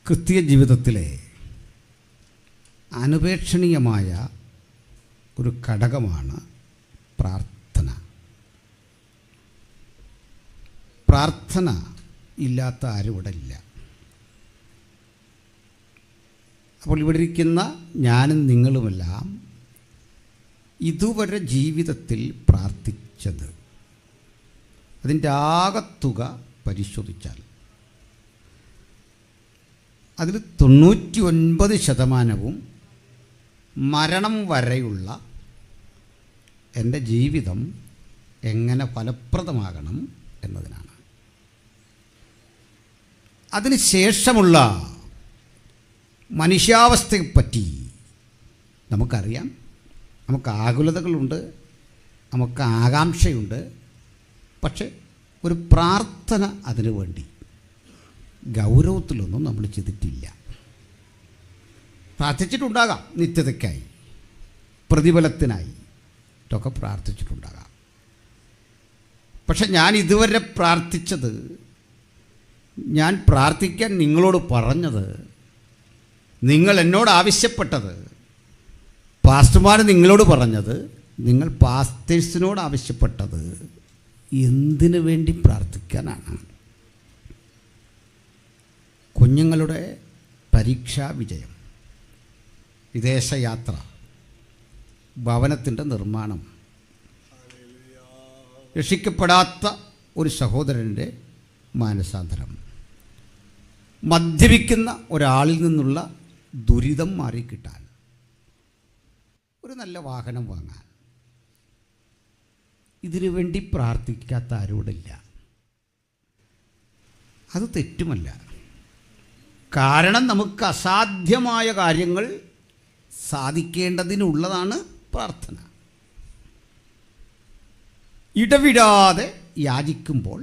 ക്രിസ്തീയ ജീവിതത്തിലെ അനുപേക്ഷണീയമായ ഒരു ഘടകമാണ് പ്രാർത്ഥന. പ്രാർത്ഥന ഇല്ലാത്ത ആരും ഇവിടെ ഇല്ല. അപ്പോൾ ഇവിടെ ഇരിക്കുന്ന ഞാനും നിങ്ങളുമെല്ലാം ഇതുവരെ ജീവിതത്തിൽ പ്രാർത്ഥിച്ചത്, അതിൻ്റെ ആകത്തുക പരിശോധിച്ചാൽ അതിൽ 99% മരണം വരെയുള്ള എൻ്റെ ജീവിതം എങ്ങനെ ഫലപ്രദമാകണം എന്നതിനാണ്. അതിന് ശേഷമുള്ള മനുഷ്യാവസ്ഥയെപ്പറ്റി നമുക്കറിയാം. നമുക്ക് ആകുലതകളുണ്ട്, നമുക്ക് ആകാംക്ഷയുണ്ട്. പക്ഷെ ഒരു പ്രാർത്ഥന അതിനു വേണ്ടി ഗൗരവത്തിലൊന്നും നമ്മൾ ചെയ്തിട്ടില്ല. പ്രാർത്ഥിച്ചിട്ടുണ്ടാകാം, നിത്യതയ്ക്കായി, പ്രതിഫലത്തിനായി ഇതൊക്കെ പ്രാർത്ഥിച്ചിട്ടുണ്ടാകാം. പക്ഷെ ഞാൻ ഇതുവരെ പ്രാർത്ഥിച്ചത്, ഞാൻ പ്രാർത്ഥിക്കാൻ നിങ്ങളോട് പറഞ്ഞത്, നിങ്ങൾ എന്നോട് ആവശ്യപ്പെട്ടത്, പാസ്റ്റർമാർ നിങ്ങളോട് പറഞ്ഞത്, നിങ്ങൾ പാസ്റ്റേഴ്സിനോട് ആവശ്യപ്പെട്ടത് എന്തിനു വേണ്ടി പ്രാർത്ഥിക്കാനാണ്? കുഞ്ഞുങ്ങളുടെ പരീക്ഷാ വിജയം, വിദേശയാത്ര, ഭവനത്തിൻ്റെ നിർമ്മാണം, രക്ഷിക്കപ്പെടാത്ത ഒരു സഹോദരൻ്റെ മാനസാന്തരം, മദ്യപിക്കുന്ന ഒരാളിൽ നിന്നുള്ള ദുരിതം മാറിക്കിട്ടാൻ, ഒരു നല്ല വാഹനം വാങ്ങാൻ, ഇതിനു വേണ്ടി പ്രാർത്ഥിക്കാത്ത ആരോടില്ല. അത് തെറ്റുമല്ല. കാരണം നമുക്ക് അസാധ്യമായ കാര്യങ്ങൾ സാധിക്കേണ്ടതിനുള്ളതാണ് പ്രാർത്ഥന. ഇടവിടാതെ യാചിക്കുമ്പോൾ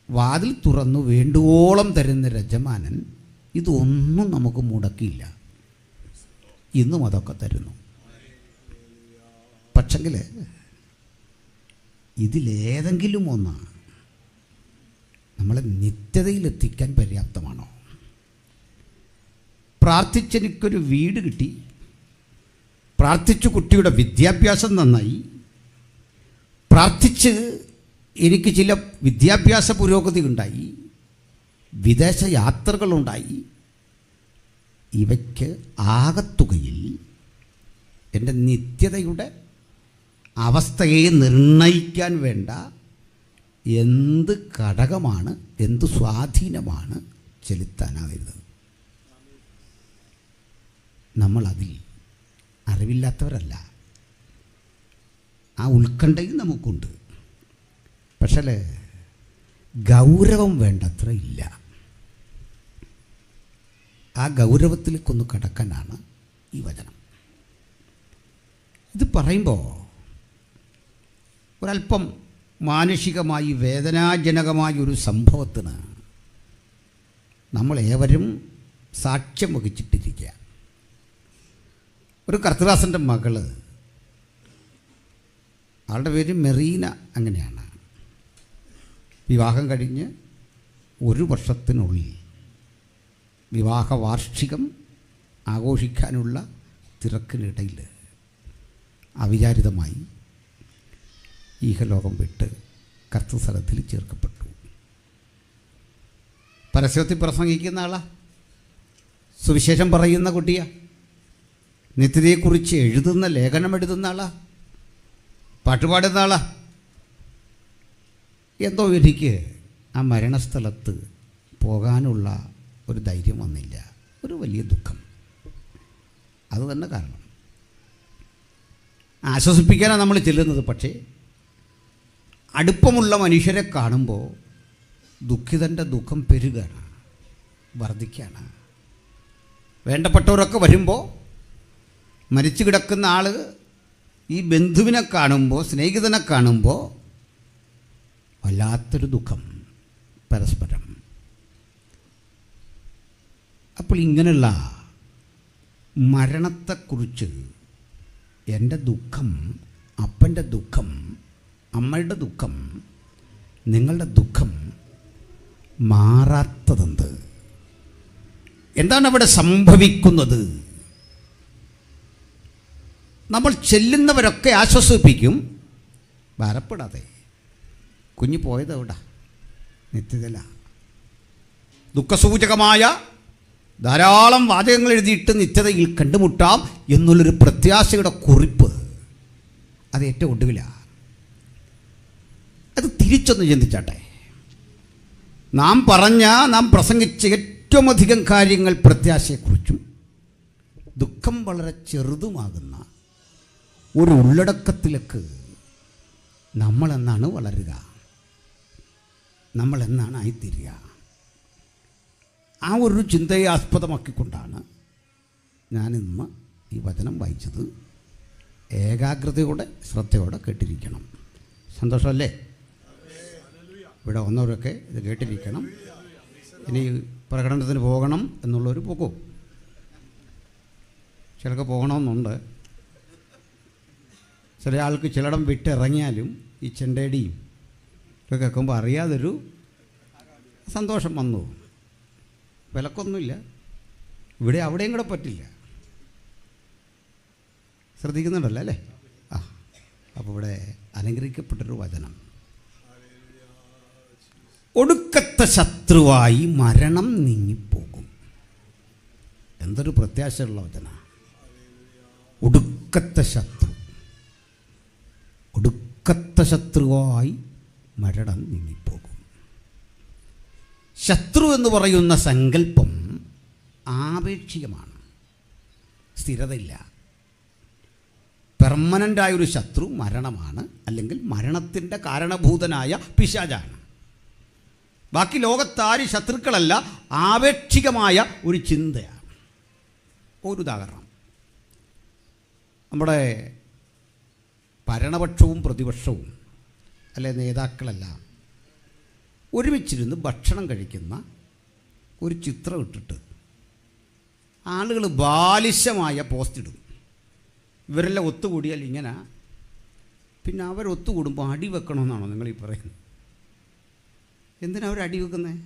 വാതിൽ തുറന്നു വേണ്ടുവോളം തരുന്ന യജമാനൻ ഇതൊന്നും നമുക്ക് മുടക്കിയില്ല. ഇന്നും അതൊക്കെ തരുന്നു. പക്ഷെങ്കിൽ ഇതിലേതെങ്കിലും ഒന്ന് നമ്മളെ നിത്യതയിലെത്തിക്കാൻ പര്യാപ്തമാണോ? പ്രാർത്ഥിച്ചെനിക്കൊരു വീട് കിട്ടി, പ്രാർത്ഥിച്ചു കുട്ടിയുടെ വിദ്യാഭ്യാസം നന്നായി, പ്രാർത്ഥിച്ച് എനിക്ക് ചില വിദ്യാഭ്യാസ പുരോഗതി ഉണ്ടായി, വിദേശ യാത്രകളുണ്ടായി. ഇവയ്ക്ക് ആകത്തുകയിൽ എൻ്റെ നിത്യതയുടെ അവസ്ഥയെ നിർണയിക്കാൻ വേണ്ട എന്ത് ഘടകമാണ്, എന്ത് സ്വാധീനമാണ് ചെലുത്താനാകരുത്. നമ്മളതിൽ അറിവില്ലാത്തവരല്ല. ആ ഉത്കണ്ഠയും നമുക്കുണ്ട്. പക്ഷേ ഗൗരവം വേണ്ടത്ര ഇല്ല. ആ ഗൗരവത്തിലേക്കൊന്ന് കടക്കാനാണ് ഈ വചനം. ഇത് പറയുമ്പോൾ ഒരല്പം മാനുഷികമായി വേദനാജനകമായ ഒരു സംഭവത്തിന് നമ്മളേവരും സാക്ഷ്യം വഹിച്ചിട്ടിരിക്കുക. ഒരു കർത്തദാസൻ്റെ മകള്, ആളുടെ പേര് മെറീന, അങ്ങനെയാണ്. വിവാഹം കഴിഞ്ഞ് 1 വർഷത്തിനുള്ളിൽ വിവാഹ വാർഷികം ആഘോഷിക്കാനുള്ള തിരക്കിനിടയിൽ അവിചാരിതമായി ഈഹലോകം വിട്ട് കർത്തൃസ്ഥലത്തിൽ ചേർക്കപ്പെട്ടു. പരസ്യത്തിൽ പ്രസംഗിക്കുന്ന ആളാ, സുവിശേഷം പറയുന്ന കുട്ടിയാ, നിത്യതയെക്കുറിച്ച് എഴുതുന്ന ലേഖനം എഴുതുന്ന ആളാ, പാട്ടുപാടുന്ന ആളാ. എന്തോ എനിക്ക് ആ മരണസ്ഥലത്ത് പോകാനുള്ള ഒരു ധൈര്യം വന്നില്ല. ഒരു വലിയ ദുഃഖം. അത് തന്നെ കാരണം. ആശ്വസിപ്പിക്കാനാണ് നമ്മൾ ചെല്ലുന്നത്. പക്ഷേ അടുപ്പമുള്ള മനുഷ്യരെ കാണുമ്പോൾ ദുഃഖിതൻ്റെ ദുഃഖം പെരുകയാണ്, വർദ്ധിക്കുകയാണ്. വേണ്ടപ്പെട്ടവരൊക്കെ വരുമ്പോൾ മരിച്ചു കിടക്കുന്ന ആൾ ഈ ബന്ധുവിനെ കാണുമ്പോൾ, സ്നേഹിതനെ കാണുമ്പോൾ വല്ലാത്തൊരു ദുഃഖം പരസ്പരം. അപ്പോൾ ഇങ്ങനെയുള്ള മരണത്തെക്കുറിച്ച് എൻ്റെ ദുഃഖം, അപ്പൻ്റെ ദുഃഖം, അമ്മയുടെ ദുഃഖം, നിങ്ങളുടെ ദുഃഖം മാറാത്തതെന്ത്? എന്താണ് അവിടെ സംഭവിക്കുന്നത്? നമ്മൾ ചെല്ലുന്നവരൊക്കെ ആശ്വസിപ്പിക്കും, ഭാരപ്പെടാതെ. കുഞ്ഞ് പോയത് എവിടെ? നിത്യതല. ദുഃഖസൂചകമായ ധാരാളം വാചകങ്ങൾ എഴുതിയിട്ട് നിത്യതയിൽ കണ്ടുമുട്ടാം എന്നുള്ളൊരു പ്രത്യാശയുടെ കുറിപ്പ് അത് ഏറ്റവും ഒടുവിലാണ്. അത് തിരിച്ചൊന്ന് ചിന്തിച്ചാട്ടെ. നാം പ്രസംഗിച്ച ഏറ്റവും അധികം കാര്യങ്ങൾ പ്രത്യാശയെക്കുറിച്ചും ദുഃഖം വളരെ ചെറുതുമാകുന്ന ഒരു ഉള്ളടക്കത്തിലേക്ക് നമ്മളെന്നാണ് വളരുക, നമ്മളെന്നാണ് ആയിത്തീരുക? ആ ഒരു ചിന്തയെ ആസ്പദമാക്കിക്കൊണ്ടാണ് ഞാനിന്ന് ഈ വചനം വായിച്ചത്. ഏകാഗ്രതയോടെ ശ്രദ്ധയോടെ കേട്ടിരിക്കണം. സന്തോഷമല്ലേ? ഇവിടെ വന്നവരൊക്കെ ഇത് കേട്ടിരിക്കണം. ഇനി പ്രകടനത്തിന് പോകണം എന്നുള്ളവർ പോകും. ചിലർക്ക് പോകണമെന്നുണ്ട്. ചില ആൾക്ക് ചിലയിടം വിട്ടിറങ്ങിയാലും ഈ ചെണ്ടേടിയും ഒക്കെ കേൾക്കുമ്പോൾ അറിയാതൊരു സന്തോഷം വന്നു. വിലക്കൊന്നുമില്ല. ഇവിടെ അവിടെയും കൂടെ പറ്റില്ല. ശ്രദ്ധിക്കുന്നുണ്ടല്ലോ അല്ലേ? അപ്പോൾ ഇവിടെ അനുഗ്രഹിക്കപ്പെട്ടൊരു വചനം. ഒടുക്കത്തെ ശത്രുവായി മരണം നീങ്ങിപ്പോകും. എന്തൊരു പ്രത്യാശയുള്ള വചന! ഒടുക്കത്തെ ശത്രുവായി മരണം നീങ്ങിപ്പോകും. ശത്രു എന്ന് പറയുന്ന സങ്കല്പം ആപേക്ഷികമാണ്, സ്ഥിരതയില്ല. പെർമനൻ്റായൊരു ശത്രു മരണമാണ്, അല്ലെങ്കിൽ മരണത്തിൻ്റെ കാരണഭൂതനായ പിശാചാണ്. ബാക്കി ലോകത്താരും ശത്രുക്കളല്ല, ആപേക്ഷികമായ ഒരു ചിന്തയാണ്. ഒരു ഉദാഹരണം, നമ്മുടെ ഭരണപക്ഷവും പ്രതിപക്ഷവും അല്ലെ നേതാക്കളെല്ലാം ഒരുമിച്ചിരുന്ന് ഭക്ഷണം കഴിക്കുന്ന ഒരു ചിത്രം ഇട്ടിട്ട് ആളുകൾ ബാലിശമായ പോസ്റ്റ് ഇടും. ഇവരെല്ലാം ഒത്തുകൂടിയാൽ ഇങ്ങനെ, പിന്നെ അവരൊത്തുകൂടുമ്പോൾ അടി വെക്കണമെന്നാണോ നിങ്ങൾ ഈ പറയുന്നത്? എന്തിനാ അവർ അടി വെക്കുന്നത്?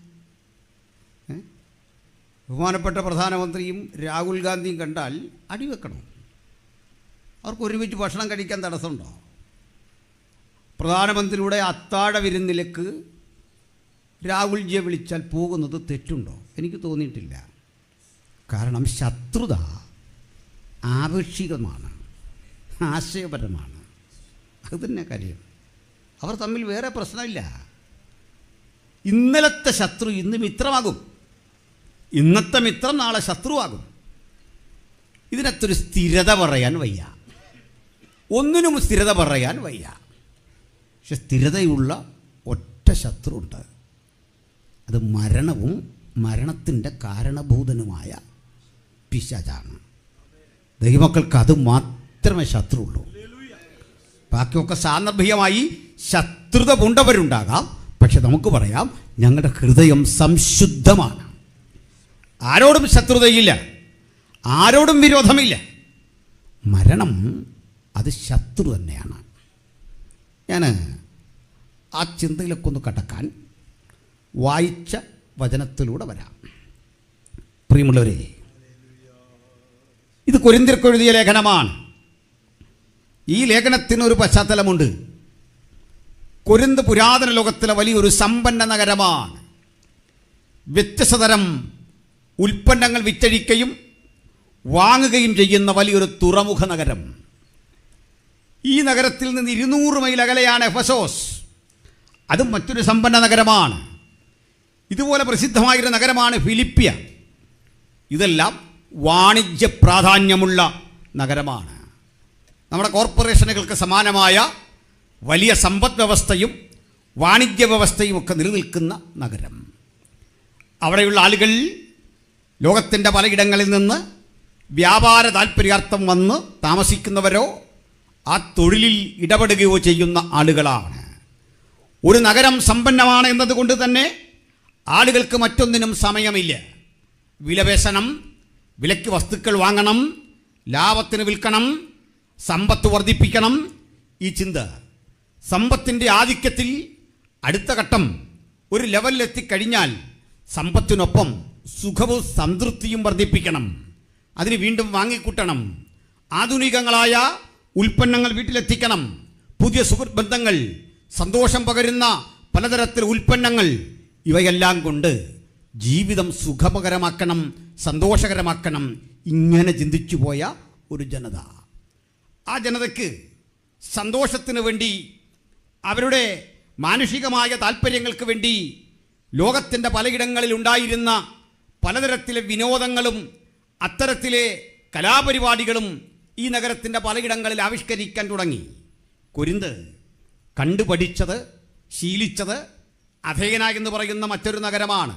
ബഹുമാനപ്പെട്ട പ്രധാനമന്ത്രിയും രാഹുൽ ഗാന്ധിയും കണ്ടാൽ അടി വെക്കണം. അവർക്ക് ഒരുമിച്ച് ഭക്ഷണം കഴിക്കാൻ തടസ്സമുണ്ടോ? പ്രധാനമന്ത്രിയുടെ അത്താഴ വിരുന്നിലേക്ക് രാഹുൽജിയെ വിളിച്ചാൽ പോകുന്നത് തെറ്റുണ്ടോ? എനിക്ക് തോന്നിയിട്ടില്ല. കാരണം ശത്രുത ആപേക്ഷികമാണ്, ആശയപരമാണ്. അത് തന്നെ കാര്യം. അവർ തമ്മിൽ വേറെ പ്രശ്നമില്ല. ഇന്നലത്തെ ശത്രു ഇന്ന് മിത്രമാകും, ഇന്നത്തെ മിത്രം നാളെ ശത്രുവാകും. ഇതിനകത്തൊരു സ്ഥിരത പറയാൻ വയ്യ, ഒന്നിനും സ്ഥിരത പറയാൻ വയ്യ. പക്ഷെ സ്ഥിരതയുള്ള ഒറ്റ ശത്രുണ്ട്. അത് മരണവും മരണത്തിൻ്റെ കാരണഭൂതനുമായ പിശാചാണ്. ദൈവമക്കൾക്ക് അത് മാത്രമേ ശത്രുള്ളൂ. ബാക്കിയൊക്കെ സാന്ദർഭികമായി ശത്രുത പൂണ്ടവരുണ്ടാകാം. പക്ഷെ നമുക്ക് പറയാം, ഞങ്ങളുടെ ഹൃദയം സംശുദ്ധമാണ്. ആരോടും ശത്രുതയില്ല, ആരോടും വിരോധമില്ല. മരണം അത് ശത്രു തന്നെയാണ്. ഞാൻ ആ ചിന്തയിലൊക്കെ ഒന്ന് കടക്കാൻ വായിച്ച വചനത്തിലൂടെ വരാം. പ്രിയമുള്ളവരെ, ഇത് കൊരിന്ത്യർക്ക് എഴുതിയ ലേഖനമാണ്. ഈ ലേഖനത്തിനൊരു പശ്ചാത്തലമുണ്ട്. കൊരിന്ത് പുരാതന ലോകത്തിലെ വലിയൊരു സമ്പന്ന നഗരമാണ്. വ്യത്യസ്തതരം ഉൽപ്പന്നങ്ങൾ വിറ്റഴിക്കുകയും വാങ്ങുകയും ചെയ്യുന്ന വലിയൊരു തുറമുഖ നഗരം. ഈ നഗരത്തിൽ നിന്ന് 200 മൈൽ അകലെയാണ് എഫസോസ്. അതും മറ്റൊരു സമ്പന്ന നഗരമാണ്. ഇതുപോലെ പ്രസിദ്ധമായൊരു നഗരമാണ് ഫിലിപ്പിയ. ഇതെല്ലാം വാണിജ്യ പ്രാധാന്യമുള്ള നഗരമാണ്. നമ്മുടെ കോർപ്പറേഷനുകൾക്ക് സമാനമായ വലിയ സമ്പദ് വ്യവസ്ഥയും വാണിജ്യ വ്യവസ്ഥയും ഒക്കെ നിലനിൽക്കുന്ന നഗരം. അവിടെയുള്ള ആളുകൾ ലോകത്തിൻ്റെ പലയിടങ്ങളിൽ നിന്ന് വ്യാപാര താൽപ്പര്യാർത്ഥം വന്ന് താമസിക്കുന്നവരോ ആ തൊഴിലിൽ ഇടപെടുകയോ ചെയ്യുന്ന ആളുകളാണ്. ഒരു നഗരം സമ്പന്നമാണ് എന്നതുകൊണ്ട് തന്നെ ആളുകൾക്ക് മറ്റൊന്നിനും സമയമില്ല. വിലപേശണം, വിലയ്ക്ക് വസ്തുക്കൾ വാങ്ങണം, ലാഭത്തിന് വിൽക്കണം, സമ്പത്ത് വർദ്ധിപ്പിക്കണം. ഈ ചിന്ത സമ്പത്തിൻ്റെ ആധിക്യത്തിൽ അടുത്ത ഘട്ടം ഒരു ലെവലിലെത്തിക്കഴിഞ്ഞാൽ സമ്പത്തിനൊപ്പം സുഖവും സംതൃപ്തിയും വർദ്ധിപ്പിക്കണം. അതിന് വീണ്ടും വാങ്ങിക്കൂട്ടണം. ആധുനികങ്ങളായ ഉൽപ്പന്നങ്ങൾ വീട്ടിലെത്തിക്കണം. പുതിയ സുഹൃത്ത് ബന്ധങ്ങൾ, സന്തോഷം പകരുന്ന പലതരത്തിലുള്ള ഉൽപ്പന്നങ്ങൾ, ഇവയെല്ലാം കൊണ്ട് ജീവിതം സുഖകരമാക്കണം, സന്തോഷകരമാക്കണം. ഇങ്ങനെ ചിന്തിച്ചു പോയ ഒരു ജനത, ആ ജനതയ്ക്ക് സന്തോഷത്തിന് വേണ്ടി, അവരുടെ മാനുഷികമായ താല്പര്യങ്ങൾക്ക് വേണ്ടി ലോകത്തിൻ്റെ പലയിടങ്ങളിൽ ഉണ്ടായിരുന്ന പലതരത്തിലെ വിനോദങ്ങളും അത്തരത്തിലെ കലാപരിപാടികളും ഈ നഗരത്തിൻ്റെ പലയിടങ്ങളിൽ ആവിഷ്കരിക്കാൻ തുടങ്ങി. കൊരിന്ത് കണ്ടുപഠിച്ചത്, ശീലിച്ചത് അഥേന എന്ന് പറയുന്ന മറ്റൊരു നഗരമാണ്.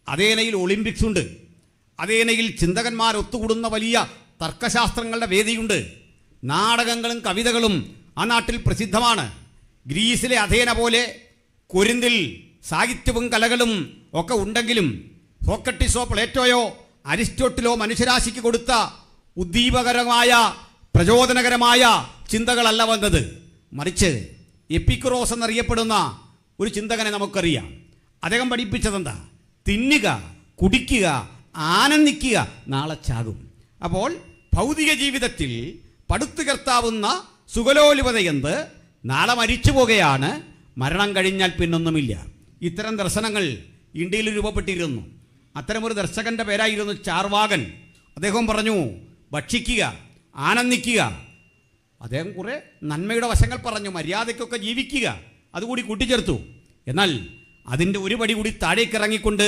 അഥേനയിൽ ഒളിമ്പിക്സ് ഉണ്ട്. അഥേനയിൽ ചിന്തകന്മാർ ഒത്തുകൂടുന്ന വലിയ തർക്കശാസ്ത്രങ്ങളുടെ വേദിയുണ്ട്. നാടകങ്ങളും കവിതകളും ആ നാട്ടിൽ പ്രസിദ്ധമാണ്. ഗ്രീസിലെ അഥേന പോലെ കൊരിന്തിൽ സാഹിത്യവും കലകളും ഒക്കെ ഉണ്ടെങ്കിലും സോക്രട്ടീസോ പ്ലേറ്റോയോ അരിസ്റ്റോട്ടിലോ മനുഷ്യരാശിക്ക് കൊടുത്ത ഉദ്ദീപകരമായ പ്രചോദനകരമായ ചിന്തകളല്ല വന്നത്. മറിച്ച് എപ്പിക്കുറോസ് എന്നറിയപ്പെടുന്ന ഒരു ചിന്തകനെ നമുക്കറിയാം. അദ്ദേഹം പഠിപ്പിച്ചതെന്താ? തിന്നുക, കുടിക്കുക, ആനന്ദിക്കുക, നാളെ ചാകും. അപ്പോൾ ഭൗതിക ജീവിതത്തിൽ പടുത്തുയർത്താവുന്ന സുഖലോലുപതയെന്ത്? നാളെ മരിച്ചു പോകുകയാണ്, മരണം കഴിഞ്ഞാൽ പിന്നൊന്നുമില്ല. ഇത്തരം ദർശനങ്ങൾ ഇന്ത്യയിൽ രൂപപ്പെട്ടിരുന്നു. അത്തരമൊരു ദർശകൻ്റെ പേരായിരുന്നു ചാർവാകൻ. അദ്ദേഹം പറഞ്ഞു, ഭക്ഷിക്കുക, ആനന്ദിക്കുക. അദ്ദേഹം കുറേ നന്മയുടെ വശങ്ങൾ പറഞ്ഞു, മര്യാദയ്ക്കൊക്കെ ജീവിക്കുക, അതുകൂടി കൂട്ടിച്ചേർത്തു. എന്നാൽ അതിൻ്റെ ഒരു പടി കൂടി താഴേക്കിറങ്ങിക്കൊണ്ട്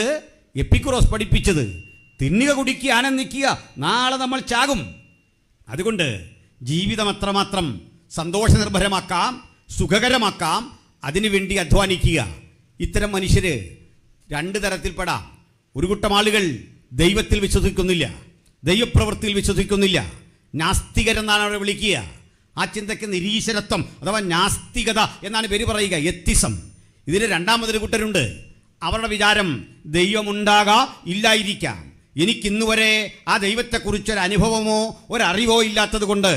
എപ്പിക്കുറോസ് പഠിപ്പിച്ചത് തിന്നുക, കുടിക്കുക, ആനന്ദിക്കുക, നാളെ നമ്മൾ ചാകും. അതുകൊണ്ട് ജീവിതം അത്രമാത്രം സന്തോഷനിർഭരമാക്കാം, സുഖകരമാക്കാം, അതിനുവേണ്ടി അധ്വാനിക്കുക. ഇത്തരം മനുഷ്യർ രണ്ട് തരത്തിൽപ്പെടാം. ഒരു കൂട്ടം ആളുകൾ ദൈവത്തിൽ വിശ്വസിക്കുന്നില്ല, ദൈവപ്രവൃത്തിയിൽ വിശ്വസിക്കുന്നില്ല, നാസ്തികരെന്നാണ് അവരെ വിളിക്കുക. ആ ചിന്തയ്ക്ക് നിരീശ്വരത്വം അഥവാ നാസ്തികത എന്നാണ് പേര് പറയുക, എത്തിസം. ഇതിന് രണ്ടാമതൊരു കൂട്ടരുണ്ട്. അവരുടെ വിചാരം ദൈവമുണ്ടാകാം, ഇല്ലായിരിക്കാം. എനിക്കിന്നുവരെ ആ ദൈവത്തെക്കുറിച്ചൊരു അനുഭവമോ ഒരറിവോ ഇല്ലാത്തത് കൊണ്ട്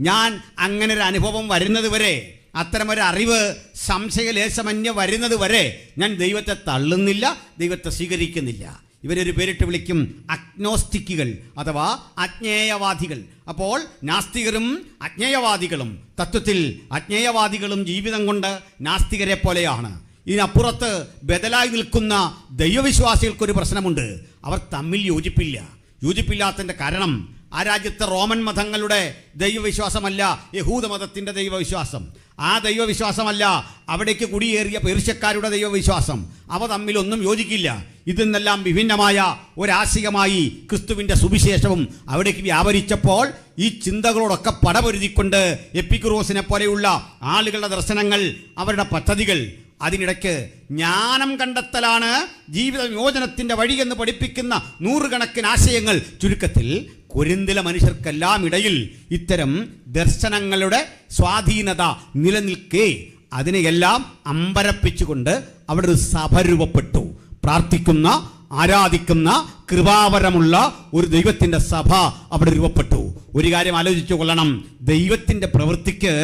ഞാൻ അങ്ങനെ ഒരു അനുഭവം വരുന്നത് വരെ, അത്തരമൊരു അറിവ് സംശയലേശമന്യ വരുന്നത് വരെ ഞാൻ ദൈവത്തെ തള്ളുന്നില്ല, ദൈവത്തെ സ്വീകരിക്കുന്നില്ല. ഇവരൊരു പേരിട്ട് വിളിക്കും അഗ്നോസ്റ്റിക്കുകൾ അഥവാ അജ്ഞേയവാദികൾ. അപ്പോൾ നാസ്തികരും അജ്ഞേയവാദികളും, തത്വത്തിൽ അജ്ഞേയവാദികളും ജീവിതം കൊണ്ട് നാസ്തികരെ പോലെയാണ്. ഇതിനപ്പുറത്ത് ബദലായി നിൽക്കുന്ന ദൈവവിശ്വാസികൾക്കൊരു പ്രശ്നമുണ്ട്. അവർ തമ്മിൽ യോജിപ്പില്ലാത്തതിൻ്റെ കാരണം ആ രാജ്യത്തെ റോമൻ മതങ്ങളുടെ ദൈവവിശ്വാസമല്ല യഹൂദമതത്തിൻ്റെ ദൈവവിശ്വാസം. ആ ദൈവവിശ്വാസമല്ല അവിടേക്ക് കുടിയേറിയ പേർഷ്യക്കാരുടെ ദൈവവിശ്വാസം. അവ തമ്മിലൊന്നും യോജിക്കില്ല. ഇതിൽ നിന്നെല്ലാം വിഭിന്നമായ ഒരാശയമായി ക്രിസ്തുവിൻ്റെ സുവിശേഷവും അവിടേക്ക് വ്യാപരിച്ചപ്പോൾ ഈ ചിന്തകളോടൊക്കെ പടപൊരുതിക്കൊണ്ട് എപ്പിക്കുറോസിനെ പോലെയുള്ള ആളുകളുടെ ദർശനങ്ങൾ, അവരുടെ പദ്ധതികൾ, അതിനിടയ്ക്ക് ജ്ഞാനം കണ്ടെത്തലാണ് ജീവിത വിമോചനത്തിൻ്റെ വഴിയെന്ന് പഠിപ്പിക്കുന്ന നൂറുകണക്കിന് ആശയങ്ങൾ. ചുരുക്കത്തിൽ കൊരിന്തിലെ മനുഷ്യർക്കെല്ലാം ഇടയിൽ ഇത്തരം ദർശനങ്ങളുടെ സ്വാധീനത നിലനിൽക്കെ അതിനെയെല്ലാം അമ്പരപ്പിച്ചുകൊണ്ട് അവിടെ ഒരു സഭ രൂപപ്പെട്ടു. പ്രാർത്ഥിക്കുന്ന, ആരാധിക്കുന്ന, കൃപാവരമുള്ള ഒരു ദൈവത്തിൻ്റെ സഭ അവിടെ രൂപപ്പെട്ടു. ഒരു കാര്യം ആലോചിച്ചു കൊള്ളണം, ദൈവത്തിൻ്റെ പ്രവൃത്തിക്ക്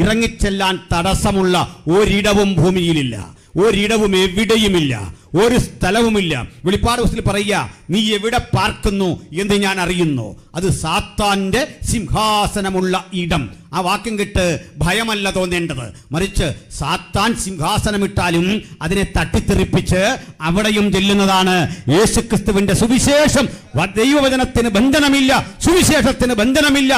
ഇറങ്ങിച്ചെല്ലാൻ തടസ്സമുള്ള ഒരിടവും ഭൂമിയിലില്ല, ഒരിടവും എവിടെയുമില്ല, ഒരു സ്ഥലവുമില്ല. വെളിപ്പാട് പുസ്തകത്തിൽ പറയുക, നീ എവിടെ പാർക്കുന്നു എന്ന് ഞാൻ അറിയുന്നു, അത് സാത്താൻ്റെ സിംഹാസനമുള്ള ഇടം. ആ വാക്യം കേട്ട് ഭയമല്ല തോന്നേണ്ടത്, മറിച്ച് സാത്താൻ സിംഹാസനമിട്ടാലും അതിനെ തട്ടിത്തെറിപ്പിച്ച് അവിടെയും ചെല്ലുന്നതാണ് യേശുക്രിസ്തുവിന്റെ സുവിശേഷം. ദൈവവചനത്തിന് ബന്ധനമില്ല, സുവിശേഷത്തിന് ബന്ധനമില്ല.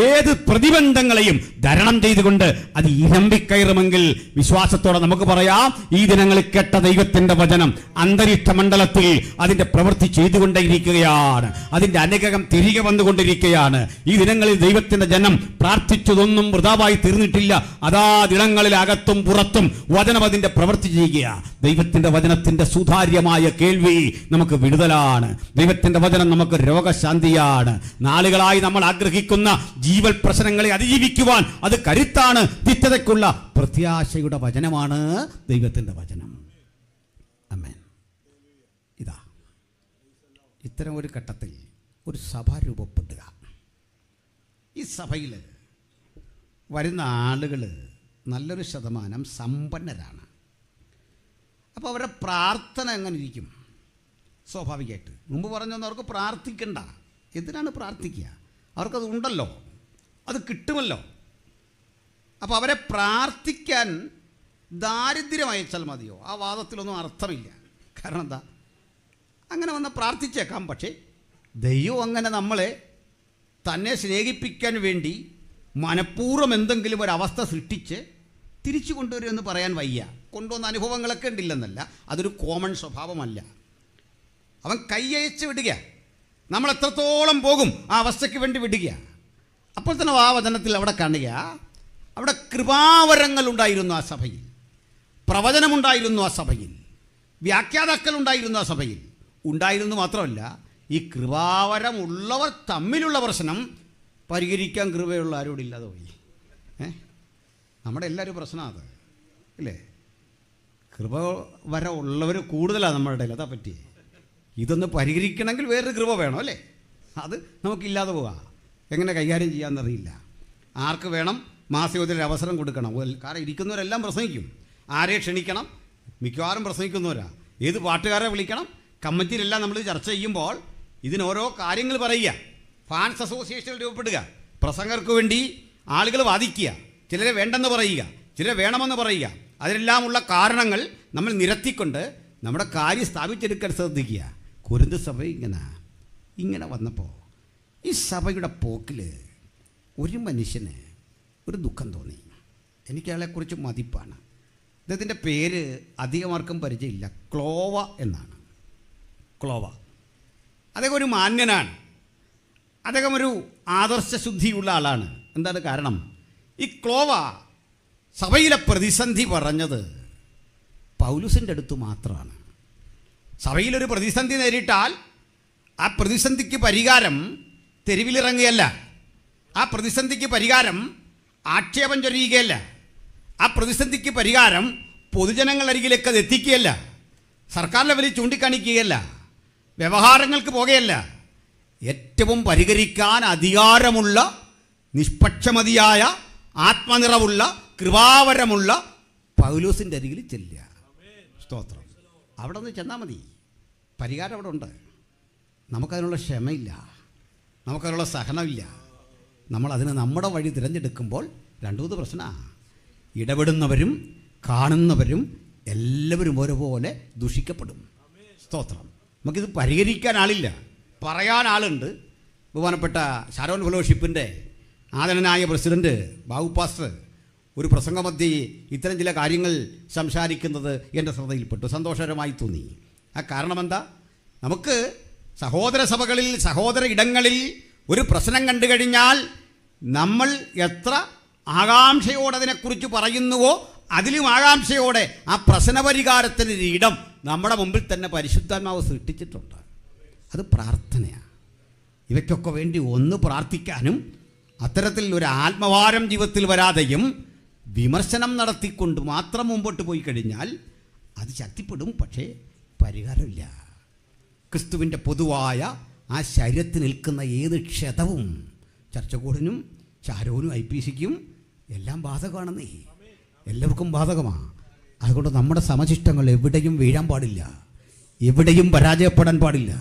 ഏത് പ്രതിബന്ധങ്ങളെയും തരണം ചെയ്തുകൊണ്ട് അത് ഇരമ്പിക്കയറുമെങ്കിൽ വിശ്വാസത്തോടെ നമുക്ക് പറയാം, ഈ ദിനങ്ങളിൽ കേട്ട ദൈവത്തിന്റെ വചനം അന്തരീക്ഷ മണ്ഡലത്തിൽ അതിന്റെ പ്രവൃത്തി ചെയ്തുകൊണ്ടേയിരിക്കുകയാണ്, അതിന്റെ അനുഗ്രഹം തിരികെ വന്നുകൊണ്ടിരിക്കുകയാണ്. ഈ ദിനങ്ങളിൽ ദൈവത്തിന്റെ ജനം പ്രാർത്ഥിച്ചതൊന്നും വൃഥാവായി തീർന്നിട്ടില്ല. അതാ ദിനങ്ങളിൽ അകത്തും പുറത്തും വചനം അതിന്റെ പ്രവൃത്തി ചെയ്യുക. ദൈവത്തിന്റെ വചനത്തിന്റെ സുതാര്യമായ കേൾവി നമുക്ക് വിടുതലാണ്. ദൈവത്തിന്റെ വചനം നമുക്ക് രോഗശാന്തിയാണ്. നാളുകളായി നമ്മൾ ആഗ്രഹിക്കുന്ന ജീവൽ പ്രശ്നങ്ങളെ അതിജീവിക്കുവാൻ അത് കരുത്താണ്. നിത്യതയ്ക്കുള്ള പ്രത്യാശയുടെ വചനമാണ് ദൈവത്തിന്റെ വചനം. ആമേൻ. ഇതാ ഇത്തരം ഒരു ഘട്ടത്തിൽ ഒരു സഭ രൂപപ്പെടുക. ഈ സഭയിൽ വരുന്ന ആളുകൾ നല്ലൊരു ശതമാനം സമ്പന്നരാണ്. അപ്പോൾ അവരുടെ പ്രാർത്ഥന എങ്ങനെ ഇരിക്കും? സ്വാഭാവികമായിട്ട്. മുമ്പ് പറഞ്ഞൊന്നും അവർക്ക് പ്രാർത്ഥിക്കണ്ട. എന്തിനാണ് പ്രാർത്ഥിക്കുക? അവർക്കത് ഉണ്ടല്ലോ, അത് കിട്ടുമല്ലോ. അപ്പോൾ അവരെ പ്രാർത്ഥിക്കാൻ ദാരിദ്ര്യം അയച്ചാൽ മതിയോ? ആ വാദത്തിലൊന്നും അർത്ഥമില്ല. കാരണം എന്താ? അങ്ങനെ വന്ന് പ്രാർത്ഥിച്ചേക്കാം, പക്ഷേ ദൈവം അങ്ങനെ നമ്മളെ തന്നെ സ്നേഹിപ്പിക്കാൻ വേണ്ടി മനഃപൂർവ്വം എന്തെങ്കിലും ഒരവസ്ഥ സൃഷ്ടിച്ച് തിരിച്ചു കൊണ്ടുവരുമെന്ന് പറയാൻ വയ്യ. കൊണ്ടുവന്ന അനുഭവങ്ങളൊക്കെ ഉണ്ടില്ലെന്നല്ല, അതൊരു കോമൺ സ്വഭാവമല്ല. അവൻ കൈയയച്ച് വിടുക. നമ്മൾ എത്രത്തോളം പോകും ആ അവസ്ഥയ്ക്ക് വേണ്ടി വിടുക. അപ്പോൾ തന്നെ ആ വചനത്തിൽ അവിടെ കാണുക, അവിടെ കൃപാവരങ്ങളുണ്ടായിരുന്നു ആ സഭയിൽ, പ്രവചനമുണ്ടായിരുന്നു ആ സഭയിൽ, വ്യാഖ്യാതാക്കളുണ്ടായിരുന്നു ആ സഭയിൽ. ഉണ്ടായിരുന്നു മാത്രമല്ല, ഈ കൃപാവരമുള്ളവർ തമ്മിലുള്ള പ്രശ്നം പരിഹരിക്കാൻ കൃപയുള്ള ആരോടില്ലാതെ പോയി. നമ്മുടെ എല്ലാവരും പ്രശ്നമാണ് അത്, ഇല്ലേ? കൃപ ഉള്ളവർ കൂടുതലാണ് നമ്മുടെ ഇടയിൽ. അതാ പറ്റി ഇതൊന്ന് പരിഹരിക്കണമെങ്കിൽ വേറൊരു കൃപ വേണം, അല്ലേ? അത് നമുക്കില്ലാതെ പോവാം. എങ്ങനെ കൈകാര്യം ചെയ്യാമെന്നറിയില്ല. ആർക്ക് വേണം? മാസയോഗത്തിൽ അവസരം കൊടുക്കണം. കാരണം ഇരിക്കുന്നവരെല്ലാം പ്രസംഗിക്കും. ആരെ ക്ഷണിക്കണം? മിക്കവാറും പ്രസംഗിക്കുന്നവരാ. ഏത് പാട്ടുകാരെ വിളിക്കണം? കമ്മിറ്റിയിലെല്ലാം നമ്മൾ ചർച്ച ചെയ്യുമ്പോൾ ഇതിനോരോ കാര്യങ്ങൾ പറയുക. Fans association രൂപപ്പെടുക. പ്രസംഗർക്ക് വേണ്ടി ആളുകൾ വാദിക്കുക. ചിലരെ വേണ്ടെന്ന് പറയുക, ചിലരെ വേണമെന്ന് പറയുക. അതിനെല്ലാമുള്ള കാരണങ്ങൾ നമ്മൾ നിരത്തിക്കൊണ്ട് നമ്മുടെ കാര്യം സ്ഥാപിച്ചെടുക്കാൻ ശ്രദ്ധിക്കുക. കൊരിന്ത് സഭ ഇങ്ങനെ വന്നപ്പോൾ ഈ സഭയുടെ പോക്കിൽ ഒരു മനുഷ്യന് ഒരു ദുഃഖം തോന്നി. എനിക്ക് അയാളെക്കുറിച്ച് മതിപ്പാണ്. അദ്ദേഹത്തിൻ്റെ പേര് അധികമാർക്കും പരിചയമില്ല. ക്ലോവ എന്നാണ്. ക്ലോവ. അദ്ദേഹം ഒരു മാന്യനാണ്. അദ്ദേഹം ഒരു ആദർശശുദ്ധിയുള്ള ആളാണ്. എന്താണ് കാരണം? ഈ ക്ലോവ സഭയിലെ പ്രതിസന്ധി പറഞ്ഞത് പൗലുസിൻ്റെ അടുത്ത് മാത്രമാണ്. സഭയിലൊരു പ്രതിസന്ധി നേരിട്ടാൽ ആ പ്രതിസന്ധിക്ക് പരിഹാരം തെരുവിലിറങ്ങുകയല്ല, ആ പ്രതിസന്ധിക്ക് പരിഹാരം ആക്ഷേപം ചൊരിയുകയല്ല, ആ പ്രതിസന്ധിക്ക് പരിഹാരം പൊതുജനങ്ങളരികിലേക്ക് അത് എത്തിക്കുകയല്ല, സർക്കാർ ലെവലിൽ ചൂണ്ടിക്കാണിക്കുകയല്ല, വ്യവഹാരങ്ങൾക്ക് പോകുകയല്ല. ഏറ്റവും പരിഹരിക്കാൻ അധികാരമുള്ള, നിഷ്പക്ഷമതിയായ, ആത്മനിറവുള്ള, കൃപാവരമുള്ള പൗലോസിൻ്റെ അരികിൽ ചെല്ലുക. സ്തോത്രം. അവിടെ നിന്ന് ചെന്നാൽ മതി. പരിഹാരം അവിടെ ഉണ്ട്. നമുക്കതിനുള്ള ക്ഷമയില്ല, നമുക്കതിനുള്ള സഹനമില്ല. നമ്മളതിന് നമ്മുടെ വഴി തിരഞ്ഞെടുക്കുമ്പോൾ രണ്ടൂന്ന് പ്രശ്നമാണ്. ഇടപെടുന്നവരും കാണുന്നവരും എല്ലാവരും ഒരുപോലെ ദുഷിക്കപ്പെടും. സ്തോത്രം. നമുക്കിത് പരിഹരിക്കാൻ ആളില്ല, പറയാൻ ആളുണ്ട്. ബഹുമാനപ്പെട്ട ഷാരോൺ ഫെലോഷിപ്പിൻ്റെ ആദരണനായ പ്രസിഡൻറ്റ് ബാബു പാസ്റ്റർ ഒരു പ്രസംഗമധ്യേ ഇത്തരം ചില കാര്യങ്ങൾ സംസാരിക്കുന്നത് എൻ്റെ ശ്രദ്ധയിൽപ്പെട്ടു. സന്തോഷകരമായി തോന്നി. ആ കാരണം എന്താ? നമുക്ക് സഹോദര സഭകളിൽ, സഹോദര ഇടങ്ങളിൽ ഒരു പ്രശ്നം കണ്ടു കഴിഞ്ഞാൽ നമ്മൾ എത്ര ആകാംക്ഷയോടെ അതിനെക്കുറിച്ച് പറയുന്നുവോ അതിലും ആകാംക്ഷയോടെ ആ പ്രശ്നപരിഹാരത്തിനൊരു ഇടം നമ്മുടെ മുമ്പിൽ തന്നെ പരിശുദ്ധാത്മാവ് സൃഷ്ടിച്ചിട്ടുണ്ട്. അത് പ്രാർത്ഥനയാണ്. ഇവയ്ക്കൊക്കെ വേണ്ടി ഒന്ന് പ്രാർത്ഥിക്കാനും അത്തരത്തിൽ ഒരു ആത്മഭാരം ജീവിതത്തിൽ വരാതെയും വിമർശനം നടത്തിക്കൊണ്ട് മാത്രം മുമ്പോട്ട് പോയി കഴിഞ്ഞാൽ അത് ശക്തിപ്പെടും, പക്ഷേ പരിഹാരമില്ല. ക്രിസ്തുവിൻ്റെ പൊതുവായ ആ ശരീരത്തിൽ നിൽക്കുന്ന ഏത് ക്ഷതവും ചർച്ചകൂടിനും ഷാരോനും IPCക്കും എല്ലാം ബാധകമാണെന്നേ, എല്ലാവർക്കും ബാധകമാണ്. അതുകൊണ്ട് നമ്മുടെ സമശിഷ്ടങ്ങൾ എവിടെയും വീഴാൻ പാടില്ല, എവിടെയും പരാജയപ്പെടാൻ പാടില്ല.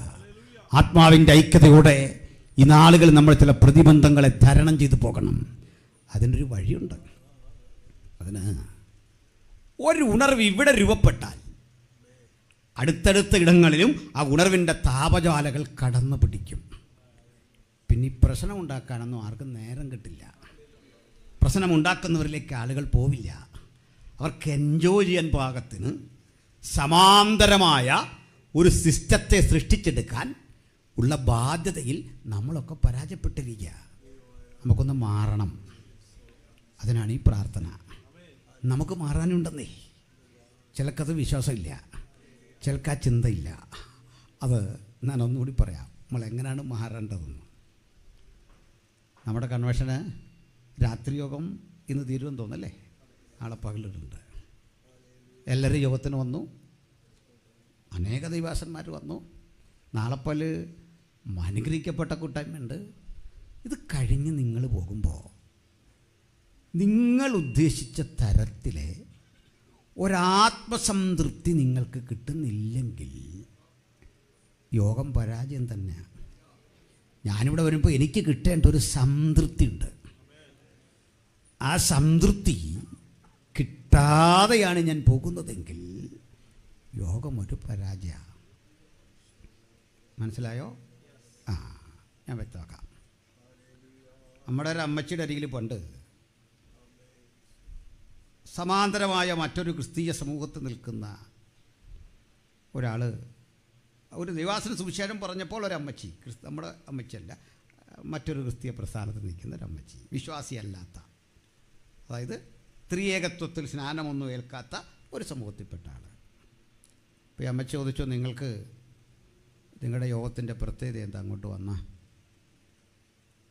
ആത്മാവിൻ്റെ ഐക്യതയോടെ ഈ നാളുകൾ നമ്മൾ ചില പ്രതിബന്ധങ്ങളെ തരണം ചെയ്തു പോകണം. അതിനൊരു വഴിയുണ്ട്. അതിന് ഒരു ഉണർവ് ഇവിടെ രൂപപ്പെട്ടാൽ അടുത്തടുത്ത ഇടങ്ങളിലും ആ ഉണർവിൻ്റെ താപജാലകൾ കടന്നു പിടിക്കും. പിന്നെ ഈ പ്രശ്നം ഉണ്ടാക്കാനൊന്നും ആർക്കും നേരം കിട്ടില്ല. പ്രശ്നമുണ്ടാക്കുന്നവരിലേക്ക് ആളുകൾ പോവില്ല. അവർക്ക് എൻജോയ് ചെയ്യാൻ പാകത്തിന് സമാന്തരമായ ഒരു സിസ്റ്റത്തെ സൃഷ്ടിച്ചെടുക്കാൻ ഉള്ള ബാധ്യതയിൽ നമ്മളൊക്കെ പരാജയപ്പെട്ടിരിക്കുക. നമുക്കൊന്ന് മാറണം. അതിനാണ് ഈ പ്രാർത്ഥന. നമുക്ക് മാറാനുണ്ടെന്നേ. ചിലക്കത് വിശ്വാസമില്ല, ചിലക്ക് ആ ചിന്തയില്ല. അത് ഞാൻ ഒന്നുകൂടി പറയാം, നമ്മളെങ്ങനെയാണ് മാറേണ്ടതെന്ന്. നമ്മുടെ കൺവെൻഷന് രാത്രി യോഗം ഇന്ന് തീരുമെന്ന് തോന്നല്ലേ? നാളെ പകലിടുന്നുണ്ട്. എല്ലാവരും യോഗത്തിന് വന്നു, അനേക ദൈവാസന്മാർ വന്നു. നാളെപ്പല് അനുഗ്രഹിക്കപ്പെട്ട കൂട്ടായ്മയുണ്ട്. ഇത് കഴിഞ്ഞ് നിങ്ങൾ പോകുമ്പോൾ നിങ്ങൾ ഉദ്ദേശിച്ച തരത്തിലെ ഒരാത്മസംതൃപ്തി നിങ്ങൾക്ക് കിട്ടുന്നില്ലെങ്കിൽ യോഗം പരാജയം തന്നെയാണ്. ഞാനിവിടെ വരുമ്പോൾ എനിക്ക് കിട്ടേണ്ട ഒരു സംതൃപ്തി ഉണ്ട്. ആ സംതൃപ്തി കിട്ടാതെയാണ് ഞാൻ പോകുന്നതെങ്കിൽ യോഗം ഒരു പരാജയ. മനസ്സിലായോ? ഞാൻ വ്യക്തമാക്കാം. നമ്മുടെ ഒരു അമ്മച്ചിയുടെ അരികിൽ പണ്ട് സമാന്തരമായ മറ്റൊരു ക്രിസ്തീയ സമൂഹത്തിൽ നിൽക്കുന്ന ഒരാൾ ഒരു ദൈവാസന സുവിശേഷം പറഞ്ഞപ്പോൾ ഒരമ്മച്ചി, നമ്മുടെ അമ്മച്ചിയല്ല, മറ്റൊരു ക്രിസ്തീയ പ്രസ്ഥാനത്തിൽ നിൽക്കുന്ന ഒരു അമ്മച്ചി, വിശ്വാസിയല്ലാത്ത, അതായത് ത്രിയേകത്വത്തിൽ സ്നാനമൊന്നും ഏൽക്കാത്ത ഒരു സമൂഹത്തിൽപ്പെട്ട ആൾ. അപ്പോൾ ഈ അമ്മച്ചി ചോദിച്ചു, നിങ്ങൾക്ക് നിങ്ങളുടെ യോഗത്തിൻ്റെ പ്രത്യേകത എന്താ? അങ്ങോട്ട് വന്നാൽ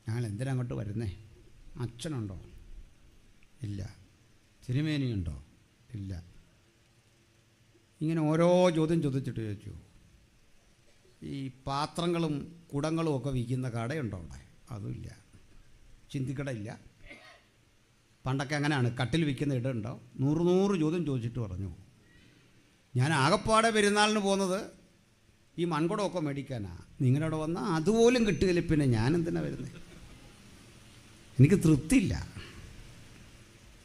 ഞങ്ങൾ എന്തിനാ അങ്ങോട്ട് വരുന്നേ? അച്ഛനുണ്ടോ? ഇല്ല. തിരുമേനിയുണ്ടോ? ഇല്ല. ഇങ്ങനെ ഓരോ ചോദ്യം ചോദിച്ചിട്ട് ചോദിച്ചു, ഈ പാത്രങ്ങളും കുടങ്ങളും ഒക്കെ വിൽക്കുന്ന കടയുണ്ടോ അവിടെ? അതുമില്ല. ചിന്തിക്കട ഇല്ല. പണ്ടൊക്കെ അങ്ങനെയാണ്, കട്ടിൽ വിൽക്കുന്ന ഇടമുണ്ടോ? 100 ചോദ്യം ചോദിച്ചിട്ട് പറഞ്ഞു, ഞാൻ ആകപ്പാടെ പെരുന്നാളിന് പോകുന്നത് ഈ മൺകുടമൊക്കെ മേടിക്കാനാ. നിങ്ങളവിടെ വന്നാൽ അതുപോലും കിട്ടുകയില്ല, പിന്നെ ഞാനെന്തിനാ വരുന്നത്? എനിക്ക് തൃപ്തിയില്ല.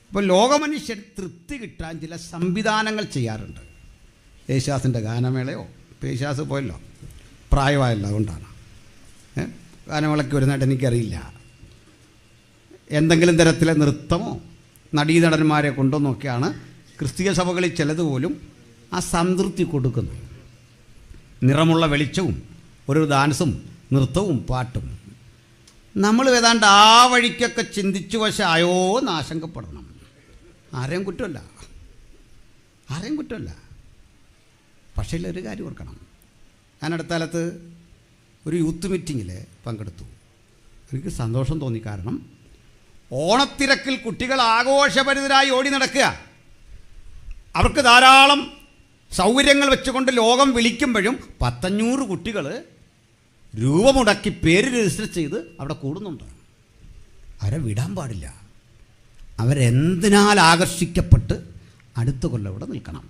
അപ്പോൾ ലോകമനുഷ്യൻ തൃപ്തി കിട്ടാൻ ചില സംവിധാനങ്ങൾ ചെയ്യാറുണ്ട്. യേശുദാസിൻ്റെ ഗാനമേളയോ, യേശുദാസ് പോയല്ലോ, പ്രായമായല്ലോ, അതുകൊണ്ടാണ്. ഗാനമേളയ്ക്ക് വരുന്നതായിട്ട് എനിക്കറിയില്ല. എന്തെങ്കിലും തരത്തിലെ നൃത്തമോ നടീനടന്മാരെ കൊണ്ടുവന്നൊക്കെയാണ് ക്രിസ്തീയ സഭകളിൽ ചിലതുപോലും ആ സംതൃപ്തി കൊടുക്കുന്നത്. നിറമുള്ള വെളിച്ചവും ഒരു ഡാൻസും നൃത്തവും പാട്ടും. നമ്മൾ ഏതാണ്ട് ആ വഴിക്കൊക്കെ ചിന്തിച്ചു വശമായോ എന്ന് ആശങ്കപ്പെടണം. ആരെയും കുറ്റമല്ല, പക്ഷേ ഒരു കാര്യം ഓർക്കണം. ഞാൻ അടുത്ത കാലത്ത് ഒരു യൂത്ത് മീറ്റിങ്ങിൽ പങ്കെടുത്തു. എനിക്ക് സന്തോഷം തോന്നി. കാരണം ഓണത്തിരക്കിൽ കുട്ടികൾ ആഘോഷഭരിതരായി ഓടി നടക്കുക. അവർക്ക് ധാരാളം സൗകര്യങ്ങൾ വെച്ചുകൊണ്ട് ലോകം വിളിക്കുമ്പോഴും 500 കുട്ടികൾ രൂപ മുടക്കി പേര് രജിസ്റ്റർ ചെയ്ത് അവിടെ കൂടുന്നുണ്ട്. അവരെ വിടാൻ പാടില്ല. അവരെന്തിനാൽ ആകർഷിക്കപ്പെട്ട് അടുത്ത കൊല്ലം ഇവിടെ നിൽക്കണം.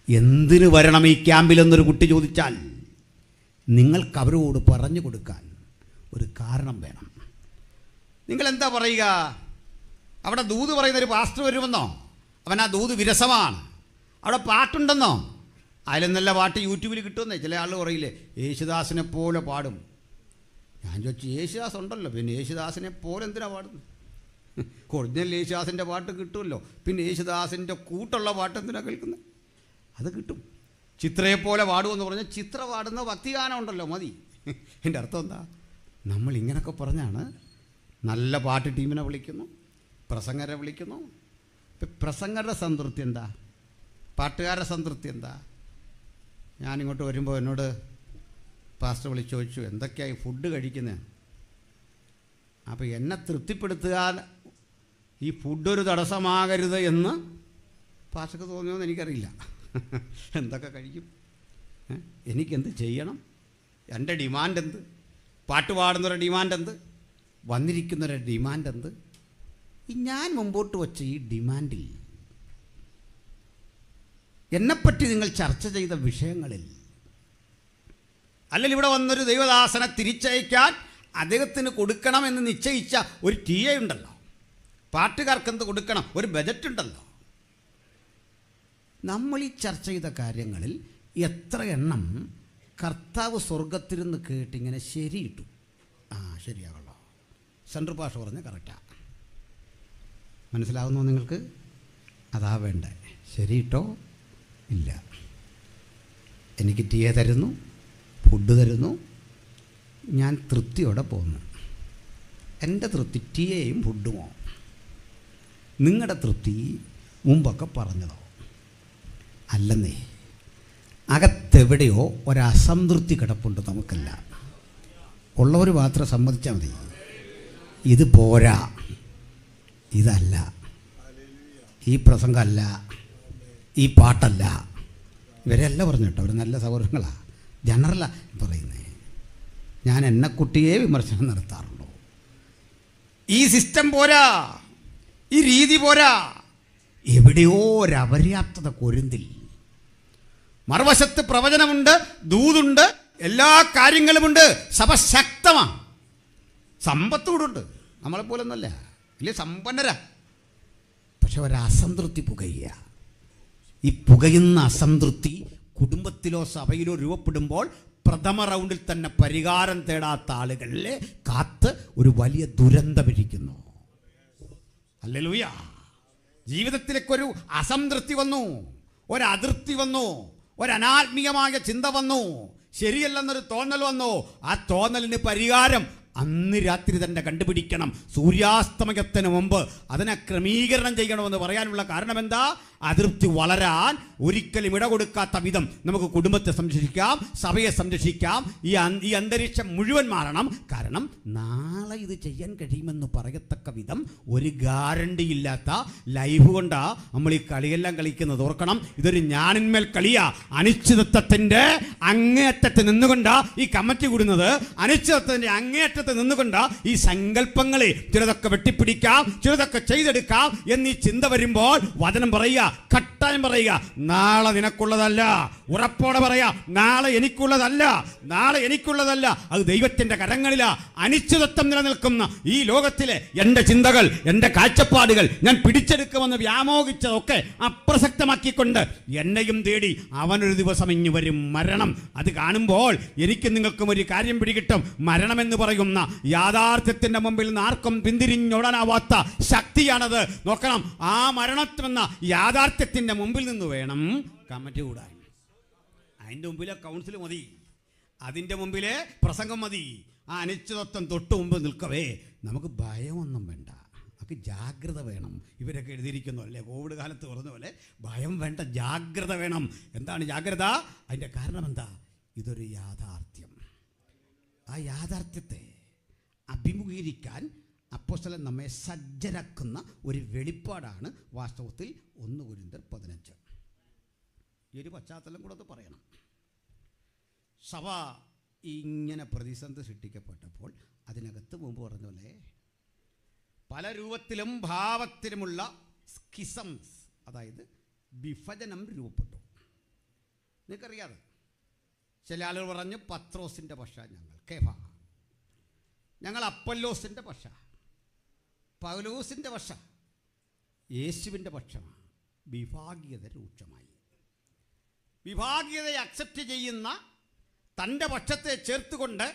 എന്തിനു വരണം ഈ ക്യാമ്പിലെന്നൊരു കുട്ടി ചോദിച്ചാൽ നിങ്ങൾക്ക് അവരോട് പറഞ്ഞു കൊടുക്കാൻ ഒരു കാരണം വേണം. നിങ്ങളെന്താ പറയുക? അവിടെ ദൂത് പറയുന്നൊരു പാസ്റ്റർ വരുമെന്നോ? അവൻ ആ ദൂത് വിരസമാണ്. അവിടെ പാട്ടുണ്ടെന്നോ? അതിലും നല്ല പാട്ട് യൂട്യൂബിൽ കിട്ടുമെന്നേ ചില ആൾ പറയില്ലേ, യേശുദാസിനെ പോലെ പാടും. ഞാൻ ചോദിച്ചു, യേശുദാസ് ഉണ്ടല്ലോ, പിന്നെ യേശുദാസിനെ പോലെ എന്തിനാണ് പാടുന്നത്? ഒറിജിനൽ യേശുദാസിൻ്റെ പാട്ട് കിട്ടുമല്ലോ, പിന്നെ യേശുദാസിൻ്റെ കൂട്ടുള്ള പാട്ട് എന്തിനാണ് കേൾക്കുന്നത്? അത് കിട്ടും. ചിത്രയെപ്പോലെ പാടുമെന്ന് പറഞ്ഞാൽ ചിത്ര പാടുന്ന ഭക്തിഗാനം ഉണ്ടല്ലോ, മതി. എൻ്റെ അർത്ഥം എന്താ? നമ്മൾ ഇങ്ങനെയൊക്കെ പറഞ്ഞാണ് നല്ല പാട്ട് ടീമിനെ വിളിക്കുന്നു, പ്രസംഗരെ വിളിക്കുന്നു. ഇപ്പം പ്രസംഗരുടെ സംതൃപ്തി എന്താ? പാട്ടുകാരുടെ സംതൃപ്തി എന്താ? ഞാനിങ്ങോട്ട് വരുമ്പോൾ എന്നോട് പാസ്റ്റർ വിളിച്ച് ചോദിച്ചു, എന്തൊക്കെയായി ഫുഡ് കഴിക്കുന്നത്? അപ്പോൾ എന്നെ തൃപ്തിപ്പെടുത്തുക ഈ ഫുഡ് ഒരു തടസ്സമാകരുത് എന്ന് പാസ്റ്റർക്ക് തോന്നിയോന്ന് എനിക്കറിയില്ല. എന്തൊക്കെ കഴിക്കും? എനിക്കെന്ത് ചെയ്യണം? എൻ്റെ ഡിമാൻഡ് എന്ത്? പാട്ട് പാടുന്നവരുടെ ഡിമാൻഡ് എന്ത്? വന്നിരിക്കുന്നവരുടെ ഡിമാൻഡ് എന്ത്? ഞാൻ മുമ്പോട്ട് വച്ച ഈ ഡിമാൻഡിൽ എന്നെപ്പറ്റി നിങ്ങൾ ചർച്ച ചെയ്ത വിഷയങ്ങളിൽ, അല്ലെങ്കിൽ ഇവിടെ വന്നൊരു ദൈവദാസനെ തിരിച്ചയക്കാൻ അദ്ദേഹത്തിന് കൊടുക്കണമെന്ന് നിശ്ചയിച്ച ഒരു TA ഉണ്ടല്ലോ, പാട്ടുകാർക്ക് എന്ത് കൊടുക്കണം, ഒരു ബജറ്റ് ഉണ്ടല്ലോ. നമ്മൾ ഈ ചർച്ച ചെയ്ത കാര്യങ്ങളിൽ എത്ര എണ്ണം കർത്താവ് സ്വർഗത്തിരുന്ന് കേട്ടിങ്ങനെ ശരിയിട്ടു? ശരിയാകല്ലോ, സെൻട്രൽ ഭാഷ പറഞ്ഞാൽ കറക്റ്റാണ്. മനസ്സിലാകുന്നോ നിങ്ങൾക്ക്? അതാ വേണ്ടേ. ശരിയിട്ടോ? ഇല്ല. എനിക്ക് TA തരുന്നു, ഫുഡ് തരുന്നു, ഞാൻ തൃപ്തിയോടെ പോകുന്നു. എൻ്റെ തൃപ്തി ടിയെയും ഫുഡുമോ? നിങ്ങളുടെ തൃപ്തി മുമ്പൊക്കെ പറഞ്ഞതോ? അല്ലെന്നേ, അകത്തെവിടെയോ ഒരസംതൃപ്തി കിടപ്പുണ്ട്. നമുക്കല്ല, ഉള്ളവർ മാത്രം സമ്മതിച്ചാൽ മതി. ഇത് പോരാ, ഇതല്ല, ഈ പ്രസംഗമല്ല, ഈ പാട്ടല്ല. ഇവരെല്ലാം പറഞ്ഞു കേട്ടോ, അവർ നല്ല സൗകര്യങ്ങളാണ്, ജനറലാണ് പറയുന്നത്. ഞാൻ എന്നെക്കുട്ടിയെ വിമർശനം നടത്താറുള്ളൂ. ഈ സിസ്റ്റം പോരാ, ഈ രീതി പോരാ, എവിടെയോ ഒരപര്യാപ്തത കൊരുന്തിൽ. മറുവശത്ത് പ്രവചനമുണ്ട്, ദൂതുണ്ട്, എല്ലാ കാര്യങ്ങളുമുണ്ട്. സഭ ശക്തമാണ്, സമ്പത്തോടുണ്ട്. നമ്മളെപ്പോലൊന്നല്ല, ഇല്ലേ, സമ്പന്നരാ. പക്ഷെ ഒരസംതൃപ്തി പുകയുക. ഈ പുകയുന്ന അസംതൃപ്തി കുടുംബത്തിലോ സഭയിലോ രൂപപ്പെടുമ്പോൾ പ്രഥമ റൗണ്ടിൽ തന്നെ പരിഹാരം തേടാത്ത ആളുകളിലെ കാത്ത് ഒരു വലിയ ദുരന്തമിരിക്കുന്നു. ഹല്ലേലൂയ. ജീവിതത്തിലേക്കൊരു അസംതൃപ്തി വന്നു, ഒരതൃപ്തി വന്നു, ഒരനാത്മീയമായ ചിന്ത വന്നു, ശരിയല്ലെന്നൊരു തോന്നൽ വന്നു. ആ തോന്നലിന് പരിഹാരം അന്ന് രാത്രി തന്നെ കണ്ടുപിടിക്കണം. സൂര്യാസ്തമയത്തിന് മുമ്പ് അതിനെ ക്രമീകരണം ചെയ്യണമെന്ന് പറയാനുള്ള കാരണം എന്താ? അതൃപ്തി വളരാൻ ഒരിക്കലും ഇട കൊടുക്കാത്ത വിധം നമുക്ക് കുടുംബത്തെ സംരക്ഷിക്കാം, സഭയെ സംരക്ഷിക്കാം. ഈ അന്തരീക്ഷം മുഴുവൻ മാറണം. കാരണം നാളെ ഇത് ചെയ്യാൻ കഴിയുമെന്ന് പറയത്തക്ക വിധം ഒരു ഗ്യാരണ്ടി ഇല്ലാത്ത ലൈഫ് കൊണ്ടാ നമ്മൾ ഈ കളിയെല്ലാം കളിക്കുന്നത്. ഓർക്കണം, ഇതൊരു ഞാനിന്മേൽ കളിയാ. അനിശ്ചിതത്വത്തിൻ്റെ അങ്ങേയറ്റത്ത് നിന്നുകൊണ്ടാ ഈ കമ്മിറ്റി കൂടുന്നത്. അനിശ്ചിതത്വത്തിൻ്റെ അങ്ങേയറ്റത്ത് നിന്നുകൊണ്ടാ ഈ സങ്കല്പങ്ങളെ ചിലതൊക്കെ വെട്ടിപ്പിടിക്കാം, ചിലതൊക്കെ ചെയ്തെടുക്കാം എന്നീ ചിന്ത വരുമ്പോൾ വചനം പറയുക, കട്ടായം പറയുക, നാളെ നിനക്കുള്ളതല്ല. ഉറപ്പോടെ പറയാ, നാളെ എനിക്കുള്ളതല്ല, നാളെ എനിക്കുള്ളതല്ല. അത് ദൈവത്തിന്റെ കരങ്ങളിലാ. അനിശ്ചിതത്വം നിലനിൽക്കുന്ന ഈ ലോകത്തിലെ എൻ്റെ ചിന്തകൾ, എൻ്റെ കാഴ്ചപ്പാടുകൾ ഞാൻ പിടിച്ചെടുക്കുമെന്ന് വ്യാമോഹിച്ചതൊക്കെ അപ്രസക്തമാക്കിക്കൊണ്ട് എന്നെയും തേടി അവനൊരു ദിവസം ഇങ്ങ് വരും, മരണം. അത് കാണുമ്പോൾ എനിക്ക് നിങ്ങൾക്കും ഒരു കാര്യം പിടികിട്ടും. മരണമെന്ന് പറയുന്ന യാഥാർത്ഥ്യത്തിന്റെ മുമ്പിൽ നിന്ന് ആർക്കും പിന്തിരിഞ്ഞോടാനാവാത്ത ശക്തിയാണത്. നോക്കണം, ആ മരണത്വമെന്ന യാഥാർത്ഥ്യത്തിന്റെ മുമ്പിൽ നിന്ന് വേണം കമ്മിറ്റി കൂടാൻ. അതിൻ്റെ മുമ്പിലെ കൗൺസിൽ മതി, അതിൻ്റെ മുമ്പിലെ പ്രസംഗം മതി. ആ അനിശ്ചിതത്വം തൊട്ട് മുമ്പ് നിൽക്കവേ നമുക്ക് ഭയമൊന്നും വേണ്ട, നമുക്ക് ജാഗ്രത വേണം. ഇവരൊക്കെ എഴുതിയിരിക്കുന്നു അല്ലേ, കോവിഡ് കാലത്ത് പറഞ്ഞ പോലെ ഭയം വേണ്ട, ജാഗ്രത വേണം. എന്താണ് ജാഗ്രത? അതിൻ്റെ കാരണം എന്താ? ഇതൊരു യാഥാർത്ഥ്യം. ആ യാഥാർത്ഥ്യത്തെ അഭിമുഖീകരിക്കാൻ അപ്പോസ്തലൻ നമ്മെ സജ്ജരാക്കുന്ന ഒരു വെളിപ്പാടാണ് വാസ്തവത്തിൽ 1 കൊരിന്ത്യർ 15. ഈ ഒരു പശ്ചാത്തലം കൂടെ പറയണം. സഭ ഇങ്ങനെ പ്രതിസന്ധി സൃഷ്ടിക്കപ്പെട്ടപ്പോൾ അതിനകത്ത് മുമ്പ് പറഞ്ഞ പോലെ പല രൂപത്തിലും ഭാവത്തിലുമുള്ള സ്കിസംസ്, അതായത് വിഭജനം രൂപപ്പെട്ടു. നിങ്ങൾക്കറിയാതെ ചില ആളുകൾ പറഞ്ഞു പത്രോസിൻ്റെ പക്ഷ, ഞങ്ങൾ കേഫ, ഞങ്ങൾ അപ്പല്ലോസിൻ്റെ പക്ഷ, പൗലോസിൻ്റെ പക്ഷ, യേശുവിൻ്റെ പക്ഷമാണ്. വിഭാഗീയത രൂക്ഷമായി. വിഭാഗീയതയെ അക്സെപ്റ്റ് ചെയ്യുന്ന, തൻ്റെ പക്ഷത്തെ ചേർത്തുകൊണ്ട്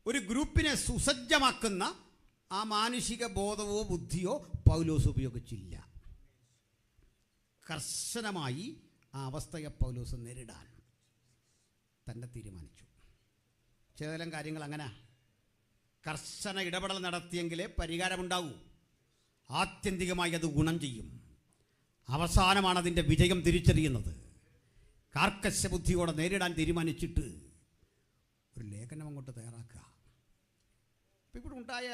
ഒരു ഗ്രൂപ്പിനെ സുസജ്ജമാക്കുന്ന ആ മാനുഷിക ബോധവോ ബുദ്ധിയോ പൗലോസ് ഉപയോഗിച്ചില്ല. കർശനമായി ആ അവസ്ഥയെ പൗലോസ് നേരിടാൻ തന്നെ തീരുമാനിച്ചു. ചിലതരം കാര്യങ്ങൾ അങ്ങനെ കർശന ഇടപെടൽ നടത്തിയെങ്കിലേ പരിഹാരമുണ്ടാകൂ. ആത്യന്തികമായി അത് ഗുണം ചെയ്യും. അവസാനമാണ് അതിൻ്റെ വിജയം തിരിച്ചറിയുന്നത്. കാർക്കശ്യ ബുദ്ധിയോടെ നേരിടാൻ തീരുമാനിച്ചിട്ട് ഒരു ലേഖനം അങ്ങോട്ട് തയ്യാറാക്കുക. അപ്പോൾ ഇവിടെ ഉണ്ടായ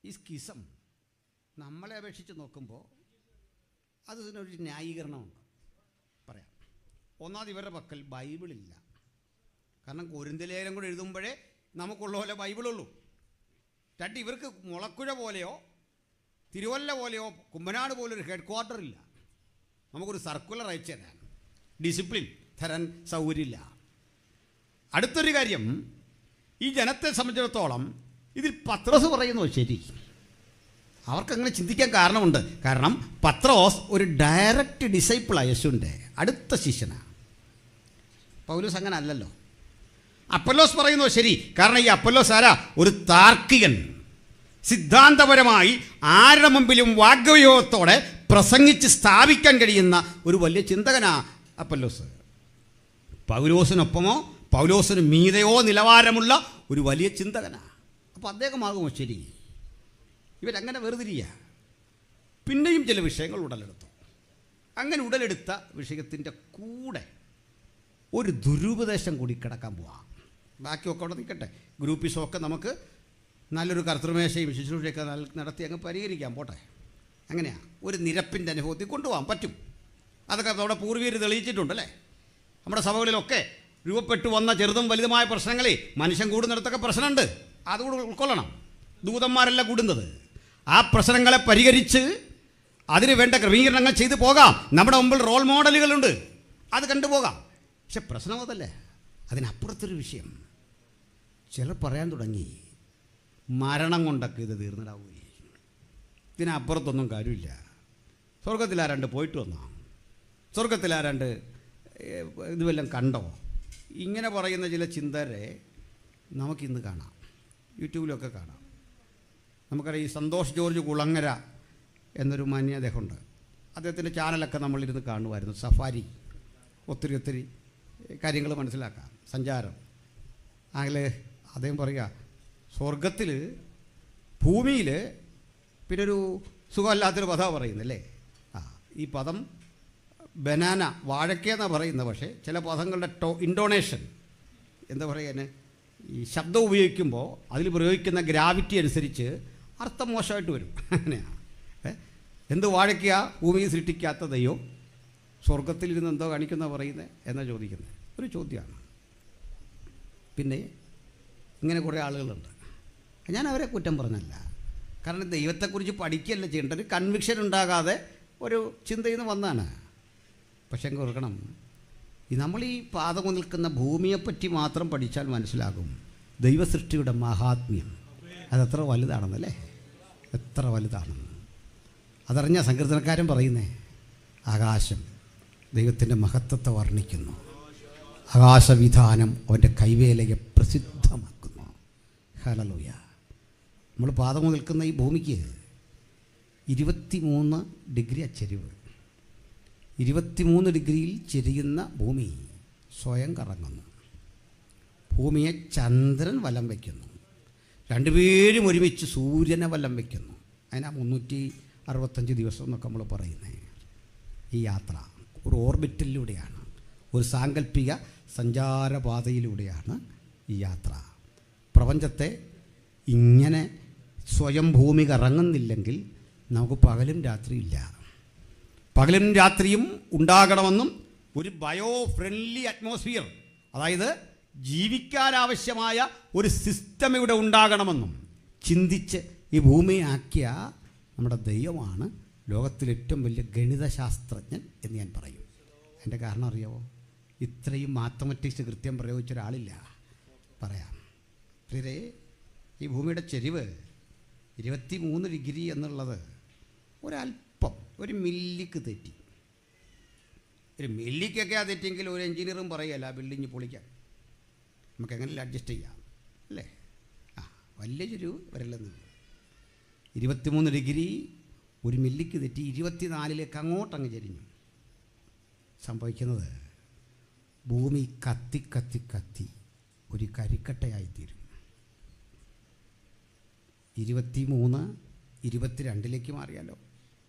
ഈ സ്കിസം നമ്മളെ അപേക്ഷിച്ച് നോക്കുമ്പോൾ അതിനൊരു ന്യായീകരണമുണ്ട്. പറയാം. ഒന്നാമത് ഇവരുടെ പക്കൽ ബൈബിളില്ല. കാരണം കൊരിന്ത്യ ലേഖനം കൂടെ എഴുതുമ്പോഴേ നമുക്കുള്ള പോലെ ബൈബിളുള്ളൂ. രണ്ട്, ഇവർക്ക് മുളക്കുഴ പോലെയോ തിരുവല്ല പോലെയോ കുമ്പനാട് പോലൊരു ഹെഡ് ക്വാർട്ടർ ഇല്ല. നമുക്കൊരു സർക്കുലർ അയച്ചു തരാൻ, ഡിസിപ്ലിൻ തരാൻ സൗകര്യമില്ല. അടുത്തൊരു കാര്യം, ഈ ജനത്തെ സംബന്ധിച്ചിടത്തോളം ഇതിൽ പത്രോസ് പറയുന്നു ശരി, അവർക്കങ്ങനെ ചിന്തിക്കാൻ കാരണമുണ്ട്. കാരണം പത്രോസ് ഒരു ഡയറക്റ്റ് ഡിസൈപ്പിളാണ്, യേശുവിൻ്റെ അടുത്ത ശിഷ്യനാണ്. പൗലോസ് അങ്ങനെ അല്ലല്ലോ. അപ്പൊല്ലോസ് പറയുന്നു ശരി, കാരണം ഈ അപ്പൊല്ലോസ് ആരാ? ഒരു താർക്കികൻ, സിദ്ധാന്തപരമായി ആരുടെ മുമ്പിലും വാഗ്വയോഗത്തോടെ പ്രസംഗിച്ച് സ്ഥാപിക്കാൻ കഴിയുന്ന ഒരു വലിയ ചിന്തകനാ അപ്പൊല്ലോസ്. പൗലോസിനൊപ്പമോ പൗലോസിന് മീതയോ നിലവാരമുള്ള ഒരു വലിയ ചിന്തകനാ. അപ്പോൾ അദ്ദേഹമാകുമോ ശരി? ഇവരങ്ങനെ വേർതിരിയുക. പിന്നെയും ചില വിഷയങ്ങൾ ഉടലെടുത്തു. അങ്ങനെ ഉടലെടുത്ത വിഷയത്തിൻ്റെ കൂടെ ഒരു ദുരുപദേശം കൂടി കിടക്കാൻ പോവാം. ബാക്കിയൊക്കെ അവിടെ നിൽക്കട്ടെ. ഗ്രൂപ്പിസമൊക്കെ നമുക്ക് നല്ലൊരു കർത്തൃമേശയും ശുശ്രൂഷയൊക്കെ നടത്തി അങ്ങ് പരിഹരിക്കാം, പോട്ടെ. അങ്ങനെയാണ് ഒരു നിരപ്പിൻ്റെ അനുഭവത്തിൽ കൊണ്ടുപോകാൻ പറ്റും. അതൊക്കെ നമ്മുടെ പൂർവീകർ തെളിയിച്ചിട്ടുണ്ടല്ലേ. നമ്മുടെ സഭകളിലൊക്കെ രൂപപ്പെട്ടു വന്ന ചെറുതും വലുതുമായ പ്രശ്നങ്ങളെ, മനുഷ്യൻ കൂടുന്നിടത്തൊക്കെ പ്രശ്നമുണ്ട്, അതുകൂടെ ഉൾക്കൊള്ളണം. ദൂതന്മാരല്ല കൂടുന്നത്. ആ പ്രശ്നങ്ങളെ പരിഹരിച്ച് അതിന് വേണ്ട ക്രമീകരണങ്ങൾ ചെയ്തു പോകാം. നമ്മുടെ മുമ്പിൽ റോൾ മോഡലുകളുണ്ട്, അത് കണ്ടുപോകാം. പക്ഷെ പ്രശ്നം അതല്ലേ, അതിനപ്പുറത്തൊരു വിഷയം. ചിലർ പറയാൻ തുടങ്ങി, മരണം കൊണ്ടൊക്കെ ഇത് തീർന്നിടാവൂ, ഇതിനപ്പുറത്തൊന്നും കാര്യമില്ല. സ്വർഗത്തിലാരാണ്ട് പോയിട്ട് വന്നോ, സ്വർഗത്തിലാരാണ്ട് ഇതുവെല്ലാം കണ്ടോ? ഇങ്ങനെ പറയുന്ന ചില ചിന്തരെ നമുക്കിന്ന് കാണാം, യൂട്യൂബിലൊക്കെ കാണാം. നമുക്കറിയാം, ഈ സന്തോഷ് ജോർജ് കുളങ്ങര എന്നൊരു മാന്യ അദ്ദേഹമുണ്ട്. അദ്ദേഹത്തിൻ്റെ ചാനലൊക്കെ നമ്മളിരുന്ന് കാണുമായിരുന്നു. സഫാരി, ഒത്തിരി കാര്യങ്ങൾ മനസ്സിലാക്കാം, സഞ്ചാരം. അതിൽ അദ്ദേഹം പറയുക, സ്വർഗത്തിൽ ഭൂമിയിൽ പിന്നെ ഒരു സുഖമല്ലാത്തൊരു പദമാണ് പറയുന്നല്ലേ. ഈ പദം ബനാന, വാഴയ്ക്കെന്നാണ് പറയുന്നത്. പക്ഷേ ചില പദങ്ങളുടെ ഇൻഡോണേഷൻ എന്താ പറയുക, ഈ ശബ്ദം ഉപയോഗിക്കുമ്പോൾ അതിൽ പ്രയോഗിക്കുന്ന ഗ്രാവിറ്റി അനുസരിച്ച് അർത്ഥം മോശമായിട്ട് വരും. അങ്ങനെയാണ്. എന്ത് വാഴയ്ക്ക ഭൂമിയിൽ സൃഷ്ടിക്കാത്ത ദൈവം സ്വർഗത്തിലിരുന്ന് എന്തോ കാണിക്കുന്ന പറയുന്നത് എന്നാണ് ചോദിക്കുന്നത്. ഒരു ചോദ്യമാണ്. പിന്നെ ഇങ്ങനെ കുറേ ആളുകളുണ്ട്. ഞാൻ അവരെ കുറ്റം പറഞ്ഞല്ല, കാരണം ദൈവത്തെക്കുറിച്ച് പഠിക്കുകയല്ല ചെയ്യേണ്ടത്, ഒരു കൺവിക്ഷൻ ഉണ്ടാകാതെ ഒരു ചിന്തയിൽ നിന്ന് വന്നാണ്. പക്ഷേ ഓർക്കണം, നമ്മൾ ഈ പാദം നിൽക്കുന്ന ഭൂമിയെപ്പറ്റി മാത്രം പഠിച്ചാൽ മനസ്സിലാകും ദൈവസൃഷ്ടിയുടെ മഹാത്മ്യം അതെത്ര വലുതാണെന്നല്ലേ, എത്ര വലുതാണെന്ന്. അതറിഞ്ഞ സങ്കീർത്തനക്കാരൻ പറയുന്നേ, ആകാശം ദൈവത്തിൻ്റെ മഹത്വത്തെ വർണ്ണിക്കുന്നു, ആകാശവിധാനം അവൻ്റെ കൈവേലയെ പ്രസിദ്ധമാക്കുന്നു. ഹല്ലേലൂയ. നമ്മൾ പാദം നിൽക്കുന്ന ഈ ഭൂമിക്ക് 23 ഡിഗ്രി ചെരിവ്. 23 ഡിഗ്രിയിൽ ചെരിയുന്ന ഭൂമി സ്വയം കറങ്ങുന്നു. ഭൂമിയെ ചന്ദ്രൻ വലം വയ്ക്കുന്നു, രണ്ടുപേരും ഒരുമിച്ച് സൂര്യനെ വലം വയ്ക്കുന്നു. അതിനാ 365 ദിവസം എന്നൊക്കെ നമ്മൾ പറയുന്നത്. ഈ യാത്ര ഒരു ഓർബിറ്റിലൂടെയാണ്, ഒരു സാങ്കല്പിക സഞ്ചാരപാതയിലൂടെയാണ് ഈ യാത്ര. പ്രപഞ്ചത്തെ ഇങ്ങനെ സ്വയം ഭൂമി കറങ്ങുന്നില്ലെങ്കിൽ നമുക്ക് പകലും രാത്രിയില്ല. പകലും രാത്രിയും ഉണ്ടാകണമെന്നും ഒരു ബയോ ഫ്രണ്ട്ലി അറ്റ്മോസ്ഫിയർ, അതായത് ജീവിക്കാനാവശ്യമായ ഒരു സിസ്റ്റം ഇവിടെ ഉണ്ടാകണമെന്നും ചിന്തിച്ച് ഈ ഭൂമിയെ ആക്കിയ നമ്മുടെ ദൈവമാണ് ലോകത്തിലെ ഏറ്റവും വലിയ ഗണിതശാസ്ത്രജ്ഞൻ എന്ന് ഞാൻ പറയും. അതിൻ്റെ കാരണം അറിയാമോ? ഇത്രയും മാത്തമാറ്റിക്സ് കൃത്യം പ്രയോഗിച്ച ഒരാളില്ല. പറയാം. പ്രിയരേ, ഈ ഭൂമിയുടെ ചെരിവ് 23 ഡിഗ്രി എന്നുള്ളത് ഒരല്പം, ഒരു മില്ലിക്ക് തെറ്റി. ഒരു മില്ലിക്കൊക്കെ ആ തെറ്റിയെങ്കിൽ ഒരു എഞ്ചിനീയറും പറയല്ല ബിൽഡിങ് പൊളിക്കാൻ. നമുക്ക് എങ്ങനെ അഡ്ജസ്റ്റ് ചെയ്യാം അല്ലേ? വലിയ ചെരിവ് വരല്ലെന്ന്. 23 ഡിഗ്രി ഒരു മില്ലിക്ക് തെറ്റി 24ലേക്ക് അങ്ങോട്ടങ്ങ് ചെരിഞ്ഞു. സംഭവിക്കുന്നത് ഭൂമി കത്തി കത്തി കത്തി ഒരു കരിക്കട്ടയായിത്തീരും. 23, 22ലേക്ക് മാറിയാലോ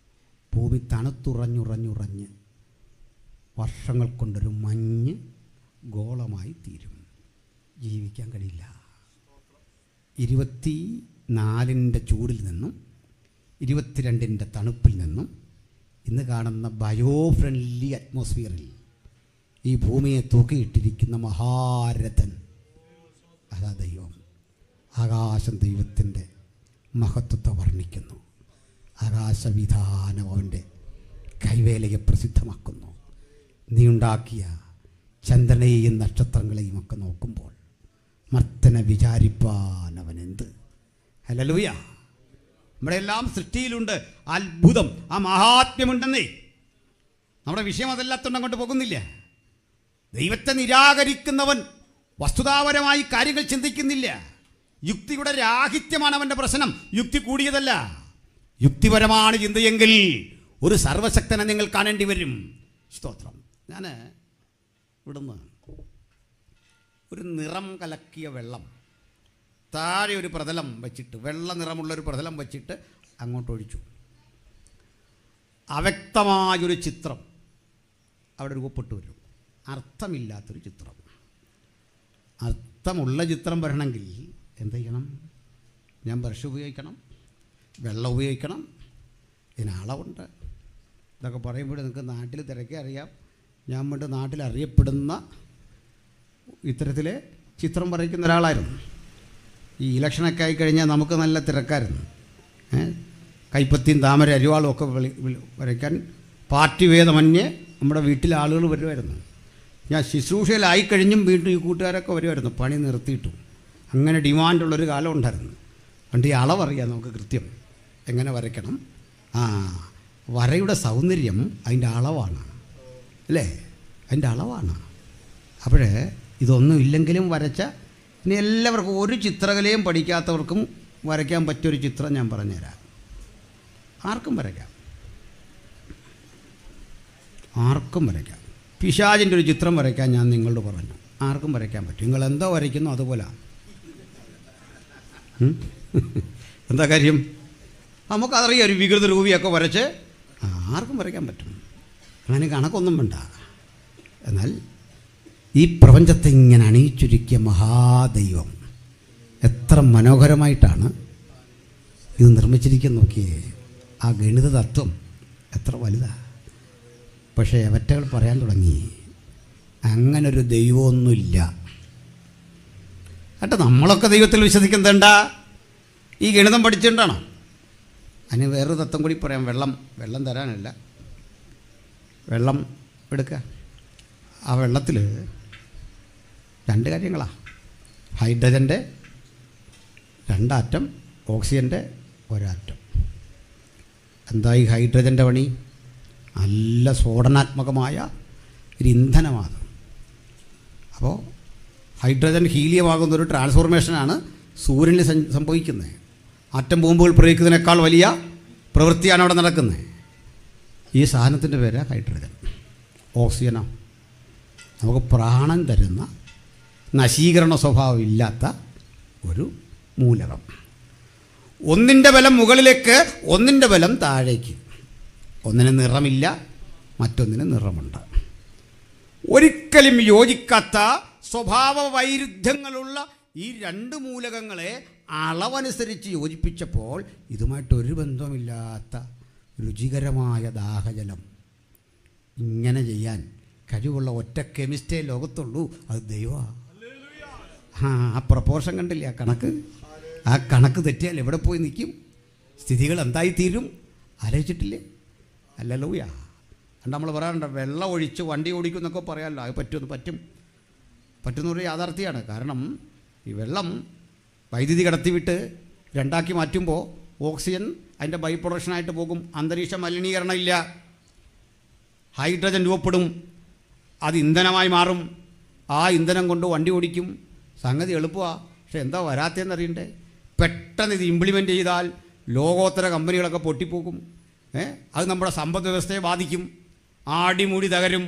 ഭൂമി തണുത്തുറഞ്ഞുറഞ്ഞുറഞ്ഞ് വർഷങ്ങൾ കൊണ്ടൊരു മഞ്ഞ് ഗോളമായി തീരും. ജീവിക്കാൻ കഴിയില്ല. 24ൻ്റെ ചൂടിൽ നിന്നും 22ൻ്റെ തണുപ്പിൽ നിന്നും ഇന്ന് കാണുന്ന ബയോ ഫ്രണ്ട്ലി അറ്റ്മോസ്ഫിയറിൽ ഈ ഭൂമിയെ തൂക്കിയിട്ടിരിക്കുന്ന മഹാരഥൻ അതാ ദൈവം. ആകാശം ദൈവത്തിൻ്റെ മഹത്വത്തെ വർണ്ണിക്കുന്നു. ആകാശവിധാനം അവൻ്റെ കൈവേലയെ പ്രസിദ്ധമാക്കുന്നു. നീ ഉണ്ടാക്കിയ ചന്ദ്രനെയും നക്ഷത്രങ്ങളെയും ഒക്കെ നോക്കുമ്പോൾ മർത്തനെ വിചാരിപ്പാൻ അവനെന്ത്. ഹല്ലേലൂയ. നമ്മുടെ എല്ലാം സൃഷ്ടിയിലുണ്ട് അത്ഭുതം, ആ മഹാത്മ്യമുണ്ടെന്നേ. നമ്മുടെ വിഷയം അതല്ലാത്തോണ്ട് അങ്ങോട്ട് പോകുന്നില്ല. ദൈവത്തെ നിരാകരിക്കുന്നവൻ വസ്തുതാപരമായി കാര്യങ്ങൾ ചിന്തിക്കുന്നില്ല. യുക്തിയുടെ രാഹിത്യമാണ് അവൻ്റെ പ്രശ്നം. യുക്തി കൂടിയതല്ല, യുക്തിപരമാണ് ചിന്തയെങ്കിൽ ഒരു സർവശക്തനെ നിങ്ങൾ കാണേണ്ടി വരും. സ്തോത്രം. ഞാൻ ഇവിടുന്ന് ഒരു നിറം കലക്കിയ വെള്ളം താഴെ ഒരു പ്രതലം വച്ചിട്ട്, വെള്ള നിറമുള്ളൊരു പ്രതലം വച്ചിട്ട് അങ്ങോട്ട് ഒഴിച്ചു. അവ്യക്തമായൊരു ചിത്രം അവിടെ രൂപപ്പെട്ടു വരും. അർത്ഥമില്ലാത്തൊരു ചിത്രം. അർത്ഥമുള്ള ചിത്രം വരണമെങ്കിൽ എന്ത് ചെയ്യണം? ഞാൻ ബ്രഷ് ഉപയോഗിക്കണം, വെള്ളം ഉപയോഗിക്കണം, ഇതിനളവുണ്ട്. ഇതൊക്കെ പറയുമ്പോൾ നിങ്ങൾക്ക് നാട്ടിൽ തിരക്കി അറിയാം. ഞാൻ പണ്ട് നാട്ടിൽ അറിയപ്പെടുന്ന ഇത്തരത്തിൽ ചിത്രം വരയ്ക്കുന്ന ഒരാളായിരുന്നു. ഈ ഇലക്ഷനൊക്കെ ആയിക്കഴിഞ്ഞാൽ നമുക്ക് നല്ല തിരക്കായിരുന്നു. കൈപ്പത്തിയും താമര അരിവാളും ഒക്കെ വരയ്ക്കാൻ പാർട്ടി ഭേദമന്യേ നമ്മുടെ വീട്ടിലെ ആളുകൾ വരുമായിരുന്നു. ഞാൻ ശുശ്രൂഷയിലായിക്കഴിഞ്ഞും വീണ്ടും ഈ കൂട്ടുകാരൊക്കെ വരുമായിരുന്നു, പണി നിർത്തിയിട്ടു. അങ്ങനെ ഡിമാൻഡുള്ളൊരു കാലം ഉണ്ടായിരുന്നു. അതുകൊണ്ട് ഈ അളവറിയാം നമുക്ക് കൃത്യം എങ്ങനെ വരയ്ക്കണം. വരയുടെ സൗന്ദര്യം അതിൻ്റെ അളവാണ്, അല്ലേ? അതിൻ്റെ അളവാണ്. അപ്പോഴേ ഇതൊന്നും ഇല്ലെങ്കിലും വരച്ച ഇനി എല്ലാവർക്കും ഒരു ചിത്രകലയും പഠിക്കാത്തവർക്കും വരയ്ക്കാൻ പറ്റിയൊരു ചിത്രം ഞാൻ പറഞ്ഞുതരാം. ആർക്കും വരയ്ക്കാം, ആർക്കും വരയ്ക്കാം. പിശാചിൻ്റെ ഒരു ചിത്രം വരയ്ക്കാൻ ഞാൻ നിങ്ങളോട് പറഞ്ഞു, ആർക്കും വരയ്ക്കാൻ പറ്റും. നിങ്ങൾ എന്തോ വരയ്ക്കുന്നു അതുപോലെ. എന്താ കാര്യം? നമുക്കതറിയാം, ഒരു വികൃത രൂപിയൊക്കെ വരച്ച് ആർക്കും വരയ്ക്കാൻ പറ്റും. അങ്ങനെ കണക്കൊന്നും വേണ്ട. എന്നാൽ ഈ പ്രപഞ്ചത്തെ ഇങ്ങനെ അണിയിച്ചൊരുക്കിയ മഹാദൈവം എത്ര മനോഹരമായിട്ടാണ് ഇത് നിർമ്മിച്ചിരിക്കുന്നത് നോക്കിയേ. ആ ഗണിത തത്വം എത്ര വലുതാണ്. പക്ഷേ അവറ്റകൾ പറയാൻ തുടങ്ങി, അങ്ങനൊരു ദൈവമൊന്നുമില്ല. കേട്ടോ, നമ്മളൊക്കെ ദൈവത്തിൽ വിശ്വസിക്കുന്നതുണ്ടാ? ഈ ഗണിതം പഠിച്ചിട്ടുണ്ടാണോ? അതിന് വേറൊരു തത്വം കൂടി പറയാം. വെള്ളം തരാനല്ല, വെള്ളം എടുക്കുക. ആ വെള്ളത്തിൽ രണ്ട് കാര്യങ്ങളാണ്. ഹൈഡ്രജൻ്റെ 2 ആറ്റം, ഓക്സിജൻ്റെ 1 ആറ്റം. എന്താ ഈ ഹൈഡ്രജൻ്റെ പണി? നല്ല സ്ഫോടനാത്മകമായ ഒരു ഇന്ധനമാണ്. അപ്പോൾ ഹൈഡ്രജൻ ഹീലിയമാകുന്നൊരു ട്രാൻസ്ഫോർമേഷനാണ് സൂര്യനിൽ സംഭവിക്കുന്നത്. ആറ്റം ബോംബുകൾ പ്രയോഗിക്കുന്നതിനേക്കാൾ വലിയ പ്രവൃത്തിയാണ് അവിടെ നടക്കുന്നത്. ഈ സാധനത്തിൻ്റെ പേര് ഹൈഡ്രജൻ. ഓക്സിജനോ നമുക്ക് പ്രാണൻ തരുന്ന നശീകരണ സ്വഭാവം ഇല്ലാത്ത ഒരു മൂലകം. ഒന്നിൻ്റെ ബലം മുകളിലേക്ക്, ഒന്നിൻ്റെ ബലം താഴേക്ക്. ഒന്നിന് നിറമില്ല, മറ്റൊന്നിന് നിറമുണ്ട്. ഒരിക്കലും യോജിക്കാത്ത സ്വഭാവ വൈരുദ്ധ്യങ്ങളുള്ള ഈ 2 മൂലകങ്ങളെ അളവനുസരിച്ച് യോജിപ്പിച്ചപ്പോൾ ഇതുമായിട്ടൊരു ബന്ധമില്ലാത്ത രുചികരമായ ദാഹജലം. ഇങ്ങനെ ചെയ്യാൻ കഴിവുള്ള ഒറ്റ കെമിസ്റ്റേ ലോകത്തുള്ളൂ, അത് ദൈവമാണ്. ആ പ്രപ്പോർഷൻ കണ്ടില്ലേ? ആ കണക്ക് തെറ്റിയാൽ എവിടെ പോയി നിൽക്കും? സ്ഥിതികൾ എന്തായിത്തീരും? ആലോചിച്ചിട്ടില്ലേ? ഹല്ലേലൂയ. അതുകൊണ്ട് നമ്മൾ പറയാറുണ്ട്, വെള്ളം ഒഴിച്ച് വണ്ടി ഓടിക്കും എന്നൊക്കെ പറയാമല്ലോ. അത് പറ്റുന്നൊരു യാഥാർത്ഥ്യമാണ്. കാരണം ഈ വെള്ളം വൈദ്യുതി കടത്തിവിട്ട് 2ആക്കി മാറ്റുമ്പോൾ ഓക്സിജൻ അതിൻ്റെ ബൈ പ്രൊഡക്ഷനായിട്ട് പോകും. അന്തരീക്ഷ മലിനീകരണം ഇല്ല. ഹൈഡ്രജൻ രൂപപ്പെടും, അത് ഇന്ധനമായി മാറും. ആ ഇന്ധനം കൊണ്ട് വണ്ടി ഓടിക്കും. സംഗതി എളുപ്പമാണ്. പക്ഷെ എന്താ വരാത്തതെന്ന് അറിയണ്ടേ? പെട്ടെന്ന് ഇത് ഇംപ്ലിമെൻ്റ് ചെയ്താൽ ലോകോത്തര കമ്പനികളൊക്കെ പൊട്ടിപ്പോകും. അത് നമ്മുടെ സമ്പദ് വ്യവസ്ഥയെ ബാധിക്കും, ആടിമൂടി തകരും.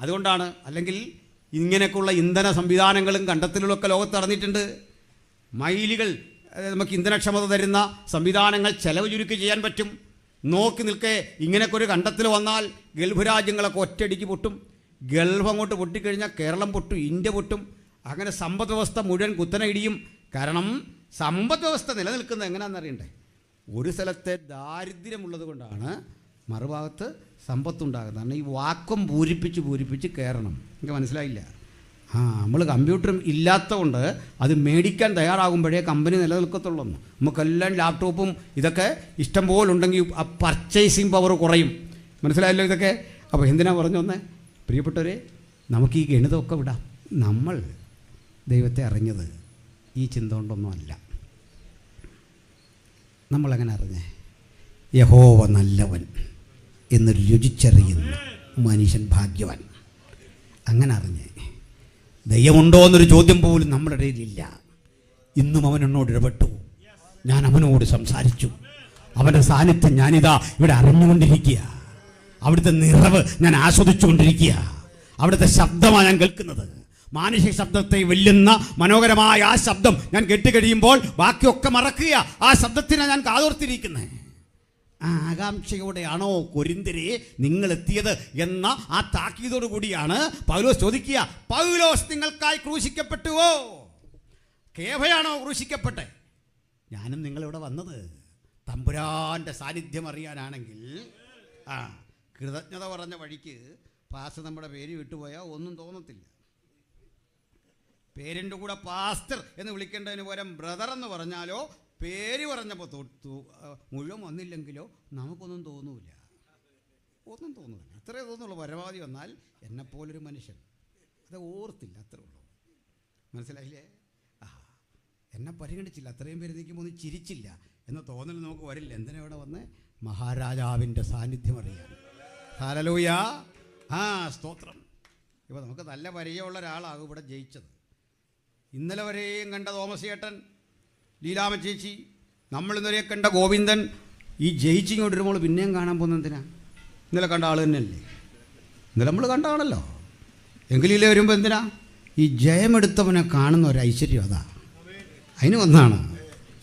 അതുകൊണ്ടാണ്, അല്ലെങ്കിൽ ഇങ്ങനെയൊക്കെയുള്ള ഇന്ധന സംവിധാനങ്ങളും കണ്ടെത്തലുകളൊക്കെ ലോകത്ത് നടന്നിട്ടുണ്ട്. മൈലുകൾ നമുക്ക് ഇന്ധനക്ഷമത തരുന്ന സംവിധാനങ്ങൾ ചെലവ് ചുരുക്കി ചെയ്യാൻ പറ്റും. നോക്കി നിൽക്കേ ഇങ്ങനെയൊക്കെ ഒരു കണ്ടെത്തൽ വന്നാൽ ഗൾഫ് രാജ്യങ്ങളൊക്കെ ഒറ്റയടിക്ക് പൊട്ടും. ഗൾഫ് അങ്ങോട്ട് പൊട്ടിക്കഴിഞ്ഞാൽ കേരളം പൊട്ടും, ഇന്ത്യ പൊട്ടും. അങ്ങനെ സമ്പദ് വ്യവസ്ഥ മുഴുവൻ കുത്തനെ ഇടിയും. കാരണം സമ്പദ് വ്യവസ്ഥ നിലനിൽക്കുന്നത് എങ്ങനെയാണെന്ന് അറിയണ്ടേ? ഒരു സ്ഥലത്തെ ദാരിദ്ര്യമുള്ളത് കൊണ്ടാണ് മറുഭാഗത്ത് സമ്പത്തുണ്ടാകുന്നത്. കാരണം ഈ വാക്വം പൂരിപ്പിച്ച് കയറണം. എനിക്ക് മനസ്സിലായില്ല. നമ്മൾ കമ്പ്യൂട്ടറും ഇല്ലാത്തതുകൊണ്ട് അത് മേടിക്കാൻ തയ്യാറാകുമ്പോഴേ കമ്പനി നിലനിൽക്കത്തുള്ളൂ. നമുക്കെല്ലാം ലാപ്ടോപ്പും ഇതൊക്കെ ഇഷ്ടം പോലെ ഉണ്ടെങ്കിൽ ആ പർച്ചേസിങ് പവർ കുറയും. മനസ്സിലായല്ലോ ഇതൊക്കെ? അപ്പോൾ എന്തിനാണ് പറഞ്ഞു വന്നേ? പ്രിയപ്പെട്ടവരെ, നമുക്ക് ഈ ഗണിതമൊക്കെ വിടാം. നമ്മൾ ദൈവത്തെ അറിഞ്ഞത് ഈ ചിന്ത കൊണ്ടൊന്നുമല്ല. നമ്മളെങ്ങനെ അറിഞ്ഞേ? യഹോവ നല്ലവൻ എന്ന് രുചിച്ചറിയുന്ന മനുഷ്യൻ ഭാഗ്യവാൻ. അങ്ങനെ അറിഞ്ഞേ. ദൈവമുണ്ടോ എന്നൊരു ചോദ്യം പോലും നമ്മുടെ ഇടയിലില്ല. ഇന്നും അവൻ എന്നോട് ഇടപെട്ടു, ഞാൻ അവനോട് സംസാരിച്ചു. അവൻ്റെ സാന്നിധ്യം ഞാനിതാ ഇവിടെ അറിഞ്ഞുകൊണ്ടിരിക്കുക. അവിടുത്തെ നിറവ് ഞാൻ ആസ്വദിച്ചുകൊണ്ടിരിക്കുക. അവിടുത്തെ ശബ്ദമാണ് ഞാൻ കേൾക്കുന്നത്. മാനുഷിക ശബ്ദത്തെ വെല്ലുന്ന മനോഹരമായ ആ ശബ്ദം ഞാൻ കേട്ടുകഴിയുമ്പോൾ ബാക്കിയൊക്കെ മറക്കുക. ആ ശബ്ദത്തിനാണ് ഞാൻ കാതോർത്തിരിക്കുന്നത്. ആകാംക്ഷയോടെയാണോ കൊരിന്ത്യരെ നിങ്ങൾ എത്തിയത് എന്ന ആ താക്കീതോടു കൂടിയാണ് പൗലോസ് ചോദിക്കുക, പൗലോസ് നിങ്ങൾക്കായി ക്രൂശിക്കപ്പെട്ടുവോ? കേഫയാണോ ക്രൂശിക്കപ്പെട്ടെ? ഞാനും നിങ്ങളിവിടെ വന്നത് തമ്പുരാൻ്റെ സാന്നിധ്യം അറിയാനാണെങ്കിൽ കൃതജ്ഞത പറഞ്ഞ വഴിക്ക് പാസ്റ്റർ നമ്മുടെ പേര് വിട്ടുപോയാൽ ഒന്നും തോന്നത്തില്ല. പേരിൻ്റെ കൂടെ പാസ്റ്റർ എന്ന് വിളിക്കേണ്ടതിന് പകരം ബ്രദർ എന്ന് പറഞ്ഞാലോ, പേര് പറഞ്ഞപ്പോൾ മുഴുവൻ വന്നില്ലെങ്കിലോ നമുക്കൊന്നും തോന്നൂല. അത്രേ തോന്നുള്ളൂ. പരമാവധി വന്നാൽ എന്നെപ്പോലൊരു മനുഷ്യൻ അത് ഓർത്തില്ല, അത്രേ ഉള്ളൂ. മനസ്സിലായില്ലേ? എന്നെ പരിഗണിച്ചില്ല, അത്രയും പേര് നിൽക്കുമ്പോൾ ഒന്നും ചിരിച്ചില്ല എന്ന് തോന്നൽ നമുക്ക് വരില്ല. എന്തിനാ ഇവിടെ വന്ന്? മഹാരാജാവിൻ്റെ സാന്നിധ്യം അറിയാൻ. ഹല്ലേലൂയ, സ്തോത്രം. ഇപ്പോൾ നമുക്ക് നല്ല പരിചയമുള്ള ഒരാളാകും ഇവിടെ ജയിച്ചത്. ഇന്നലെ വരെയും കണ്ട തോമസ് ചേട്ടൻ, ലീലാമ്മ ചേച്ചി, നമ്മളിന്നവരെ കണ്ട ഗോവിന്ദൻ, ഈ ജയിച്ചിങ്ങോട്ട് വരുമ്പോൾ പിന്നെയും കാണാൻ പോകുന്നത് എന്തിനാ? ഇന്നലെ കണ്ട ആൾ തന്നെയല്ലേ? ഇന്നലെ നമ്മൾ കണ്ടാണല്ലോ. എങ്കിലും ഇല്ലേ വരുമ്പോൾ എന്തിനാ? ഈ ജയമെടുത്തവനെ കാണുന്ന ഒരു ഐശ്വര്യം, അതാ അതിന് വന്നാണ്.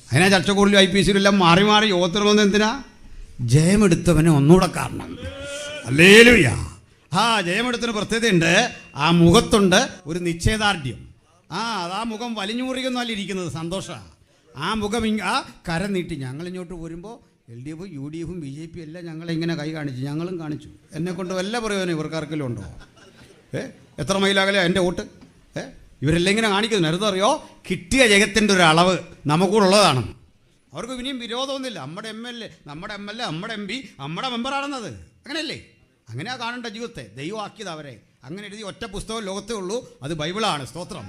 അതിനാ ചർച്ചക്കൂടിലും IPC എല്ലാം മാറി മാറി യോഗത്തിനൊന്നും എന്തിനാ? ജയമെടുത്തവനെ ഒന്നുകൂടെ കാണണം. ഹല്ലേലൂയ. ജയമെടുത്തതിന് പ്രത്യേകതയുണ്ട്. ആ മുഖത്തുണ്ട് ഒരു നിശ്ചയദാർഢ്യം. അതാ മുഖം വലിഞ്ഞു മുറിയൊന്നുമല്ല ഇരിക്കുന്നത്, സന്തോഷമാണ്. ആ മുഖം ആ കരം നീട്ടി. ഞങ്ങളിങ്ങോട്ട് പോരുമ്പോൾ LDF, UDF, BJP എല്ലാം ഞങ്ങളിങ്ങനെ കൈ കാണിച്ചു, ഞങ്ങളും കാണിച്ചു. എന്നെക്കൊണ്ട് വല്ല പ്രയോജനം ഇവർക്കാർക്കെങ്കിലും ഉണ്ടോ? എത്ര മൈലകലെ എൻ്റെ വോട്ട്? ഇവരെല്ലാം ഇങ്ങനെ കാണിക്കുന്നു. നേരത്തറിയോ, കിട്ടിയ ജയത്തിൻ്റെ ഒരു അളവ് നമുക്കൂടുള്ളതാണ്. അവർക്ക് ഇനിയും വിരോധമൊന്നുമില്ല. നമ്മുടെ MLA, നമ്മുടെ MLA, നമ്മുടെ MP, നമ്മുടെ മെമ്പറാണെന്നത്. അങ്ങനെയല്ലേ? അങ്ങനെയാ കാണേണ്ട ജീവിതത്തെ. ദൈവം ആക്കിയത് അവരെ. അങ്ങനെ എഴുതി ഒറ്റ പുസ്തകം ലോകത്തേ ഉള്ളൂ, അത് ബൈബിളാണ്. സ്തോത്രം.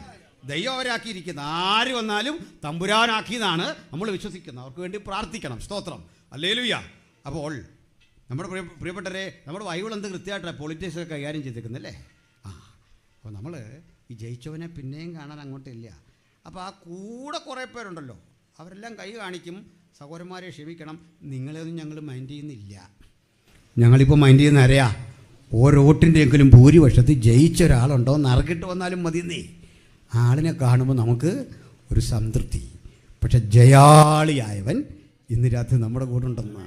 ദൈവം അവരാക്കിയിരിക്കുന്നത്. ആര് വന്നാലും തമ്പുരാനാക്കിയതാണ് നമ്മൾ വിശ്വസിക്കുന്നത്. അവർക്ക് വേണ്ടി പ്രാർത്ഥിക്കണം. സ്തോത്രം. ഹല്ലേലൂയ. അപ്പോൾ നമ്മുടെ പ്രിയപ്പെട്ടവരെ, നമ്മുടെ ബൈബിൾ എന്ത് കൃത്യമായിട്ടാണ് പൊളിറ്റിക്സൊക്കെ കൈകാര്യം ചെയ്തേക്കുന്നല്ലേ? അപ്പോൾ നമ്മൾ ഈ ജയിച്ചവനെ പിന്നെയും കാണാൻ അങ്ങോട്ടില്ല. അപ്പോൾ ആ കൂടെ കുറേ പേരുണ്ടല്ലോ, അവരെല്ലാം കൈ കാണിക്കും. സഹോദരന്മാരെ ക്ഷമിക്കണം, നിങ്ങളെയൊന്നും ഞങ്ങൾ മൈൻഡ് ചെയ്യുന്നില്ല. ഞങ്ങളിപ്പോൾ മൈൻഡ് ചെയ്യുന്ന ആരെയാ? ഓരോട്ടിൻ്റെയെങ്കിലും ഭൂരിപക്ഷത്തിൽ ജയിച്ച ഒരാളുണ്ടോ നറുക്കിട്ട് വന്നാലും മതിയെന്നേ. ആളിനെ കാണുമ്പോൾ നമുക്ക് ഒരു സംതൃപ്തി. പക്ഷെ ജയാളിയായവൻ ഇന്ന് രാത്രി നമ്മുടെ കൂടെ ഉണ്ടെന്ന്,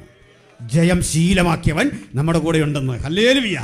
ജയം ശീലമാക്കിയവൻ നമ്മുടെ കൂടെ ഉണ്ടെന്ന്. ഹല്ലേലൂയ.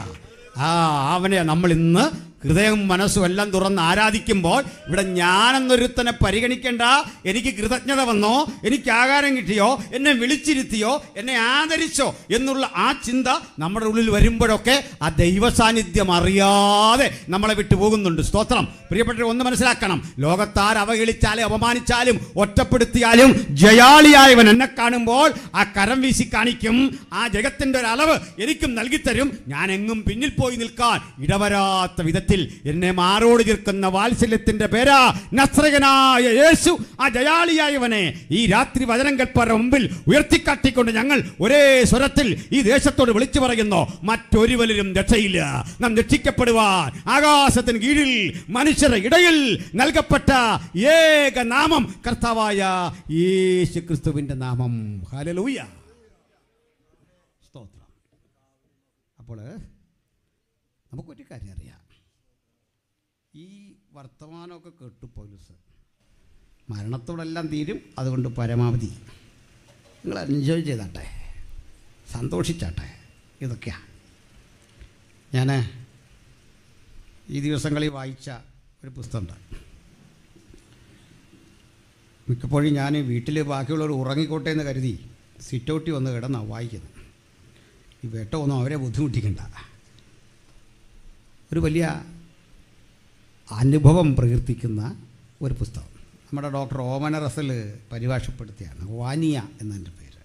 അവനെ നമ്മൾ ഇന്ന് ഹൃദയം മനസ്സും എല്ലാം തുറന്ന് ആരാധിക്കുമ്പോൾ ഇവിടെ ഞാനെന്നൊരുത്തനെ പരിഗണിക്കേണ്ട, എനിക്ക് കൃതജ്ഞത വന്നോ, എനിക്ക് ആഹാരം കിട്ടിയോ, എന്നെ വിളിച്ചിരുത്തിയോ, എന്നെ ആദരിച്ചോ എന്നുള്ള ആ ചിന്ത നമ്മുടെ ഉള്ളിൽ വരുമ്പോഴൊക്കെ ആ ദൈവ സാന്നിധ്യം അറിയാതെ നമ്മളെ വിട്ടു പോകുന്നുണ്ട്. സ്തോത്രം. പ്രിയപ്പെട്ടവർ, ഒന്ന് മനസ്സിലാക്കണം, ലോകത്താർ അവഹേളിച്ചാലും അപമാനിച്ചാലും ഒറ്റപ്പെടുത്തിയാലും ജയാളിയായവൻ എന്നെ കാണുമ്പോൾ ആ കരം വീശി കാണിക്കും. ആ ജഗത്തിൻ്റെ ഒരു അളവ് എനിക്കും നൽകിത്തരും. ഞാൻ എങ്ങും പിന്നിൽ പോയി നിൽക്കാൻ ഇടവരാത്ത വിധത്തിൽ എന്നെ മാറോട് ചേർക്കുന്ന വാത്സല്യത്തിന്റെ പേരാ നസ്രയനായ യേശു. ആ ജയാളിയായവനെ ഈ രാത്രി വചനം കേൾപ്പാരുടെ മുമ്പിൽ ഉയർത്തിക്കാട്ടിക്കൊണ്ട് ഞങ്ങൾ ഒരേ സ്വരത്തിൽ ഈ ദേശത്തോട് വിളിച്ചു പറയുന്നു, മറ്റൊരുവരും രക്ഷയില്ല. നാം രക്ഷിക്കപ്പെടുവാൻ ആകാശത്തിന് കീഴിൽ മനുഷ്യരുടെ ഇടയിൽ നൽകപ്പെട്ട ഏക നാമം കർത്താവായ യേശു ക്രിസ്തുവിന്റെ നാമം. ഹല്ലേലൂയ. സ്തോത്രം. അപ്പോൾ നമുക്കൊരു കാര്യം അറിയാം. ഈ വർത്തമാനമൊക്കെ കേട്ടു പൗലോസ്, മരണത്തോടെല്ലാം തീരും, അതുകൊണ്ട് പരമാവധി നിങ്ങൾ എൻജോയ് ചെയ്താട്ടെ, സന്തോഷിച്ചാട്ടെ. ഇതൊക്കെയാണ് ഞാൻ ഈ ദിവസങ്ങളിൽ വായിച്ച ഒരു പുസ്തകമുണ്ട്. മിക്കപ്പോഴും ഞാൻ വീട്ടിൽ ബാക്കിയുള്ളവർ ഉറങ്ങിക്കോട്ടെ എന്ന് കരുതി സിറ്റൗട്ടി വന്ന് കിടന്നാണ് വായിക്കുന്നത്. ഈ വെട്ടമൊന്നും അവരെ ബുദ്ധിമുട്ടിക്കണ്ട. ഒരു വലിയ അനുഭവം പ്രകീർത്തിക്കുന്ന ഒരു പുസ്തകം. നമ്മുടെ ഡോക്ടർ ഓമന റസൽ പരിഭാഷപ്പെടുത്തിയാണ്. വാനിയ എന്നതിൻ്റെ പേര്.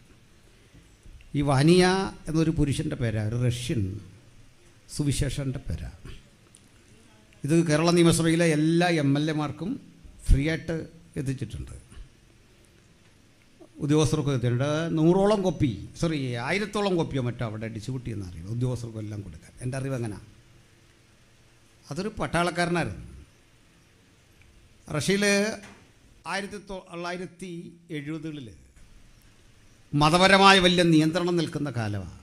ഈ വാനിയ എന്നൊരു പുരുഷൻ്റെ പേരാണ്, ഒരു റഷ്യൻ സുവിശേഷൻ്റെ പേരാണ്. ഇത് കേരള നിയമസഭയിലെ എല്ലാ MLA മാർക്കും ഫ്രീ ആയിട്ട് എത്തിച്ചിട്ടുണ്ട്, ഉദ്യോഗസ്ഥർക്കും എത്തിയിട്ടുണ്ട്. 100ഓളം കോപ്പി, 1000ഓളം കോപ്പിയോ മറ്റോ അവിടെ ഡിസ്ട്രിബ്യൂട്ട് ചെയ്യുന്ന അറിയാം, ഉദ്യോഗസ്ഥർക്കും എല്ലാം കൊടുക്കാൻ. എൻ്റെ അറിവ് എങ്ങനെ? അതൊരു പട്ടാളക്കാരനായിരുന്നു. റഷ്യയിൽ 1970-കളിൽ മതപരമായ വലിയ നിയന്ത്രണം നിൽക്കുന്ന കാലമാണ്.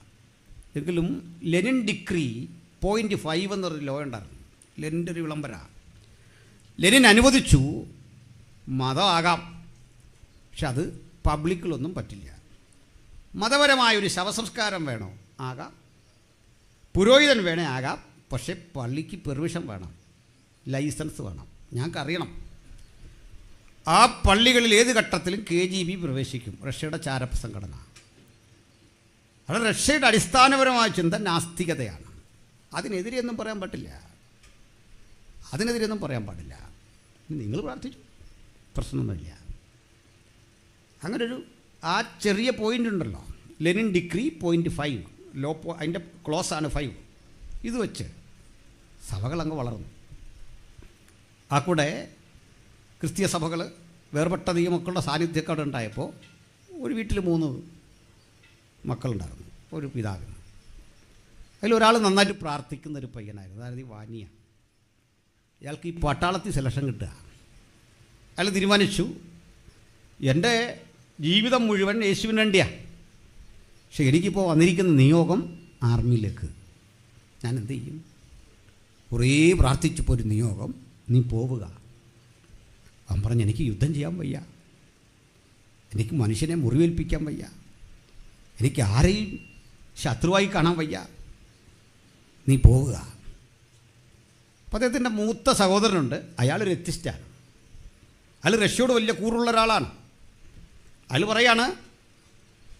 എങ്കിലും ലെനിൻ ഡിക്രി .5 എന്നൊരു ലോ ഉണ്ടായിരുന്നു. ലെനിൻ്റെ ഒരു വിളംബര. ലെനിൻ അനുവദിച്ചു മതമാകാം, പക്ഷെ അത് പബ്ലിക്കിലൊന്നും പറ്റില്ല. മതപരമായൊരു ശവസംസ്കാരം വേണോ ആകാം, പുരോഹിതൻ വേണേ ആകാം, പക്ഷേ പള്ളിക്ക് പെർമിഷൻ വേണം, ലൈസൻസ് വേണം. ഞങ്ങൾക്കറിയണം ആ പള്ളികളിൽ ഏത് ഘട്ടത്തിലും KGB പ്രവേശിക്കും, റഷ്യയുടെ ചാരപ്പ സംഘടന. അത് റഷ്യയുടെ അടിസ്ഥാനപരമായ ചിന്ത നാസ്തികതയാണ്. അതിനെതിരെയൊന്നും പറയാൻ പറ്റില്ല, അതിനെതിരെയൊന്നും പറയാൻ പാടില്ല. നിങ്ങൾ പ്രാർത്ഥിച്ചു, പ്രശ്നമൊന്നുമില്ല. അങ്ങനൊരു ആ ചെറിയ പോയിൻ്റ് ഉണ്ടല്ലോ, ലെനിൻ ഡിക്രി .5 ലോ, അതിൻ്റെ ക്ലോസാണ് 5. ഇത് വെച്ച് സഭകളങ്ങ് വളർന്നു. ആ കൂടെ ക്രിസ്തീയ സഭകൾ, വേർപെട്ട ദൈവമക്കളുടെ സാന്നിധ്യമൊക്കെ അവിടെ ഉണ്ടായപ്പോൾ ഒരു വീട്ടിൽ 3 മക്കളുണ്ടായിരുന്നു, ഒരു പിതാവിന്. അതിലൊരാൾ നന്നായിട്ട് പ്രാർത്ഥിക്കുന്നൊരു പയ്യനായിരുന്നു, അതായത് ഈ വാനിയ. അയാൾക്ക് ഈ പട്ടാളത്തിൽ സെലക്ഷൻ കിട്ടുക. അയാൾ തീരുമാനിച്ചു, എൻ്റെ ജീവിതം മുഴുവൻ യേശുവിന് വേണ്ടിയാണ്, പക്ഷെ എനിക്കിപ്പോൾ വന്നിരിക്കുന്ന നിയോഗം ആർമിയിലേക്ക്. ഞാൻ എന്ത് ചെയ്യും? കുറേ പ്രാർത്ഥിച്ചപ്പോൾ ഒരു നിയോഗം, നീ പോവുക. അവൻ പറഞ്ഞു, എനിക്ക് യുദ്ധം ചെയ്യാൻ വയ്യ, എനിക്ക് മനുഷ്യനെ മുറിവേൽപ്പിക്കാൻ വയ്യ, എനിക്ക് ആരെയും ശത്രുവായി കാണാൻ വയ്യ, നീ പോവുക. അപ്പോൾ അദ്ദേഹത്തിൻ്റെ മൂത്ത സഹോദരനുണ്ട്, അയാളൊരു എത്തിസ്റ്റാണ്. അയാൾ റഷ്യയോട് വലിയ കൂറുള്ള ഒരാളാണ്. അയാൾ പറയാണ്,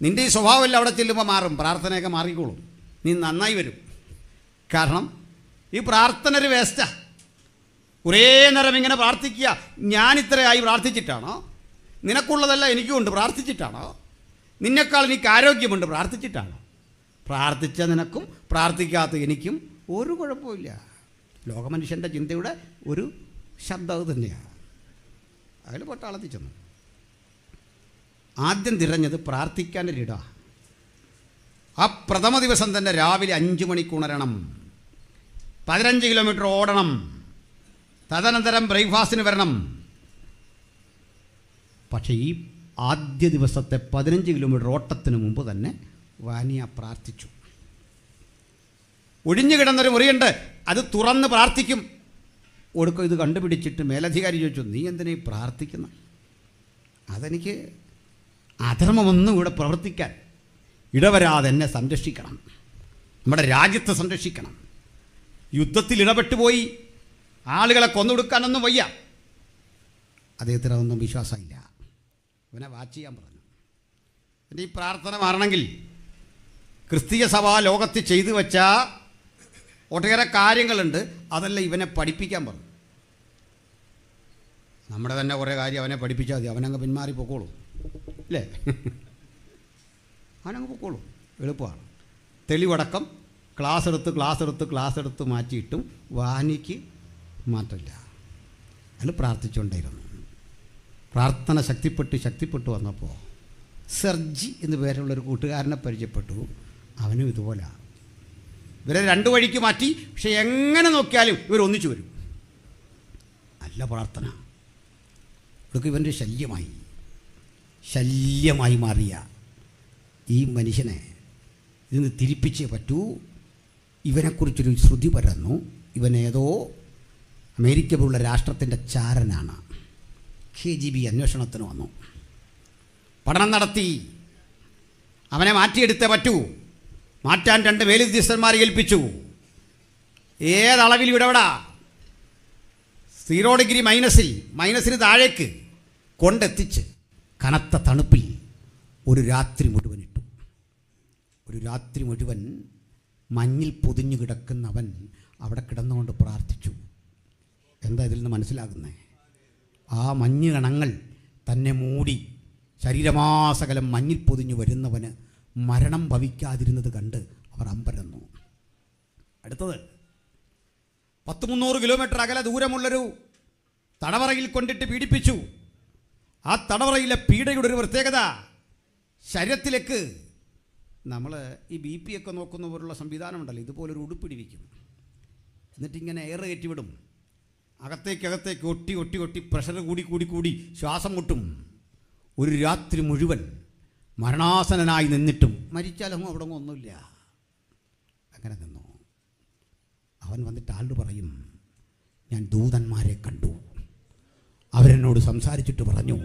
നിൻ്റെ ഈ സ്വഭാവമെല്ലാം അവിടെ ചെല്ലുമ്പോൾ മാറും, പ്രാർത്ഥനയൊക്കെ മാറിക്കോളും, നീ നന്നായി വരും. കാരണം ഈ പ്രാർത്ഥന ഒരു വേസ്റ്റാണ്. കുറേ നേരം ഇങ്ങനെ പ്രാർത്ഥിക്കുക. ഞാനിത്രയായി പ്രാർത്ഥിച്ചിട്ടാണോ? നിനക്കുള്ളതല്ല എനിക്കുമുണ്ട്, പ്രാർത്ഥിച്ചിട്ടാണോ? നിന്നെക്കാൾ എനിക്ക് ആരോഗ്യമുണ്ട്, പ്രാർത്ഥിച്ചിട്ടാണോ? പ്രാർത്ഥിച്ച നിനക്കും പ്രാർത്ഥിക്കാത്ത എനിക്കും ഒരു കുഴപ്പമില്ല. ലോകമനുഷ്യൻ്റെ ചിന്തയുടെ ഒരു ശബ്ദം അത് തന്നെയാണ്. അയാൾ പട്ടാളത്തിൽ ചെന്നു. ആദ്യം തിരഞ്ഞത് പ്രാർത്ഥിക്കാനൊരിടമാണ്. ആ പ്രഥമ ദിവസം തന്നെ രാവിലെ 5 മണിക്ക് ഉണരണം, 15 കിലോമീറ്റർ ഓടണം, തദനന്തരം ബ്രേക്ക്ഫാസ്റ്റിന് വരണം. പക്ഷേ ഈ ആദ്യ ദിവസത്തെ 15 കിലോമീറ്റർ ഓട്ടത്തിന് മുമ്പ് തന്നെ വാനിയ പ്രാർത്ഥിച്ചു. ഒഴിഞ്ഞു കിടന്നൊരു മുറിയുണ്ട്, അത് തുറന്ന് പ്രാർത്ഥിക്കും. ഒടുക്കം ഇത് കണ്ടുപിടിച്ചിട്ട് മേലധികാരി ചോദിച്ചു, നീ എന്തിനാ പ്രാർത്ഥിക്കുന്ന? അതെനിക്ക് അധർമ്മമൊന്നും ഇവിടെ പ്രവർത്തിക്കാൻ ഇടവരാതെ എന്നെ സംരക്ഷിക്കണം, നമ്മുടെ രാജ്യത്തെ സംരക്ഷിക്കണം. യുദ്ധത്തിൽ ഇടപെട്ടു പോയി ആളുകളെ കൊന്നൊടുക്കാനൊന്നും വയ്യ. അദ്ദേഹത്തിന് അതൊന്നും വിശ്വാസമില്ല. ഇവനെ വാച്ച് ചെയ്യാൻ പറഞ്ഞു. എൻ്റെ ഈ പ്രാർത്ഥന മാറണമെങ്കിൽ ക്രിസ്തീയ സഭ ലോകത്ത് ചെയ്തു വെച്ച ഒട്ടേറെ കാര്യങ്ങളുണ്ട്, അതെല്ലാം ഇവനെ പഠിപ്പിക്കാൻ പറഞ്ഞു. നമ്മുടെ തന്നെ കുറേ കാര്യം അവനെ പഠിപ്പിച്ചാൽ മതി, അവനങ്ങ് പിന്മാറി പൊക്കോളൂ, അല്ലേ? അവനങ്ങ് പൊക്കോളൂ, എളുപ്പമാണ്. തെളിവടക്കം ക്ലാസ് എടുത്ത് മാറ്റിയിട്ടും വാനിക്ക് മാറ്റമില്ല. അയാൾ പ്രാർത്ഥിച്ചുകൊണ്ടേയിരുന്നു. പ്രാർത്ഥന ശക്തിപ്പെട്ടു വന്നപ്പോൾ സെർജി എന്ന് പേരുള്ളൊരു കൂട്ടുകാരനെ പരിചയപ്പെട്ടു. അവനും ഇതുപോലെ. ഇവരെ 2 വഴിക്ക് മാറ്റി, പക്ഷെ എങ്ങനെ നോക്കിയാലും ഇവർ ഒന്നിച്ചു വരും. നല്ല പ്രാർത്ഥന. ഇവർക്ക് ഇവൻ്റെ ശല്യമായി മാറിയ ഈ മനുഷ്യനെ ഇതിന് തിരിപ്പിച്ചേ പറ്റൂ. ഇവനെക്കുറിച്ചൊരു ശ്രുതി പരന്നു. ഇവനേതോ അമേരിക്ക പോലുള്ള രാഷ്ട്രത്തിൻ്റെ ചാരനാണ്. KGB അന്വേഷണത്തിന് വന്നു, പഠനം നടത്തി. അവനെ മാറ്റിയെടുത്തേ പറ്റൂ. മാറ്റാൻ 2 മേലുദ്യോഗസ്ഥന്മാരെ ഏൽപ്പിച്ചു. ഏതളവിൽ ഇടപെടാ, 0 ഡിഗ്രി മൈനസിന് താഴേക്ക് കൊണ്ടെത്തിച്ച് കനത്ത തണുപ്പിൽ ഒരു രാത്രി മുഴുവൻ ഇട്ടു. ഒരു രാത്രി മുഴുവൻ മഞ്ഞിൽ പൊതിഞ്ഞു കിടക്കുന്നവൻ അവിടെ കിടന്നുകൊണ്ട് പ്രാർത്ഥിച്ചു. എന്താ ഇതിൽ നിന്ന് മനസ്സിലാകുന്നത്? ആ മഞ്ഞ് കണങ്ങൾ തന്നെ മൂടി ശരീരമാസകലം മഞ്ഞിൽ പൊതിഞ്ഞു വരുന്നവന് മരണം ഭവിക്കാതിരുന്നത് കണ്ട് അവർ അമ്പരന്നു. അടുത്തത് 100-300 കിലോമീറ്റർ അകലെ ദൂരമുള്ളൊരു തടവറയിൽ കൊണ്ടിട്ട് പീഡിപ്പിച്ചു. ആ തടവറയിലെ പീഡയുടെ ഒരു പ്രത്യേകത, ശരീരത്തിലേക്ക് നമ്മൾ ഈ BP ഒക്കെ നോക്കുന്ന പോലുള്ള സംവിധാനമുണ്ടല്ലോ, ഇതുപോലൊരു ഉടുപ്പിടിവിക്കും. എന്നിട്ടിങ്ങനെ എയർ കയറ്റിവിടും. അകത്തേക്ക് ഒട്ടി പ്രഷർ കൂടി ശ്വാസം മുട്ടും. ഒരു രാത്രി മുഴുവൻ മരണാസനനായി നിന്നിട്ടും മരിച്ചാലൊന്നും അവിടെ ഒന്നുമില്ല. അങ്ങനെ നിന്നു. അവൻ വന്നിട്ട് ആളോട് പറയും, ഞാൻ ദൂതന്മാരെ കണ്ടു, അവരെന്നോട് സംസാരിച്ചിട്ട് പറഞ്ഞു,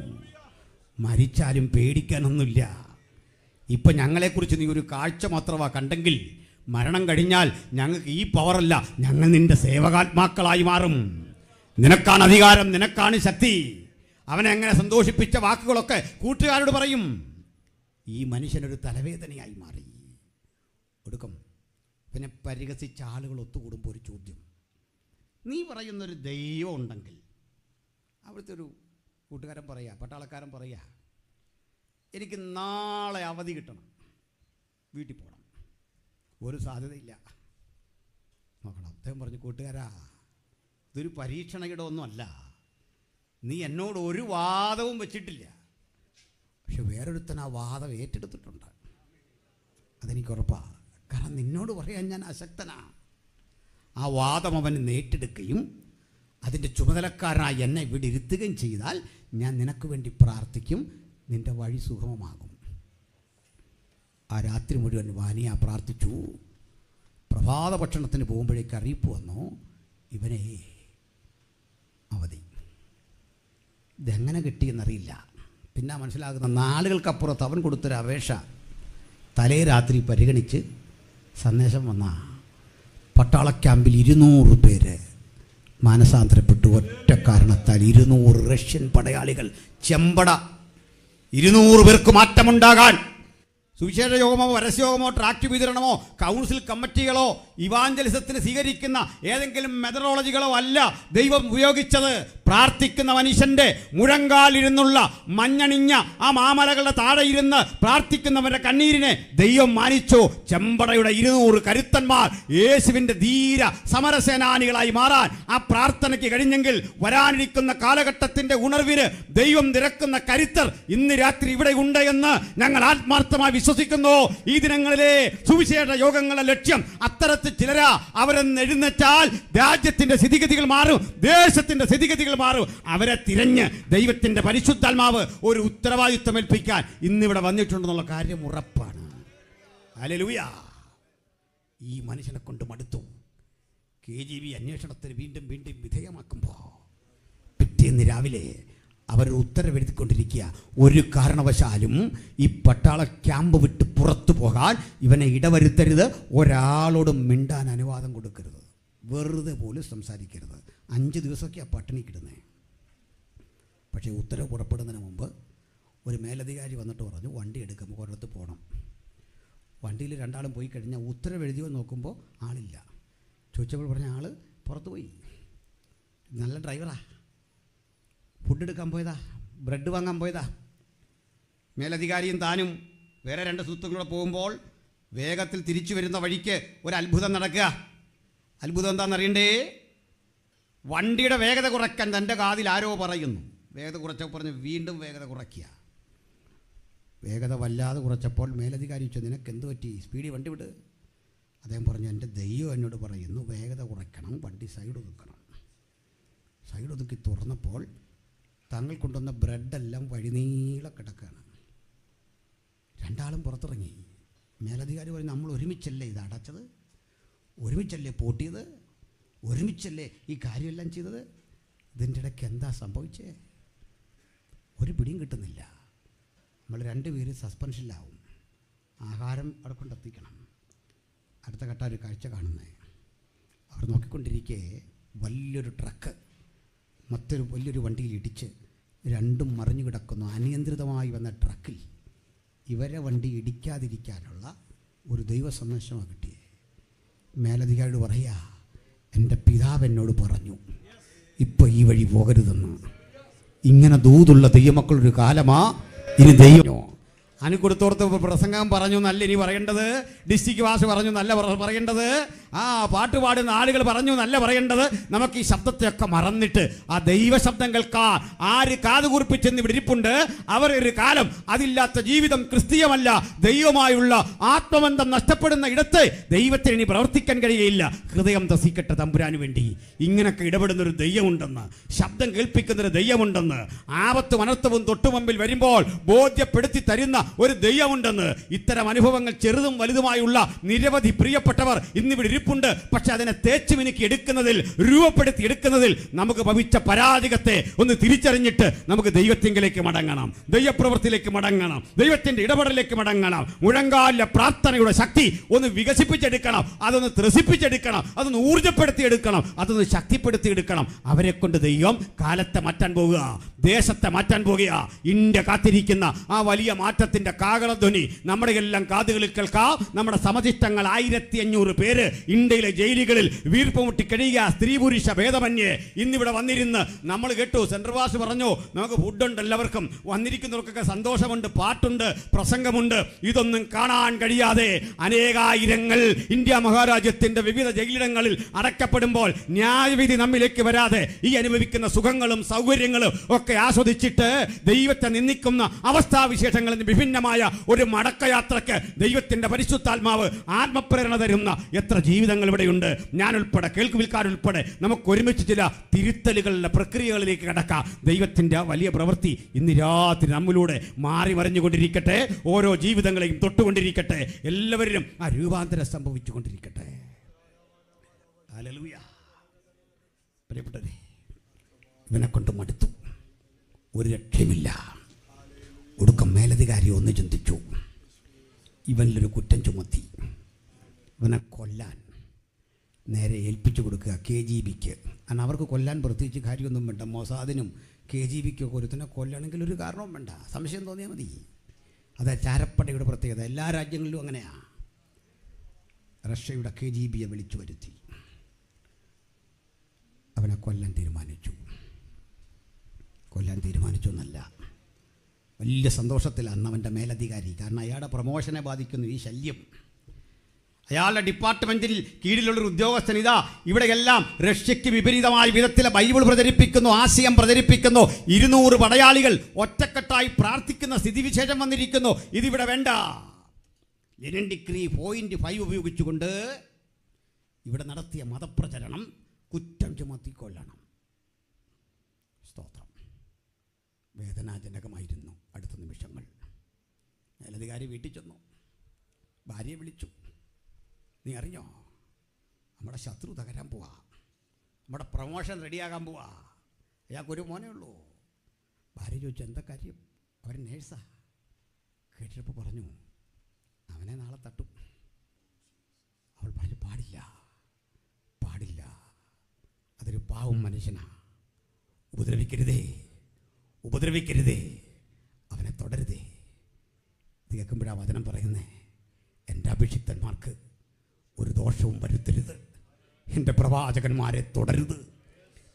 മരിച്ചാലും പേടിക്കാനൊന്നുമില്ല. ഇപ്പം ഞങ്ങളെക്കുറിച്ച് നീ ഒരു കാഴ്ച മാത്രമാണ് കണ്ടെങ്കിൽ, മരണം കഴിഞ്ഞാൽ ഞങ്ങൾക്ക് ഈ പവറല്ല, ഞങ്ങൾ നിൻ്റെ സേവകാത്മാക്കളായി മാറും. നിനക്കാണ് അധികാരം, നിനക്കാണ് ശക്തി. അവനെ അങ്ങനെ സന്തോഷിപ്പിച്ച വാക്കുകളൊക്കെ കൂട്ടുകാരോട് പറയും. ഈ മനുഷ്യനൊരു തലവേദനയായി മാറി. ഒടുക്കം പിന്നെ പരിഹസിച്ച ആളുകൾ ഒത്തുകൂടുമ്പോൾ ഒരു ചോദ്യം, നീ പറയുന്നൊരു ദൈവം ഉണ്ടെങ്കിൽ, അവിടുത്തെ ഒരു കൂട്ടുകാരൻ പറയുക, പട്ടാളക്കാരൻ പറയുക, എനിക്ക് നാളെ അവധി കിട്ടണം, വീട്ടിൽ പോകണം. ഒരു സാധ്യതയില്ല. നോക്കണം. അദ്ദേഹം പറഞ്ഞു, കൂട്ടുകാരാ, ഇതൊരു പരീക്ഷണയിടമൊന്നുമല്ല, നീ എന്നോട് ഒരു വാദവും വെച്ചിട്ടില്ല. പക്ഷെ വേറൊരുത്തൻ ആ വാദം ഏറ്റെടുത്തിട്ടുണ്ട്. അതെനിക്ക് ഉറപ്പാണ്. കാരണം നിന്നോട് പറയാൻ ഞാൻ അശക്തനാ. ആ വാദം അവൻ ഏറ്റെടുക്കുകയും അതിൻ്റെ ചുമതലക്കാരനായി എന്നെ ഇവിടെ ഇരുത്തുകയും ചെയ്താൽ ഞാൻ നിനക്ക് വേണ്ടി പ്രാർത്ഥിക്കും, നിൻ്റെ വഴി സുഗമമാകും. ആ രാത്രി മുഴുവൻ വാനിയ പ്രാർത്ഥിച്ചു. പ്രഭാത ഭക്ഷണത്തിന് പോകുമ്പോഴേക്ക് അറിയിപ്പ് വന്നു, ഇവനെ അവധി. ഇതെങ്ങനെ കിട്ടിയെന്നറിയില്ല. പിന്നെ മനസ്സിലാകുന്ന നാളുകൾക്കപ്പുറത്ത് അവൻ കൊടുത്തൊരു അപേക്ഷ തലേ രാത്രി പരിഗണിച്ച് സന്ദേശം വന്ന പട്ടാള ക്യാമ്പിൽ 200 പേര് മാനസാന്തരപ്പെട്ടു. ഒറ്റ കാരണത്താൽ 200 റഷ്യൻ പടയാളികൾ ചെമ്പട. 200 പേർക്ക് മാറ്റമുണ്ടാകാൻ സുവിശേഷ യോഗമോ പരസ്യയോഗമോ ട്രാക്ട് വിതരണമോ കൗൺസിൽ കമ്മിറ്റികളോ ഇവാഞ്ചലിസത്തിന് സ്വീകരിക്കുന്ന ഏതെങ്കിലും മെത്തഡോളജികളോ അല്ല ദൈവം ഉപയോഗിച്ചത്. പ്രാർത്ഥിക്കുന്ന മനുഷ്യൻ്റെ മുഴങ്കാലിരുന്നുള്ള മഞ്ഞണിഞ്ഞ ആ മാമലകളുടെ താഴെ ഇരുന്ന് പ്രാർത്ഥിക്കുന്നവരുടെ കണ്ണീരിനെ ദൈവം മാനിച്ചു. ചെമ്പടയുടെ 200 കരുത്തന്മാർ യേശുവിൻ്റെ ധീര സമരസേനാനികളായി മാറാൻ ആ പ്രാർത്ഥനയ്ക്ക് കഴിഞ്ഞെങ്കിൽ വരാനിരിക്കുന്ന കാലഘട്ടത്തിൻ്റെ ഉണർവിന് ദൈവം നിരക്കുന്ന കരുത്തർ ഇന്ന് രാത്രി ഇവിടെ ഉണ്ട് എന്ന് ഞങ്ങൾ ആത്മാർത്ഥമായി വിശ്വസിക്കുന്നു. ഈ ദിനങ്ങളിലെ സുവിശേഷ യോഗങ്ങളുടെ ലക്ഷ്യം അത്തരത്തിൽ ചിലരാ. അവരെന്ന് എഴുന്നേറ്റാൽ രാജ്യത്തിന്റെ സ്ഥിതിഗതികൾ മാറും, ദേശത്തിന്റെ സ്ഥിതിഗതികൾ മാറും. അവരെ തിരഞ്ഞ് ദൈവത്തിന്റെ പരിശുദ്ധാത്മാവ് ഒരു ഉത്തരവാദിത്വം ഏൽപ്പിക്കാൻ ഇന്നിവിടെ വന്നിട്ടുണ്ടെന്നുള്ള കാര്യം ഉറപ്പാണ്. ഹല്ലേലൂയ. ഈ മനുഷ്യനെ കൊണ്ട് മടുത്തു. KGB അന്വേഷണത്തിന് വീണ്ടും വീണ്ടും വിധേയമാക്കുമ്പോൾ പിറ്റേന്ന് രാവിലെ അവർ ഉത്തരവെഴുതിക്കൊണ്ടിരിക്കുക, ഒരു കാരണവശാലും ഈ പട്ടാള ക്യാമ്പ് വിട്ട് പുറത്തു പോകാൻ ഇവനെ ഇടവരുത്തരുത്, ഒരാളോടും മിണ്ടാൻ അനുവാദം കൊടുക്കരുത്, വെറുതെ പോലും സംസാരിക്കരുത്. 5 ദിവസമൊക്കെ ആ പട്ടിണി കിടുന്നേ. പക്ഷേ ഉത്തരവ് പുറപ്പെടുന്നതിന് മുമ്പ് ഒരു മേലധികാരി വന്നിട്ട് പറഞ്ഞു, വണ്ടി എടുക്കുമ്പോൾ ഒരിടത്ത് പോകണം. വണ്ടിയിൽ 2 ആളും പോയി കഴിഞ്ഞാൽ ഉത്തരവ് എഴുതിയോ നോക്കുമ്പോൾ ആളില്ല. ചോദിച്ചപ്പോൾ പറഞ്ഞ ആൾ പുറത്ത് പോയി. നല്ല ഡ്രൈവറാ, ഫുഡ് എടുക്കാൻ പോയതാ, ബ്രെഡ് വാങ്ങാൻ പോയതാ. മേലധികാരിയും താനും വേറെ 2 സുഹൃത്തുക്കളൂടെ പോകുമ്പോൾ വേഗത്തിൽ തിരിച്ചു വരുന്ന വഴിക്ക് ഒരു അത്ഭുതം നടക്കുക. അത്ഭുതം എന്താണെന്നറിയണ്ടേ? വണ്ടിയുടെ വേഗത കുറയ്ക്കാൻ തൻ്റെ കാതിൽ ആരോ പറയുന്നു. വേഗത കുറച്ചപ്പോൾ പറഞ്ഞ് വീണ്ടും വേഗത കുറയ്ക്കുക. വേഗത വല്ലാതെ കുറച്ചപ്പോൾ മേലധികാരി ചോദിച്ചു, നിനക്ക് എന്ത് പറ്റി, സ്പീഡിൽ വണ്ടി വിട്. അദ്ദേഹം പറഞ്ഞു, എൻ്റെ ദൈവം എന്നോട് പറയുന്നു വേഗത കുറയ്ക്കണം, വണ്ടി സൈഡ് ഒതുക്കണം. സൈഡ് ഒതുക്കി തുറന്നപ്പോൾ തങ്ങൾ കൊണ്ടുവന്ന ബ്രെഡെല്ലാം വഴിനീളെ കിടക്കുകയാണ്. 2 ആളും പുറത്തിറങ്ങി. മേലധികാരി പറഞ്ഞു, നമ്മൾ ഒരുമിച്ചല്ലേ ഇത് അടച്ചത്, ഒരുമിച്ചല്ലേ പൂട്ടിയത്, ഒരുമിച്ചല്ലേ ഈ കാര്യമെല്ലാം ചെയ്തത്, ഇതിൻ്റെ ഇടയ്ക്ക് എന്താ സംഭവിച്ചേ? ഒരു പിടിയും കിട്ടുന്നില്ല. നമ്മൾ 2 പേര് സസ്പെൻഷനിലാവും. ആഹാരം അവിടെ കൊണ്ടെത്തിക്കണം. അടുത്ത ഘട്ടം ഒരു കാഴ്ച കാണുന്നത്, അവർ നോക്കിക്കൊണ്ടിരിക്കെ വലിയൊരു ട്രക്ക് മറ്റൊരു വലിയൊരു വണ്ടിയിൽ ഇടിച്ച് 2ഉം മറിഞ്ഞു കിടക്കുന്നു. അനിയന്ത്രിതമായി വന്ന ട്രക്കിൽ ഇവരെ വണ്ടി ഇടിക്കാതിരിക്കാനുള്ള ഒരു ദൈവ സന്ദേശമാണ് കിട്ടിയത്. മേലധികാരിയോട് പറയുക, എൻ്റെ പിതാവ് എന്നോട് പറഞ്ഞു ഇപ്പോൾ ഈ വഴി പോകരുതെന്ന്. ഇങ്ങനെ ദൂതുള്ള ദൈവമക്കളൊരു കാലമാ ഇനി. ദൈവം അനുകൊടുത്തോർത്ത് പ്രസംഗം പറഞ്ഞു നല്ല ഇനി പറയേണ്ടത്, ഡിസ്ട്രിക്ട് ഭാഷ പറഞ്ഞു നല്ല പറയേണ്ടത്, ആ പാട്ടുപാടുന്ന ആളുകൾ പറഞ്ഞു നല്ല പറയേണ്ടത്. നമുക്ക് ഈ ശബ്ദത്തെയൊക്കെ മറന്നിട്ട് ആ ദൈവ ശബ്ദം കേൾക്കാൻ ആര് കാതുകുറിപ്പിച്ചെന്ന് ഇവിടെ ഇരിപ്പുണ്ട്. അവർ ഒരു കാലം അതില്ലാത്ത ജീവിതം ക്രിസ്തീയമല്ല. ദൈവമായുള്ള ആത്മബന്ധം നഷ്ടപ്പെടുന്ന ഇടത്ത് ദൈവത്തിന് ഇനി പ്രവർത്തിക്കാൻ കഴിയുകയില്ല. ഹൃദയം തസിക്കട്ടെ തമ്പുരാന് വേണ്ടി. ഇങ്ങനൊക്കെ ഇടപെടുന്നൊരു ദൈവമുണ്ടെന്ന്, ശബ്ദം കേൾപ്പിക്കുന്നൊരു ദൈവമുണ്ടെന്ന്, ആപത്തും അനർത്ഥവും തൊട്ടുമുമ്പിൽ വരുമ്പോൾ ബോധ്യപ്പെടുത്തി തരുന്ന ഒരു ദൈവമുണ്ടെന്ന്. ഇത്തരം അനുഭവങ്ങൾ ചെറുതും വലുതുമായുള്ള നിരവധി പ്രിയപ്പെട്ടവർ ഇന്നിവിടെ ഇരിപ്പുണ്ട്. പക്ഷെ അതിനെ തേച്ചു മിനുക്കി എടുക്കുന്നതിൽ, രൂപപ്പെടുത്തി എടുക്കുന്നതിൽ നമുക്ക് ഭവിച്ച പരാജയത്തെ ഒന്ന് തിരിച്ചറിഞ്ഞിട്ട് നമുക്ക് ദൈവത്തിങ്കിലേക്ക് മടങ്ങണം, ദൈവപ്രവൃത്തിയിലേക്ക് മടങ്ങണം, ദൈവത്തിന്റെ ഇടപെടലിലേക്ക് മടങ്ങണം. മുഴങ്കാലിലെ പ്രാർത്ഥനയുടെ ശക്തി ഒന്ന് വികസിപ്പിച്ചെടുക്കണം, അതൊന്ന് ത്രസിപ്പിച്ചെടുക്കണം, അതൊന്ന് ഊർജ്ജപ്പെടുത്തിയെടുക്കണം, അതൊന്ന് ശക്തിപ്പെടുത്തിയെടുക്കണം. അവരെ കൊണ്ട് ദൈവം കാലത്തെ മാറ്റാൻ പോകുക, ദേശത്തെ മാറ്റാൻ പോകുക. ഇന്ത്യ കാത്തിരിക്കുന്ന ആ വലിയ മാറ്റത്തിന്റെ കാഹളധ്വനി നമ്മുടെ എല്ലാം കാതുകളിൽ കേൾക്കാം. നമ്മുടെ സമചിഷ്ടങ്ങൾ 1500 പേര് ഇന്ത്യയിലെ ജയിലുകളിൽ വീർപ്പുമുട്ടി കഴിയുക, സ്ത്രീ പുരുഷ ഭേദമന്യേ ഇന്നിവിടെ വന്നിരുന്ന് നമ്മൾ കേട്ടു. സെൻട്രൽ വാസ് പറഞ്ഞു നമുക്ക് ഫുഡുണ്ട്, എല്ലാവർക്കും വന്നിരിക്കുന്നവർക്കൊക്കെ സന്തോഷമുണ്ട്, പാട്ടുണ്ട്, പ്രസംഗമുണ്ട്. ഇതൊന്നും കാണാൻ കഴിയാതെ അനേകായിരങ്ങൾ ഇന്ത്യ മഹാരാജ്യത്തിന്റെ വിവിധ ജയിലിടങ്ങളിൽ അടക്കപ്പെടുമ്പോൾ ന്യായവിധി നമ്മിലേക്ക് വരാതെ ഈ അനുഭവിക്കുന്ന സുഖങ്ങളും സൗകര്യങ്ങളും ഒക്കെ ആസ്വദിച്ചിട്ട് ദൈവത്തെ നിന്ദിക്കുന്ന അവസ്ഥാവിശേഷങ്ങളിൽ നിന്ന് വിഭിന്നമായ ഒരു മടക്കയാത്രക്ക് ദൈവത്തിന്റെ പരിശുദ്ധാത്മാവ് ആത്മപ്രേരണ തരുന്ന എത്ര ജീവിതങ്ങൾ ഇവിടെയുണ്ട്. ഞാനുൾപ്പെടെ, കേൾക്കുവിൽക്കാരുൾപ്പെടെ നമുക്ക് ഒരുമിച്ച് ചില തിരുത്തലുകളുടെ പ്രക്രിയകളിലേക്ക് കടക്കാം. ദൈവത്തിന്റെ വലിയ പ്രവൃത്തി ഇന്ന് രാത്രി നമ്മിലൂടെ മാറി മറിഞ്ഞുകൊണ്ടിരിക്കട്ടെ. ഓരോ ജീവിതങ്ങളെയും തൊട്ടുകൊണ്ടിരിക്കട്ടെ. എല്ലാവരിലും ആ രൂപാന്തരം സംഭവിച്ചു കൊണ്ടിരിക്കട്ടെ. ഹല്ലേലൂയ. പ്രിയപ്പെട്ടവരെ, ഇവനെ കൊണ്ട് മടുത്തു, ഒരു രക്ഷയുമില്ല. ഒടുക്കം മേലധികാരി ഒന്ന് ചിന്തിച്ചു, ഇവനിലൊരു കുറ്റം ചുമത്തി ഇവനെ കൊല്ലാൻ നേരെ ഏൽപ്പിച്ചു കൊടുക്കുക KGBക്ക്. കാരണം അവർക്ക് കൊല്ലാൻ പ്രത്യേകിച്ച് കാര്യമൊന്നും വേണ്ട. മൊസാദിനും KGBക്കൊക്കെ ഒരുത്തിനെ കൊല്ലണമെങ്കിൽ ഒരു കാരണവും വേണ്ട, സംശയം തോന്നിയാൽ മതി. അത് ചാരപ്പടയുടെ പ്രത്യേകത. എല്ലാ രാജ്യങ്ങളിലും അങ്ങനെയാണ്. റഷ്യയുടെ KGBയെ വിളിച്ചു വരുത്തി അവനെ കൊല്ലാൻ തീരുമാനിച്ചു. കൊല്ലാൻ തീരുമാനിച്ചു എന്നല്ല, വലിയ സന്തോഷത്തിലാണ് അവൻ്റെ മേലധികാരി. കാരണം അയാളുടെ പ്രമോഷനെ ബാധിക്കുന്നു ഈ ശല്യം. അയാളുടെ ഡിപ്പാർട്ട്മെൻറ്റിൽ കീഴിലുള്ളൊരു ഉദ്യോഗസ്ഥൻ ഇതാ ഇവിടെയെല്ലാം റഷ്യയ്ക്ക് വിപരീതമായ വിധത്തിൽ ബൈബിൾ പ്രചരിപ്പിക്കുന്നു, ആശയം പ്രചരിപ്പിക്കുന്നു. 200 പടയാളികൾ ഒറ്റക്കെട്ടായി പ്രാർത്ഥിക്കുന്ന സ്ഥിതിവിശേഷം വന്നിരിക്കുന്നു. ഇതിവിടെ വേണ്ട. ലെനിൻ ഡിഗ്രി .5 ഉപയോഗിച്ചുകൊണ്ട് ഇവിടെ നടത്തിയ മതപ്രചരണം കുറ്റം ചുമത്തിക്കൊള്ളണം. സ്തോത്രം. വേദനാജനകമായിരുന്നു. അടുത്ത നിമിഷങ്ങൾ മേലധികാരി വീട്ടിൽ ചെന്നു, ഭാര്യയെ വിളിച്ചു. നീ അറിഞ്ഞോ, നമ്മുടെ ശത്രു തകരാൻ പോവാ, നമ്മുടെ പ്രൊമോഷൻ റെഡിയാകാൻ പോവാ. അയാൾക്കൊരു മോനേ ഉള്ളൂ. ഭാര്യ ചോദിച്ചു, എന്താ കാര്യം? അവൻ നേഴ്സാ. കേട്ടപ്പോൾ പറഞ്ഞു, അവനെ നാളെ തട്ടും. അവൾ പറഞ്ഞു, പാടില്ല, പാടില്ല, അതൊരു പാവം മനുഷ്യനാ, ഉപദ്രവിക്കരുതേ, ഉപദ്രവിക്കരുതേ, അവനെ തുടരുതേ. ഇത് കേൾക്കുമ്പോഴാ വചനം പറയുന്നേ, എൻ്റെ അഭിഷിക്തന്മാർക്ക് ഒരു ദോഷവും വരുത്തരുത്, എൻ്റെ പ്രവാചകന്മാരെ തുടരുത്.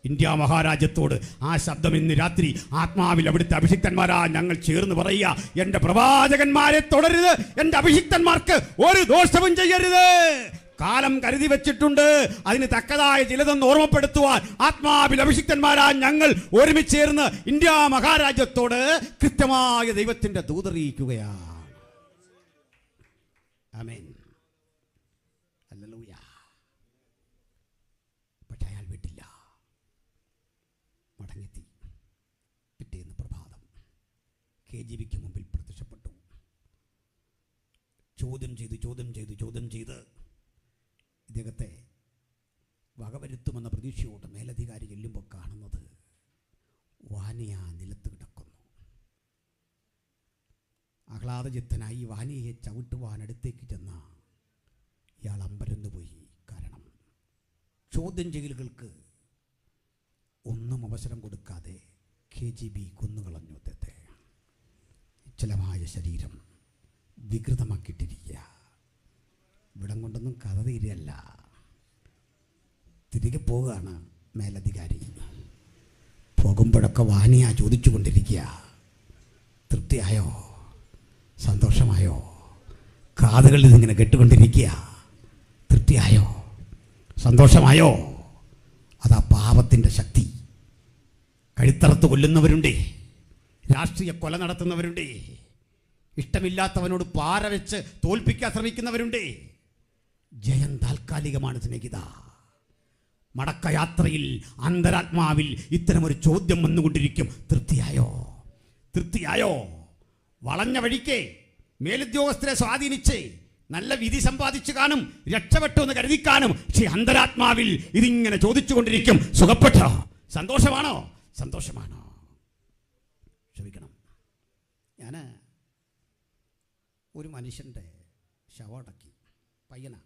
ഇന്ത്യ മഹാരാജ്യത്തോട് ആ ശബ്ദം ഇന്ന് രാത്രി ആത്മാവിൽ അവിടുത്തെ അഭിഷിക്തന്മാരാ ഞങ്ങൾ ചേർന്ന് പറയുക, എൻ്റെ പ്രവാചകന്മാരെ തുടരുത്, എൻ്റെ അഭിഷിക്തന്മാർക്ക് ഒരു ദോഷവും ചെയ്യരുത്. കാലം കരുതി വെച്ചിട്ടുണ്ട്, അതിന് തക്കതായ ചിലതൊന്ന് ഓർമ്മപ്പെടുത്തുവാൻ ആത്മാവിൽ അഭിഷിക്തന്മാരാ ഞങ്ങൾ ഒരുമിച്ച് ചേർന്ന് ഇന്ത്യ മഹാരാജ്യത്തോട് കൃത്യമായ ദൈവത്തിൻ്റെ ദൂതറിയിക്കുകയാണ്. ആമേൻ. ഹല്ലേലൂയ. പക്ഷെ അയാൾ വിട്ടില്ല, മടങ്ങെത്തി. പിറ്റേന്ന് പ്രഭാതം KGBക്ക് മുമ്പിൽ പ്രത്യക്ഷപ്പെട്ടു. ചോദ്യം ചെയ്ത് ഇദ്ദേഹത്തെ വകവരുത്തുമെന്ന പ്രതീക്ഷയോട് മേലധികാരി ചെല്ലുമ്പോൾ കാണുന്നത് വാനിയ നിലത്ത് കിടക്കുന്നു. ആഹ്ലാദചിത്തനായി വാനിയെ ചവിട്ടുവാൻ അടുത്തേക്ക് ചെന്ന ഇയാൾ അമ്പരന്നു പോയി. കാരണം ചോദ്യം ചെയ്യലുകൾക്ക് ഒന്നും അവസരം കൊടുക്കാതെ KGB കൊന്നുകളഞ്ഞു അദ്ദേഹത്തെ. നിശ്ചലമായ ശരീരം വികൃതമാക്കിയിട്ടിരിക്കുക. ഇവിടം കൊണ്ടൊന്നും കഥ തീരെയല്ല. തിരികെ പോവുകയാണ് മേലധികാരി. പോകുമ്പോഴൊക്കെ വാനിയ ചോദിച്ചു കൊണ്ടിരിക്കുക, തൃപ്തിയായോ, സന്തോഷമായോ? കാതുകളിൽ ഇതിങ്ങനെ കേട്ടുകൊണ്ടിരിക്കുക, തൃപ്തിയായോ, സന്തോഷമായോ? അതാ പാപത്തിൻ്റെ ശക്തി. കഴുത്തറുത്ത് കൊല്ലുന്നവരുണ്ട്, രാഷ്ട്രീയ കൊല നടത്തുന്നവരുണ്ട്, ഇഷ്ടമില്ലാത്തവനോട് പാര വെച്ച് തോൽപ്പിക്കാൻ ശ്രമിക്കുന്നവരുണ്ട്. ജയം താൽക്കാലികമാണ് സ്നേഹിത. മടക്കയാത്രയിൽ അന്തരാത്മാവിൽ ഇത്തരമൊരു ചോദ്യം വന്നുകൊണ്ടിരിക്കും, തൃപ്തിയായോ, തൃപ്തിയായോ? വളഞ്ഞ വഴിക്ക് മേലുദ്യോഗസ്ഥരെ സ്വാധീനിച്ച് നല്ല വിധി സമ്പാദിച്ചു കാണും, രക്ഷപ്പെട്ടു എന്ന് കരുതി കാണും. പക്ഷേ അന്തരാത്മാവിൽ ഇതിങ്ങനെ ചോദിച്ചുകൊണ്ടിരിക്കും, സുഖപ്പെട്ടോ, സന്തോഷമാണോ, സന്തോഷമാണോ? ക്ഷമിക്കണം, ഞാൻ ഒരു മനുഷ്യൻ്റെ ശവടക്കി, പയ്യനാ,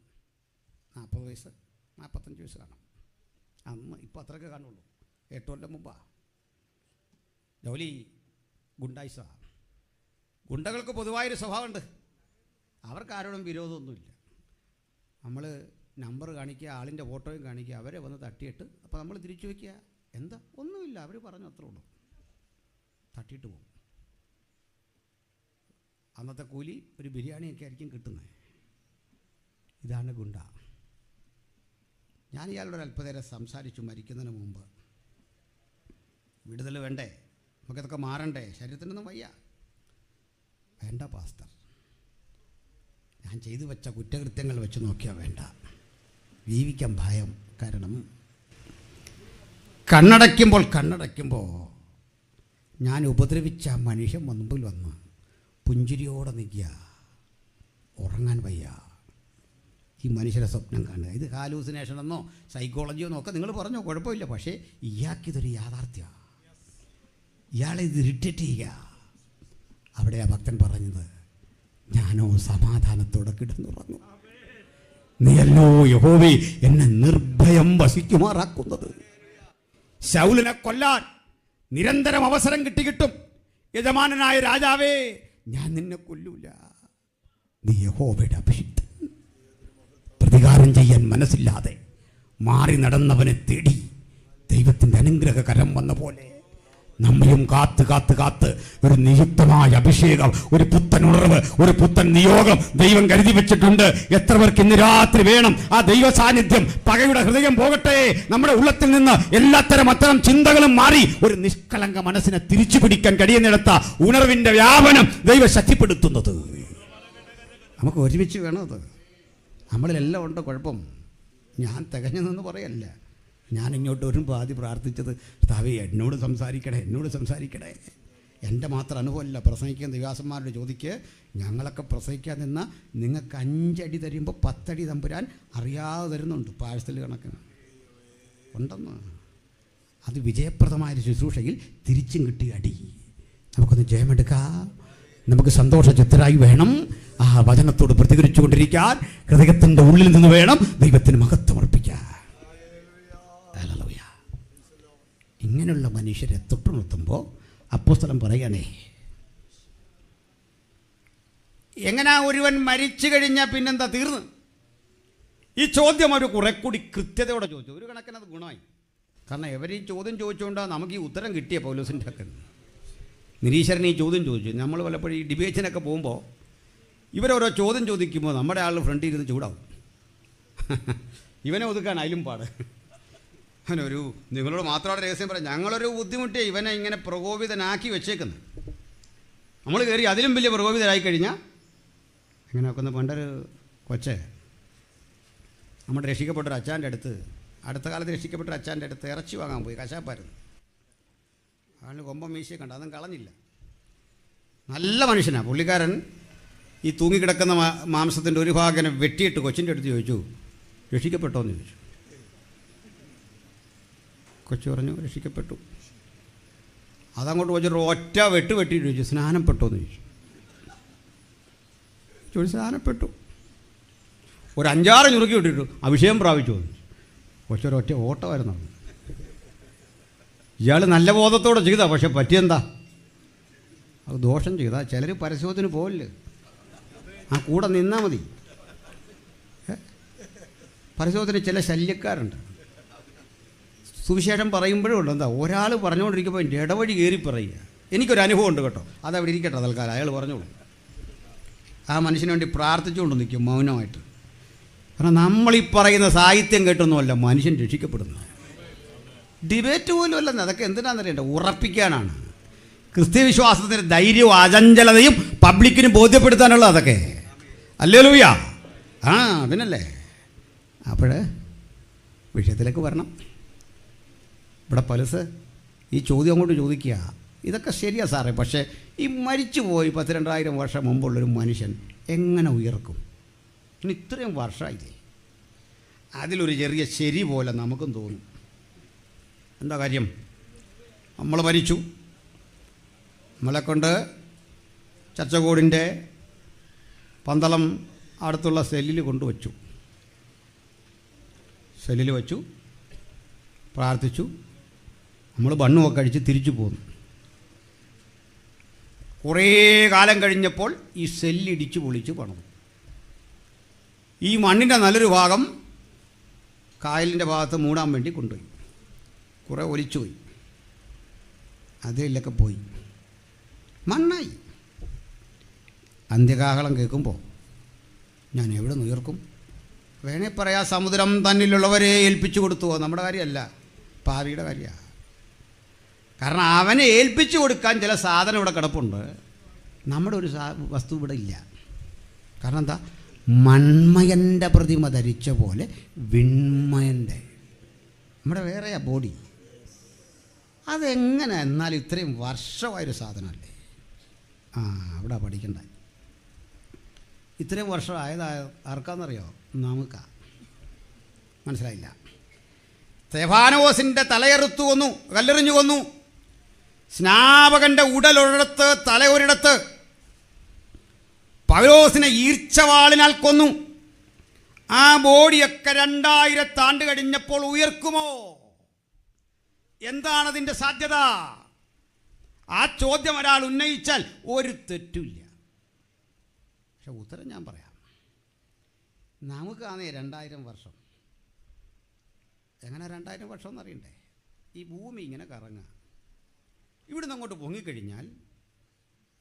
40 വയസ്സ് 45 വയസ്സ് കാണും. അന്ന് ഇപ്പോൾ അത്രയൊക്കെ കാണുള്ളൂ. 8 കൊല്ലം മുമ്പാ. ജോലി ഗുണ്ടായിസ. ഗുണ്ടകൾക്ക് പൊതുവായൊരു സ്വഭാവമുണ്ട്, അവർക്ക് ആരോടും വിരോധമൊന്നുമില്ല. നമ്മൾ നമ്പർ കാണിക്കുക, ആളിൻ്റെ ഫോട്ടോയും കാണിക്കുക, അവരെ വന്ന് തട്ടിയിട്ട് അപ്പോൾ നമ്മൾ തിരിച്ചു വയ്ക്കുക. എന്താ? ഒന്നുമില്ല, അവർ പറഞ്ഞു അത്രേ ഉള്ളൂ. തട്ടിയിട്ട് പോകും. അന്നത്തെ കൂലി ഒരു ബിരിയാണിയൊക്കെ ആയിരിക്കും കിട്ടുന്നത്. ഇതാണ് ഗുണ്ട. ഞാൻ ഇയാളോട് അല്പനേരം സംസാരിച്ചു മരിക്കുന്നതിന് മുമ്പ്. വിടുതൽ വേണ്ടേ? നമുക്കിതൊക്കെ മാറണ്ടേ? ശരീരത്തിനൊന്നും വയ്യ. വേണ്ട പാസ്റ്റർ, ഞാൻ ചെയ്തു വെച്ച കുറ്റകൃത്യങ്ങൾ വെച്ച് നോക്കിയാൽ വേണ്ട, ജീവിക്കാൻ ഭയം. കാരണം കണ്ണടയ്ക്കുമ്പോൾ ഞാൻ ഉപദ്രവിച്ച മനുഷ്യൻ മുൻപിൽ വന്ന് പുഞ്ചിരിയോടെ നിൽക്കുക. ഉറങ്ങാൻ വയ്യ. ഈ മനുഷ്യരെ സ്വപ്നം കാണുക. ഇത് ഹാലൂസിനേഷൻ എന്നോ സൈക്കോളജിയോ എന്നൊക്കെ നിങ്ങൾ പറഞ്ഞോ, കുഴപ്പമില്ല. പക്ഷേ ഇയാൾക്കിതൊരു യാഥാർത്ഥ്യമാണ്. ഇയാളെ ഇത് ഇറിറ്റേറ്റ് ചെയ്യുക. അവിടെ ആ ഭക്തൻ പറഞ്ഞത്, ഞാനോ സമാധാനത്തോടെ കിടന്നുറങ്ങും. നീയല്ലോ യഹോവേ എന്നെ നിർഭയം വസിക്കുമാറാക്കുന്നത്. ശൗലിനെ കൊല്ലാൻ നിരന്തരം അവസരം കിട്ടും. യജമാനനായ രാജാവേ, ഞാൻ നിന്നെ കൊല്ലൂല. നീ യഹോവയുടെ അഭിഷിക്തൻ. പ്രതികാരം ചെയ്യാൻ മനസ്സില്ലാതെ മാറി നടന്നവനെ തേടി ദൈവത്തിൻ്റെ അനുഗ്രഹകരം വന്ന പോലെ നമ്മയും കാത്ത് കാത്ത് കാത്ത് ഒരു നിയുക്തമായ അഭിഷേകം, ഒരു പുത്തൻ ഉണർവ്, ഒരു പുത്തൻ നിയോഗം ദൈവം കരുതി വെച്ചിട്ടുണ്ട്. എത്ര പേർക്ക് ഇന്ന് രാത്രി വേണം ആ ദൈവ സാന്നിധ്യം? പകയുടെ ഹൃദയം പോകട്ടെ. നമ്മുടെ ഉള്ളത്തിൽ നിന്ന് അത്തരം ചിന്തകളും മാറി ഒരു നിഷ്കളങ്ക മനസ്സിനെ തിരിച്ചു പിടിക്കാൻ കഴിയുന്നിടത്ത ഉണർവിന്റെ വ്യാപനം ദൈവം ശക്തിപ്പെടുത്തുന്നത്. നമുക്ക് ഒരുമിച്ച് വേണം അത്. നമ്മളിലെല്ലാം ഉണ്ട് കുഴപ്പം. ഞാൻ തികഞ്ഞു നിന്ന് പറയല്ല. ഞാൻ ഇങ്ങോട്ട് വരുമ്പോൾ ആദ്യം പ്രാർത്ഥിച്ചത്, കർത്താവേ എന്നോട് സംസാരിക്കണേ. എൻ്റെ മാത്രം അനുഭവമല്ല. പ്രസംഗിക്കുന്ന ദിവ്യാസന്മാരോട് ചോദിക്ക്, ഞങ്ങളൊക്കെ പ്രസംഗിക്കാൻ നിന്ന നിങ്ങൾക്ക് 5 അടി തരുമ്പോൾ 10 അടി തമ്പുരാൻ അറിയാതെ തരുന്നുണ്ട്. പാഴ്സൽ കണക്കിന് ഉണ്ടെന്ന്. അത് വിജയപ്രദമായ ശുശ്രൂഷയിൽ തിരിച്ചും കിട്ടിയ അടി. നമുക്കൊന്ന് ജയമെടുക്കാം. നമുക്ക് സന്തോഷചിത്തരായി വേണം ആ വചനത്തോട് പ്രതികരിച്ചു കൊണ്ടിരിക്കാൻ. ഹൃദയത്തിൻ്റെ ഉള്ളിൽ നിന്ന് വേണം ദൈവത്തിന് മഹത്വം അർപ്പിക്കാൻ. ഇങ്ങനെയുള്ള മനുഷ്യരെ തൊട്ടു നിർത്തുമ്പോൾ അപ്പോസ്തലൻ പറയണേ, എങ്ങനാ ഒരുവൻ മരിച്ചു കഴിഞ്ഞാൽ പിന്നെന്താ തീർന്ന്? ഈ ചോദ്യം അവർ കുറെ കൂടി കൃത്യതയോടെ ചോദിച്ചു. ഒരു കണക്കിനത് ഗുണമായി. കാരണം ഇവർ ഈ ചോദ്യം ചോദിച്ചുകൊണ്ടാണ് നമുക്ക് ഈ ഉത്തരം കിട്ടിയ പൗലോസിൻ്റെ ഒക്കെ. നിരീശ്വരൻ ഈ ചോദ്യം ചോദിച്ചു. നമ്മൾ പലപ്പോഴും ഈ ഡിബേറ്റിനൊക്കെ പോകുമ്പോൾ ഇവരോരോ ചോദ്യം ചോദിക്കുമ്പോൾ നമ്മുടെ ആൾ ഫ്രണ്ടിൽ ഇരുന്ന് ചൂടാവും. ഇവനെ ഒതുക്കാൻ അതിലും പാട്. അവനൊരു നിങ്ങളോട് മാത്രമാണ് രഹസ്യം പറയാം. ഞങ്ങളൊരു ബുദ്ധിമുട്ടിയെ ഇവനെ ഇങ്ങനെ പ്രകോപിതനാക്കി വെച്ചേക്കുന്നത്. നമ്മൾ കയറി അതിലും വലിയ പ്രകോപിതരായി കഴിഞ്ഞാൽ ഇങ്ങനെയൊക്കെ ഒന്ന് പണ്ടൊരു കൊച്ചെ നമ്മുടെ രക്ഷിക്കപ്പെട്ടൊരു അച്ചാൻ്റെ അടുത്ത കാലത്ത് രക്ഷിക്കപ്പെട്ടൊരു അച്ചാൻ്റെ അടുത്ത് ഇറച്ചി വാങ്ങാൻ പോയി. കശാപ്പായിരുന്നു. അവന് കൊമ്പം മീശയെ കണ്ട, അതും കളഞ്ഞില്ല. നല്ല മനുഷ്യനാണ് പുള്ളിക്കാരൻ. ഈ തൂങ്ങിക്കിടക്കുന്ന മാംസത്തിൻ്റെ ഒരു ഭാഗം വെട്ടിയിട്ട് കൊച്ചിൻ്റെ അടുത്ത് ചോദിച്ചു, രക്ഷിക്കപ്പെട്ടോന്ന് ചോദിച്ചു. കൊച്ചു പറഞ്ഞു രക്ഷിക്കപ്പെട്ടു. അതങ്ങോട്ട് വെച്ചിട്ട് ഒറ്റ വെട്ടിയിട്ട് ചോദിച്ചു, സ്നാനപ്പെട്ടോന്ന് ചോദിച്ചു. സ്നാനപ്പെട്ടു. ഒരു 5-6 ഞുറുക്കി വിട്ടിട്ടു, അഭിഷേകം പ്രാപിച്ചു. കൊച്ചൊരൊറ്റ ഓട്ടമായിരുന്നു. ഇയാൾ നല്ല ബോധത്തോടെ ചെയ്താ, പക്ഷെ പറ്റിയെന്താ? അത് ദോഷം ചെയ്താൽ ചിലർ പരസ്യത്തിന് പോവില്ലേ, ആ കൂടെ നിന്നാൽ മതി. പരസ്യത്തിന് ചില ശല്യക്കാരുണ്ട്. സുവിശേഷം പറയുമ്പോഴും ഉണ്ട്. എന്താ, ഒരാൾ പറഞ്ഞുകൊണ്ടിരിക്കുമ്പോൾ എൻ്റെ ഇടവഴി കയറി പറയുക. എനിക്കൊരു അനുഭവം ഉണ്ട് കേട്ടോ, അതവിടെ ഇരിക്കട്ടെ തൽക്കാലം. അയാൾ പറഞ്ഞോളൂ. ആ മനുഷ്യന് വേണ്ടി പ്രാർത്ഥിച്ചുകൊണ്ട് നിൽക്കും മൗനമായിട്ട്. കാരണം നമ്മളീ പറയുന്ന സാഹിത്യം കേട്ടൊന്നുമല്ല മനുഷ്യൻ രക്ഷിക്കപ്പെടുന്നത്. ഡിബേറ്റ് പോലും അല്ലെന്ന്. അതൊക്കെ എന്തിനാണെന്നറിയണ്ട, ഉറപ്പിക്കാനാണ്. ക്രിസ്ത്യ വിശ്വാസത്തിൻ്റെ ധൈര്യവും അചഞ്ചലതയും പബ്ലിക്കിന് ബോധ്യപ്പെടുത്താനുള്ള അതൊക്കെ. ഹല്ലേലൂയ. ആ പിന്നല്ലേ. അപ്പോൾ വിഷയത്തിലേക്ക് വരണം. ഇവിടെ പലസ് ഈ ചോദ്യം അങ്ങോട്ട് ചോദിക്കുക, ഇതൊക്കെ ശരിയാ സാറേ, പക്ഷേ ഈ മരിച്ചു പോയി 10,000-2000 വർഷം മുമ്പുള്ളൊരു മനുഷ്യൻ എങ്ങനെ ഉയർക്കും? ഇനി ഇത്രയും വർഷമായില്ലേ? അതിലൊരു ചെറിയ ശരി പോലെ നമുക്കും തോന്നും. എന്താ കാര്യം? നമ്മൾ മരിച്ചു, നമ്മളെക്കൊണ്ട് ചർച്ചകോടിൻ്റെ പന്തളം അടുത്തുള്ള സെല്ലിൽ കൊണ്ടുവച്ചു. സെല്ലിൽ വച്ചു, പ്രാർത്ഥിച്ചു, നമ്മൾ ബണ്ണുമൊക്കെ കഴിച്ച് തിരിച്ചു പോന്നു. കുറേ കാലം കഴിഞ്ഞപ്പോൾ ഈ സെല്ലിടിച്ച് പൊളിച്ച് പണിതു. ഈ മണ്ണിൻ്റെ നല്ലൊരു ഭാഗം കായലിൻ്റെ ഭാഗത്ത് മൂടാൻ വേണ്ടി കൊണ്ടുപോയി. കുറേ ഒലിച്ചുപോയി, അതിലൊക്കെ പോയി, മണ്ണായി. അന്ത്യകാഹളം കേൾക്കുമ്പോൾ ഞാൻ എവിടെ നിന്ന് ഉയർക്കും? വേണേ പറയാ സമുദ്രം തന്നിലുള്ളവരെ ഏൽപ്പിച്ചു കൊടുത്തുവോ? നമ്മുടെ കാര്യമല്ല, പാവിയുടെ കാര്യമാണ്. കാരണം അവനെ ഏൽപ്പിച്ചു കൊടുക്കാൻ ചില സാധനം ഇവിടെ കിടപ്പുണ്ട്, നമ്മുടെ ഒരു വസ്തു ഇവിടെ ഇല്ല. കാരണം എന്താ? മൺമയൻ്റെ പ്രതിമ ധരിച്ച പോലെ വിൺമയൻ്റെ, നമ്മുടെ വേറെയാ ബോഡി. അതെങ്ങനെ എന്നാലും ഇത്രയും വർഷമായൊരു സാധനമല്ലേ? അവിടെ പഠിക്കണ്ട. ഇത്രയും വർഷം ആർക്കാന്നറിയോ? നമുക്കാ. മനസ്സിലായില്ല. സ്തെഫാനോസിൻ്റെ തലയെറുത്തു കൊന്നു, കല്ലെറിഞ്ഞു കൊന്നു. സ്നാപകൻ്റെ ഉടലൊരിടത്ത്, തല ഒരിടത്ത്. പൗലോസിനെ ഈർച്ചവാളിനാൽ കൊന്നു. ആ ബോഡിയൊക്കെ 2000 ആണ്ട് കഴിഞ്ഞപ്പോൾ ഉയർക്കുമോ? എന്താണതിൻ്റെ സാധ്യത? ആ ചോദ്യം ഒരാൾ ഉന്നയിച്ചാൽ ഒരു തെറ്റുമില്ല. പക്ഷെ ഉത്തരം ഞാൻ പറയാം. നമുക്കാണേ 2000 വർഷം. എങ്ങനെ 2000 വർഷം എന്നറിയണ്ടേ? ഈ ഭൂമി ഇങ്ങനെ കറങ്ങുക. ഇവിടുന്ന് അങ്ങോട്ട് പൊങ്ങിക്കഴിഞ്ഞാൽ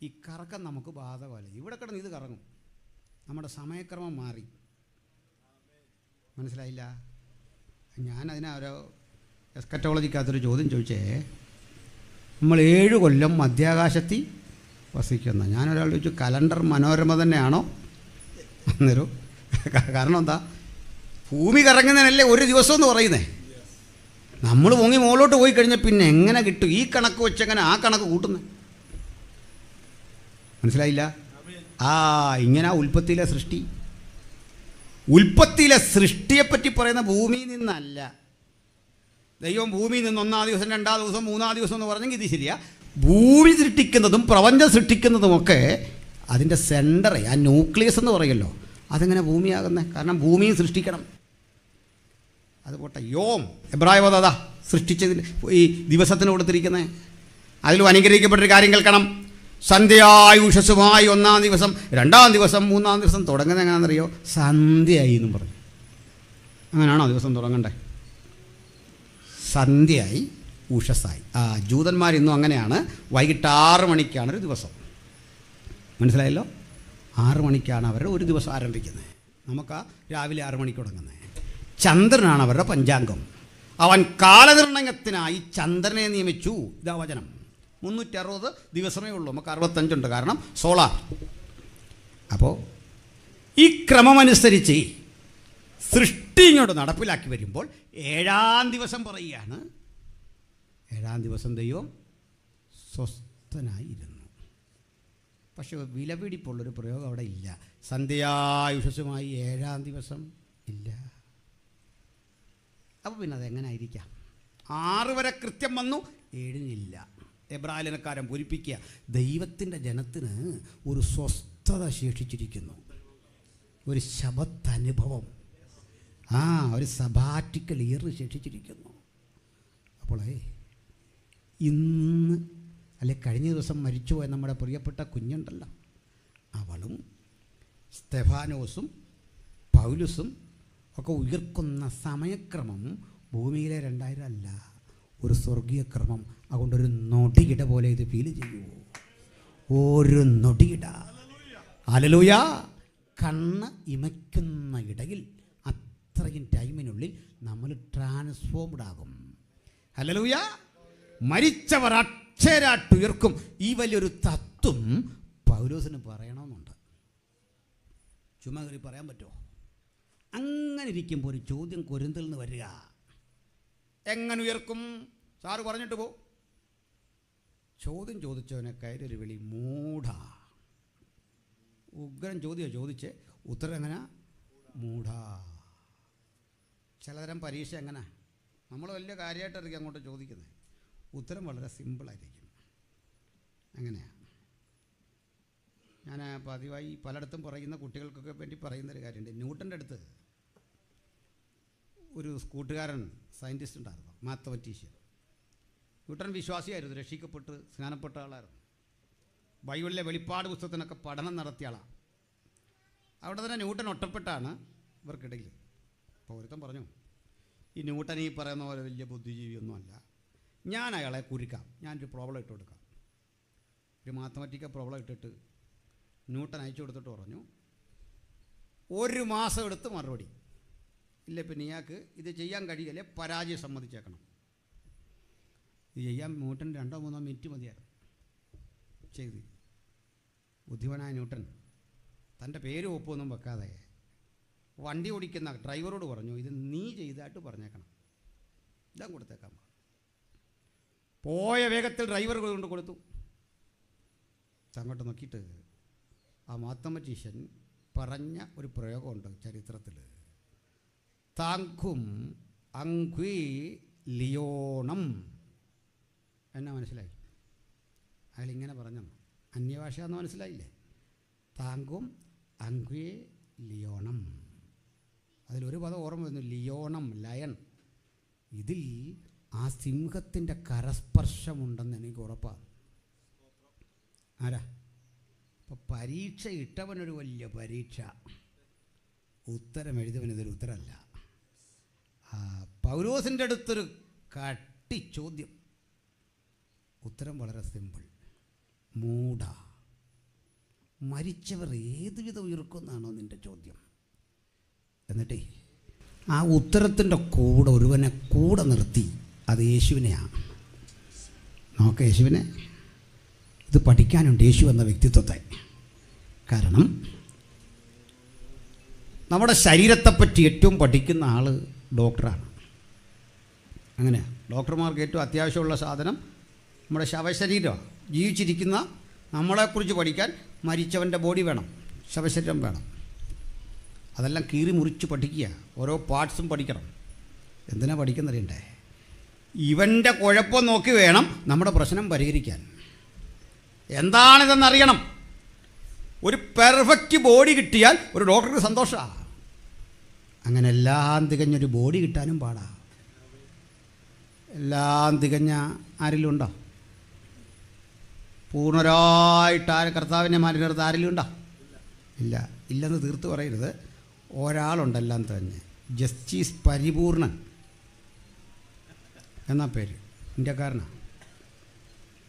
ഈ കറക്കം നമുക്ക് ബാധകമല്ല. ഇവിടെ കിടന്ന് ഇത് കറങ്ങും. നമ്മുടെ മാറി. മനസ്സിലായില്ല? ഞാനതിനെ ഓരോ എസ്കറ്റോളജിക്കകത്തൊരു ചോദ്യം ചോദിച്ചേ, നമ്മൾ 7 കൊല്ലം മധ്യാകാശത്തിൽ വസിക്കുന്ന. ഞാനൊരാൾ ചോദിച്ചു, കലണ്ടർ മനോരമ തന്നെയാണോ? അന്നേരം കാരണം എന്താ? ഭൂമി കറങ്ങുന്നതിനല്ലേ ഒരു ദിവസം എന്ന് പറയുന്നേ. നമ്മൾ പൊങ്ങി മുകളിലോട്ട് പോയി കഴിഞ്ഞാൽ പിന്നെ എങ്ങനെ കിട്ടും? ഈ കണക്ക് വെച്ചെങ്ങനെ ആ കണക്ക് കൂട്ടുന്നത്? മനസ്സിലായില്ല? ഇങ്ങനെ ഉൽപ്പത്തിയിലെ സൃഷ്ടി. ഉൽപ്പത്തിയിലെ സൃഷ്ടിയെപ്പറ്റി പറയുന്ന ഭൂമിയിൽ നിന്നല്ല. ദൈവം ഭൂമിയിൽ നിന്ന് 1-ാം ദിവസം, 2-ാം ദിവസം, 3-ാം ദിവസം എന്ന് പറഞ്ഞെങ്കിൽ ഇത് ശരിയാ. ഭൂമി സൃഷ്ടിക്കുന്നതും പ്രപഞ്ചം സൃഷ്ടിക്കുന്നതുമൊക്കെ അതിൻ്റെ സെൻറ്റർ, ആ ന്യൂക്ലിയസ് എന്ന് പറയുമല്ലോ, അതെങ്ങനെ ഭൂമിയാകുന്നത്? കാരണം ഭൂമിയും സൃഷ്ടിക്കണം. അതുപോട്ടെ, യോം എബ്രായവത സൃഷ്ടിച്ചതിന് ഈ ദിവസത്തിന് കൊടുത്തിരിക്കുന്നത്. അതിലും അനുഗ്രഹിക്കപ്പെട്ടൊരു കാര്യം കേൾക്കണം. സന്ധ്യയായി ഉഷസ്സുമായി 1-ാം ദിവസം, 2-ാം ദിവസം, 3-ാം ദിവസം തുടങ്ങുന്നത് എങ്ങനെയാണെന്നറിയോ? സന്ധ്യയായി എന്നും പറഞ്ഞു. അങ്ങനെയാണോ ദിവസം തുടങ്ങണ്ടേ? സന്ധ്യയായി ഉഷസ്സായി. ജൂതന്മാരിന്നും അങ്ങനെയാണ്. വൈകിട്ട് 6 മണിക്കാണ് ഒരു ദിവസം. മനസ്സിലായല്ലോ? 6 മണിക്കാണ് അവരുടെ ഒരു ദിവസം ആരംഭിക്കുന്നത്. നമുക്ക് രാവിലെ 6 മണിക്ക് തുടങ്ങുന്നത്. ചന്ദ്രനാണ് അവരുടെ പഞ്ചാംഗം. അവൻ കാലനിർണയത്തിനായി ചന്ദ്രനെ നിയമിച്ചു. ഇതാ വചനം. 360 ദിവസമേ ഉള്ളൂ. നമുക്ക് 65 കാരണം സോളാർ. അപ്പോൾ ഈ ക്രമമനുസരിച്ച് സൃഷ്ടി ഇങ്ങോട്ട് നടപ്പിലാക്കി വരുമ്പോൾ 7-ാം ദിവസം പറയുകയാണ്, 7-ാം ദിവസം ദൈവം സ്വസ്ഥനായിരുന്നു. പക്ഷെ വിലപിടിപ്പുള്ളൊരു പ്രയോഗം അവിടെ ഇല്ല. സന്ധ്യായുഷസുമായി 7-ാം ദിവസം ഇല്ല. അപ്പോൾ പിന്നെ അതെങ്ങനെ ആയിരിക്കാം? 6 വരെ കൃത്യം വന്നു, 7-നില്ല. എബ്രായലനക്കാരൻ പൂരിപ്പിക്കുക, ദൈവത്തിൻ്റെ ജനത്തിന് ഒരു സ്വസ്ഥത ശേഷിച്ചിരിക്കുന്നു, ഒരു ശബത്തനുഭവം, ഒരു സബാറ്റിക്കൽ ഇയർ ശേഷിച്ചിരിക്കുന്നു. അപ്പോൾ ഇന്ന് കഴിഞ്ഞ ദിവസം മരിച്ചുപോയ നമ്മുടെ പ്രിയപ്പെട്ട കുഞ്ഞുണ്ടല്ലോ, അവളും സ്തെഫാനോസും പൗലുസും ഒക്കെ ഉയർക്കുന്ന സമയക്രമം ഭൂമിയിലെ 2000 അല്ല, ഒരു സ്വർഗീയ ക്രമം. അതുകൊണ്ടൊരു നൊടിയിട പോലെ ഇത് ഫീൽ ചെയ്യുമോ? ഒരു നൊടിയിട. ഹല്ലേലൂയ. കണ്ണ് ഇമയ്ക്കുന്ന ഇടയിൽ അത്രയും ടൈമിനുള്ളിൽ നമ്മൾ ട്രാൻസ്ഫോംഡ് ആകും. ഹല്ലേലൂയ. മരിച്ചവർ അക്ഷരാട്ടുയർക്കും. ഈ വലിയൊരു തത്വം പൗലോസിന് പറയണമെന്നുണ്ട്. ചുമ്മാ കയറി പറയാൻ പറ്റുമോ? അങ്ങനെ ഇരിക്കുമ്പോൾ ഒരു ചോദ്യം കൊരിന്തിൽ നിന്ന് വരിക, എങ്ങനെ ഉയർക്കും? സാറ് പറഞ്ഞിട്ട് പോ. ചോദ്യം ചോദിച്ചവനെ കയറൊരു വിളി, മൂഢ. ഉഗ്രൻ ചോദ്യം ചോദിച്ച് ഉത്തരം എങ്ങനെ? മൂഢ. ചിലതരം പരീക്ഷ എങ്ങനെ? നമ്മൾ വലിയ കാര്യമായിട്ടായിരിക്കും അങ്ങോട്ട് ചോദിക്കുന്നത്, ഉത്തരം വളരെ സിമ്പിളായിരിക്കും. അങ്ങനെയാണ്. ഞാൻ പതിവായി പലയിടത്തും പറയുന്ന കുട്ടികൾക്കൊക്കെ വേണ്ടി പറയുന്നൊരു കാര്യമുണ്ട്. ന്യൂട്ടൻ്റെ അടുത്ത് ഒരു കൂട്ടുകാരൻ സയൻറ്റിസ്റ്റ് ഉണ്ടായിരുന്നു, മാത്തമാറ്റീഷ്യൻ. ന്യൂട്ടൻ വിശ്വാസിയായിരുന്നു, രക്ഷിക്കപ്പെട്ട് സ്നാനപ്പെട്ട ആളായിരുന്നു. ബൈബിളിലെ വെളിപ്പാട് പുസ്തകത്തിനൊക്കെ പഠനം നടത്തിയ ആളാണ്. അവിടെ തന്നെ ന്യൂട്ടൻ ഒറ്റപ്പെട്ടാണ് ഇവർക്കിടയിൽ. അപ്പോൾ ഒരുത്തൻ പറഞ്ഞു, ഈ ന്യൂട്ടൻ ഈ പറയുന്ന പോലെ വലിയ ബുദ്ധിജീവിയൊന്നുമല്ല. ഞാൻ അയാളെ കുരുക്കാം. ഞാനൊരു പ്രോബ്ലം ഇട്ട് കൊടുക്കാം. ഒരു മാത്തമാറ്റിക്കൽ പ്രോബ്ലം ഇട്ടിട്ട് ന്യൂട്ടൻ അയച്ചു കൊടുത്തിട്ട് പറഞ്ഞു, 1 മാസം എടുത്ത് മറുപടി. ഇല്ല, പിന്നെ ഇയാൾക്ക് ഇത് ചെയ്യാൻ കഴിയല്ലേ, പരാജയം സമ്മതിച്ചേക്കണം. ഇത് ചെയ്യാൻ ന്യൂട്ടൻ 2-3 മിനിറ്റ് മതിയായിരുന്നു. ചെയ്ത് ബുദ്ധിമാനായ ന്യൂട്ടൻ തൻ്റെ പേര് ഒപ്പൊന്നും വെക്കാതെ വണ്ടി ഓടിക്കുന്ന ഡ്രൈവറോട് പറഞ്ഞു, ഇത് നീ ചെയ്തായിട്ട് പറഞ്ഞേക്കണം, ഇതാ കൊടുത്തേക്കാൻ. പോയ വേഗത്തിൽ ഡ്രൈവർ കൊണ്ട് കൊടുത്തു. അങ്ങോട്ട് നോക്കിയിട്ട് ആ മാത്തമാറ്റീഷ്യൻ പറഞ്ഞ ഒരു പ്രയോഗമുണ്ട് ചരിത്രത്തിൽ, താങ്കും അങ്ക്വി ലിയോണം. എന്നാ മനസ്സിലായി? അയാളിങ്ങനെ പറഞ്ഞു, അന്യഭാഷ എന്ന് മനസ്സിലായില്ലേ? താങ്കും അങ്ക്വി ലിയോണം. അതിലൊരു പദം ഓർമ്മ വരുന്നു, ലിയോണം, ലയൺ. ഇതിൽ ആ സിംഹത്തിൻ്റെ കരസ്പർശമുണ്ടെന്ന് എനിക്ക് ഉറപ്പാണ്. ആരാ? അപ്പോൾ പരീക്ഷ ഇട്ടവനൊരു വലിയ പരീക്ഷ, ഉത്തരം എഴുതിയവനിതൊരു ഉത്തരമല്ല. പൗലോസിൻ്റെ അടുത്തൊരു കട്ടി ചോദ്യം, ഉത്തരം വളരെ സിമ്പിൾ, മൂഢ. മരിച്ചവർ ഏതുവിധം ഉയർക്കുമെന്നാണോ നിൻ്റെ ചോദ്യം? എന്നിട്ടേ ആ ഉത്തരത്തിൻ്റെ കൂടെ ഒരുവനെ കൂടെ നിർത്തി, അത് യേശുവിനെയാണ്. നോക്ക യേശുവിനെ, ഇത് പഠിക്കാനുണ്ട് യേശു എന്ന വ്യക്തിത്വത്തെ. കാരണം നമ്മുടെ ശരീരത്തെപ്പറ്റി ഏറ്റവും പഠിക്കുന്ന ആൾ ഡോക്ടറാണ്. അങ്ങനെ ഡോക്ടർമാർക്ക് ഏറ്റവും അത്യാവശ്യമുള്ള സാധനം നമ്മുടെ ശവശരീരമാണ്. ജീവിച്ചിരിക്കുന്ന നമ്മളെക്കുറിച്ച് പഠിക്കാൻ മരിച്ചവൻ്റെ ബോഡി വേണം, ശവശരീരം വേണം. അതെല്ലാം കീറി മുറിച്ച് പഠിക്കുക, ഓരോ പാർട്സും പഠിക്കണം. എന്തിനാ പഠിക്കുന്നറിയണ്ടേ? ഇവൻ്റെ കുഴപ്പം നോക്കി വേണം നമ്മുടെ പ്രശ്നം പരിഹരിക്കാൻ. എന്താണിതെന്നറിയണം. ഒരു പെർഫെക്റ്റ് ബോഡി കിട്ടിയാൽ ഒരു ഡോക്ടർക്ക് സന്തോഷമാണ്. അങ്ങനെ എല്ലാം തികഞ്ഞൊരു ബോഡി കിട്ടാനും പാടാ. എല്ലാം തികഞ്ഞ ആരെങ്കിലും ഉണ്ടോ? പൂർണ്ണരായിട്ട് കർത്താവിനെ മാറ്റി നിർത്ത ആരെങ്കിലും ഉണ്ടോ? ഇല്ല. ഇല്ലെന്ന് തീർത്ത് പറയരുത്. ഒരാളുണ്ടെല്ലാം തന്നെ, ജസ്റ്റിസ് പരിപൂർണൻ എന്നാ പേര്, ഇന്ത്യക്കാരനാണ്.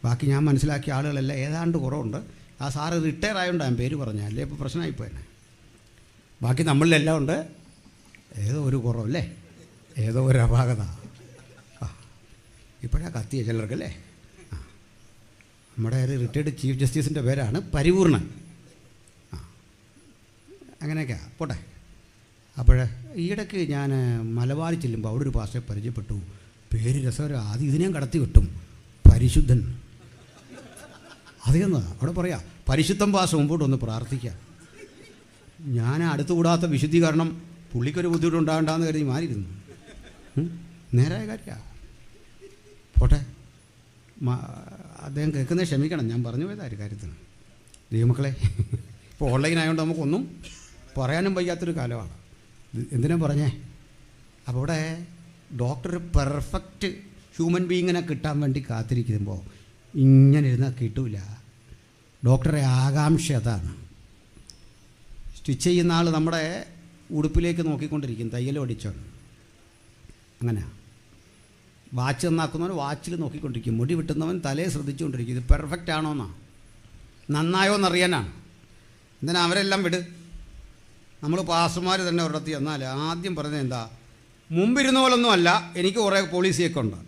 ബാക്കി ഞാൻ മനസ്സിലാക്കിയ ആളുകളെല്ലാം ഏതാണ്ട് കുറവുണ്ട്. ആ സാറ് റിട്ടയർ ആയതുകൊണ്ടാണ് പേര് പറഞ്ഞത്, അല്ലേ ഇപ്പോൾ പ്രശ്നമായിപ്പോയെന്നെ. ബാക്കി നമ്മളിലെല്ലാം ഉണ്ട് ഏതോ ഒരു കുറവല്ലേ, ഏതോ ഒരു അപാകത. ഇപ്പോഴാണ് കത്തിയ ചിലർക്കല്ലേ. നമ്മുടെ ഒരു റിട്ടയർഡ് ചീഫ് ജസ്റ്റിസിൻ്റെ പേരാണ് പരിപൂർണൻ. അങ്ങനെയൊക്കെയാണ്, പോട്ടെ. അപ്പോൾ ഈയിടയ്ക്ക് ഞാൻ മലബാറിൽ ചെല്ലുമ്പോൾ അവിടെ ഒരു പാസ്റ്ററെ പരിചയപ്പെട്ടു. പേര് രസകരം. ആദ്യം ഇതിനെയും കടത്തി വിട്ടും, പരിശുദ്ധൻ. അതെന്ന് അവിടെ പറയാം, പരിശുദ്ധം പാസ് മുമ്പോട്ട് ഒന്ന് പ്രാർത്ഥിക്കാം. ഞാൻ അടുത്തുകൂടാത്ത വിശുദ്ധി കാരണം പുള്ളിക്കൊരു ബുദ്ധിമുട്ടുണ്ടാകണ്ടെന്ന് കരുതി മാറിയിരുന്നു. നേരായ കാര്യമാണ്, പോട്ടെ. അദ്ദേഹം കേൾക്കുന്നത് ക്ഷമിക്കണം, ഞാൻ പറഞ്ഞു പോയതായിരുന്നു കാര്യത്തിന്. ദൈവമക്കളെ, ഇപ്പോൾ ഓൺലൈൻ ആയതുകൊണ്ട് നമുക്കൊന്നും പറയാനും വയ്യാത്തൊരു കാലമാണ്. എന്തിനാ പറഞ്ഞേ? അപ്പോൾ ഇവിടെ ഡോക്ടർ പെർഫെക്റ്റ് ഹ്യൂമൻ ബീയിങ്ങിനെ കിട്ടാൻ വേണ്ടി കാത്തിരിക്കുമ്പോൾ ഇങ്ങനെ ഇരുന്നാൽ കിട്ടൂല. ഡോക്ടറെ ആകാംക്ഷ അതാണ്. സ്റ്റിച്ച് ചെയ്യുന്ന ആൾ നമ്മുടെ ഉടുപ്പിലേക്ക് നോക്കിക്കൊണ്ടിരിക്കും, തയ്യൽ പഠിച്ചോണ്ട്. അങ്ങനെ വാച്ച് നന്നാക്കുന്നവൻ വാച്ചിൽ നോക്കിക്കൊണ്ടിരിക്കും, മുടി വെട്ടുന്നവൻ തലയെ ശ്രദ്ധിച്ചുകൊണ്ടിരിക്കും. ഇത് പെർഫെക്റ്റ് ആണോ എന്നാ, നന്നായോ എന്നറിയാനാണ്. എന്തിനാ അവരെല്ലാം വിട്. നമ്മൾ പാസ്റ്റർമാർ തന്നെ ഒരിടത്ത് എന്നാൽ ആദ്യം പറഞ്ഞത് എന്താ, മുമ്പിരുന്ന പോലൊന്നും അല്ല, എനിക്ക് കുറേ പോളിസിയൊക്കെ ഉണ്ട്.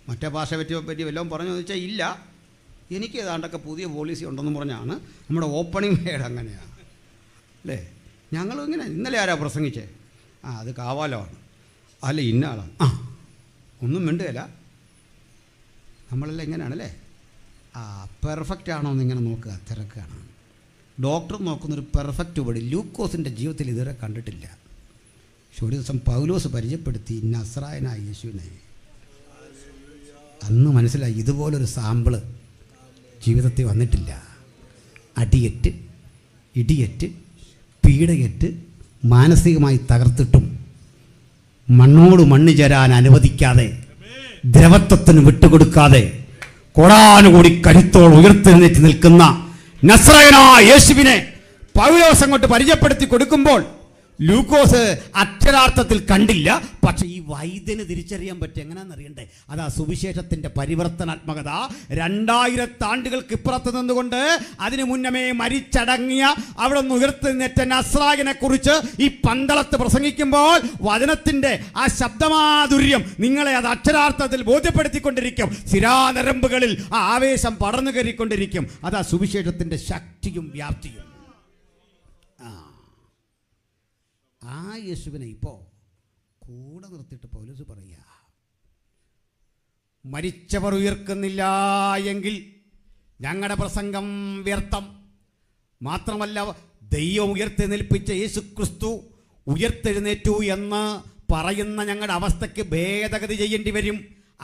മറ്റേ ഭാഷയെ പറ്റി വല്ലതും പറഞ്ഞതെന്ന് വെച്ചാൽ ഇല്ല, എനിക്ക് ഏതാണ്ടൊക്കെ പുതിയ പോളിസി ഉണ്ടെന്ന് പറഞ്ഞാണ് നമ്മുടെ ഓപ്പണിംഗ് വേഡ്. അങ്ങനെയാണ് അല്ലേ? ഞങ്ങളും ഇങ്ങനെ. ഇന്നലെ ആരാ പ്രസംഗിച്ചേ? അത് കാവാലമാണ്, അല്ല ഇന്ന ആളാണ്. ഒന്നും മിണ്ടുകയില്ല. നമ്മളെല്ലാം ഇങ്ങനെയാണല്ലേ. പെർഫെക്റ്റ് ആണോ എന്നിങ്ങനെ നോക്കുക, തിരക്കാണ്. ഡോക്ടർ നോക്കുന്നൊരു പെർഫെക്റ്റ് ബോഡി ലൂക്കോസിൻ്റെ ജീവിതത്തിൽ ഇതുവരെ കണ്ടിട്ടില്ല. പക്ഷെ ഒരു ദിവസം പൗലോസ് പരിചയപ്പെടുത്തി നസ്രായനായ യേശുവിനെ. അന്ന് മനസ്സിലായി ഇതുപോലൊരു സാമ്പിള് ജീവിതത്തിൽ വന്നിട്ടില്ല. അടിയേറ്റ്, ഇടിയേറ്റ്, പീഡയേറ്റ്, മാനസികമായി തകർത്തിട്ടും മണ്ണോട് മണ്ണ് ചേരാൻ അനുവദിക്കാതെ, ദ്രവത്വത്തിന് വിട്ടുകൊടുക്കാതെ, കോടാനുകൂടി കരുത്തോട് ഉയർത്തെഴുന്നേറ്റ് നിൽക്കുന്ന നസ്രായനായ യേശുവിനെ പൗലോസ് അങ്ങോട്ട് പരിചയപ്പെടുത്തി കൊടുക്കുമ്പോൾ ലൂക്കോസ് അക്ഷരാർത്ഥത്തിൽ കണ്ടില്ല. പക്ഷെ ഈ വൈദ്യന് തിരിച്ചറിയാൻ പറ്റും. എങ്ങനെയാണെന്നറിയണ്ടേ? അതാ സുവിശേഷത്തിന്റെ പരിവർത്തനാത്മകത. 2000 ആണ്ടുകൾക്ക് ഇപ്പുറത്ത് നിന്നുകൊണ്ട് അതിനു മുന്നമേ മരിച്ചടങ്ങിയ അവിടെ നിന്ന് ഉയർത്തെഴുന്നേറ്റ നസ്രായനെ കുറിച്ച് ഈ പന്തളത്ത് പ്രസംഗിക്കുമ്പോൾ വചനത്തിന്റെ ആ ശബ്ദമാധുര്യം നിങ്ങളെ അത് അക്ഷരാർത്ഥത്തിൽ ബോധ്യപ്പെടുത്തിക്കൊണ്ടിരിക്കും. ശിരാനരമ്പുകളിൽ ആ ആവേശം പടർന്നു കയറിക്കൊണ്ടിരിക്കും. അതാ സുവിശേഷത്തിന്റെ ശക്തിയും വ്യാപ്തിയും. ആ യേശുവിനെ ഇപ്പോൾ കൂടെ നിർത്തിയിട്ട് പൗലോസ് പറയുക, മരിച്ചവർ ഉയർക്കുന്നില്ല എങ്കിൽ ഞങ്ങളുടെ പ്രസംഗം വ്യർത്ഥം. മാത്രമല്ല, ദൈവം ഉയർത്തെഴുന്നേൽപ്പിച്ച യേശുക്രിസ്തു ഉയർത്തെഴുന്നേറ്റു എന്ന് പറയുന്ന ഞങ്ങളുടെ അവസ്ഥയ്ക്ക് ഭേദഗതി ചെയ്യേണ്ടി വരും.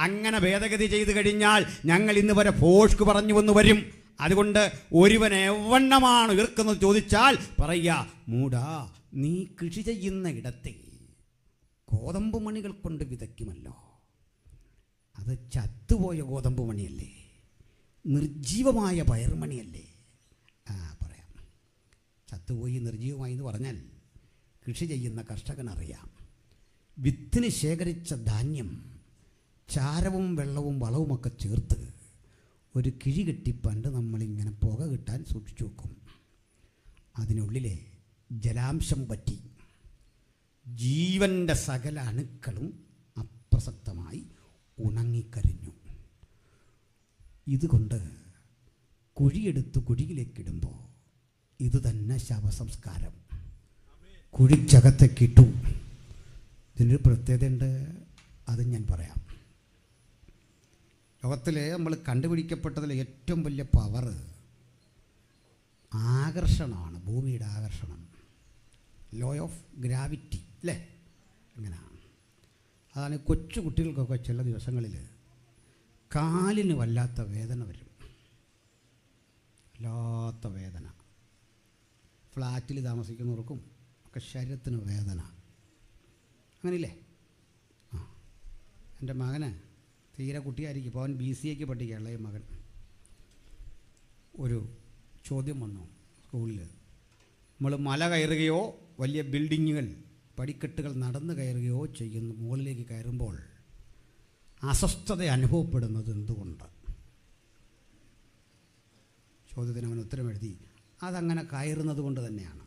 അങ്ങനെ ഭേദഗതി ചെയ്തു കഴിഞ്ഞാൽ ഞങ്ങൾ ഇന്ന് വരെ ഫോഷ്ക്ക് പറഞ്ഞു വന്നു വരും. അതുകൊണ്ട് ഒരുവൻ എവണ്ണമാണ് ഉയർക്കുന്നത് ചോദിച്ചാൽ പറയുക, മൂടാ, നീ കൃഷി ചെയ്യുന്ന ഇടത്തെ ഗോതമ്പ് മണികൾ കൊണ്ട് വിതയ്ക്കുമല്ലോ. അത് ചത്തുപോയ ഗോതമ്പ് മണിയല്ലേ? നിർജീവമായ പയർമണിയല്ലേ? പറയാം. ചത്തുപോയി നിർജീവമായി എന്ന് പറഞ്ഞാൽ കൃഷി ചെയ്യുന്ന കർഷകനറിയാം. വിത്തിന് ശേഖരിച്ച ധാന്യം ചാരവും വെള്ളവും വളവുമൊക്കെ ചേർത്ത് ഒരു കിഴി കെട്ടി പണ്ട് നമ്മളിങ്ങനെ പുക കിട്ടാൻ സൂക്ഷിച്ചു വെക്കും. അതിനുള്ളിലെ ജലാംശം പറ്റി ജീവൻ്റെ സകല അണുക്കളും അപ്രസക്തമായി ഉണങ്ങിക്കരിഞ്ഞു. ഇതുകൊണ്ട് കുഴിയെടുത്ത് കുഴിയിലേക്കിടുമ്പോൾ ഇത് തന്നെ ശവസംസ്കാരം. കുഴിച്ചകത്തേക്കിട്ടു. ഇതിനൊരു പ്രത്യേകതയുണ്ട്, അത് ഞാൻ പറയാം. ലോകത്തിൽ നമ്മൾ കണ്ടുപിടിക്കപ്പെട്ടതിൽ ഏറ്റവും വലിയ പവർ ആകർഷണമാണ്. ഭൂമിയുടെ ആകർഷണം, ലോ ഓഫ് ഗ്രാവിറ്റി അല്ലേ? അങ്ങനെയാണ്. അതാണ് കൊച്ചു കുട്ടികൾക്കൊക്കെ ചില ദിവസങ്ങളിൽ കാലിന് വല്ലാത്ത വേദന വരും. വല്ലാത്ത വേദന. ഫ്ലാറ്റിൽ താമസിക്കുന്നവർക്കും ഒക്കെ ശരീരത്തിന് വേദന. അങ്ങനെയില്ലേ? എൻ്റെ മകന് തീരെ കുട്ടിയായിരിക്കും. ഇപ്പോൾ അവൻ BCAക്ക് പഠിക്കുക, ഇളയ മകൻ. ഒരു ചോദ്യം വന്നു സ്കൂളിൽ. നമ്മൾ മല കയറുകയോ വലിയ ബിൽഡിങ്ങുകൾ പടിക്കെട്ടുകൾ നടന്ന് കയറുകയോ ചെയ്യുന്ന മുകളിലേക്ക് കയറുമ്പോൾ അസ്വസ്ഥത അനുഭവപ്പെടുന്നത് എന്തുകൊണ്ട്? ചോദ്യത്തിന് അവൻ ഉത്തരം എഴുതി, അതങ്ങനെ കയറുന്നത് കൊണ്ട് തന്നെയാണ്.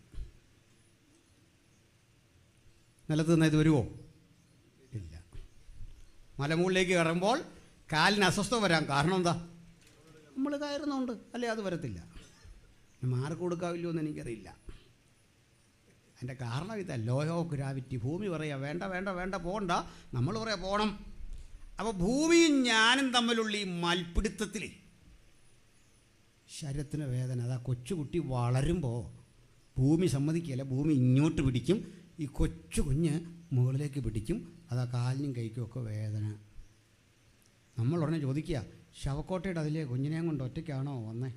നിലത്ത് നിന്ന് ഇത് വരുമോ? ഇല്ല. മലമുകളിലേക്ക് കയറുമ്പോൾ കാലിന് അസ്വസ്ഥത വരാൻ കാരണം എന്താ? നമ്മൾ കയറുന്നുണ്ട്, അല്ലേ? അത് വരത്തില്ല. മാർക്ക് കൊടുക്കാവില്ലോ എന്ന് എനിക്കറിയില്ല. അതിൻ്റെ കാരണം ഇതാ, ലോ ഓഫ് ഗ്രാവിറ്റി. ഭൂമി പറയാം വേണ്ട വേണ്ട വേണ്ട പോകണ്ട, നമ്മൾ പറയാം പോകണം. അപ്പോൾ ഭൂമിയും ഞാനും തമ്മിലുള്ള ഈ മൽപ്പിടുത്തത്തിൽ ശരീരത്തിന് വേദന. അതാ കൊച്ചുകുട്ടി വളരുമ്പോൾ ഭൂമി സമ്മതിക്കുകയല്ല, ഭൂമി ഇങ്ങോട്ട് പിടിക്കും, ഈ കൊച്ചു കുഞ്ഞ് മുകളിലേക്ക് പിടിക്കും. അതാ കാലിനും കൈക്കും ഒക്കെ വേദന. നമ്മൾ ഉടനെ ചോദിക്കുക, ശവക്കോട്ടയുടെ അതിലെ കുഞ്ഞിനെയും കൊണ്ട് ഒറ്റയ്ക്കാണോ വന്നേ?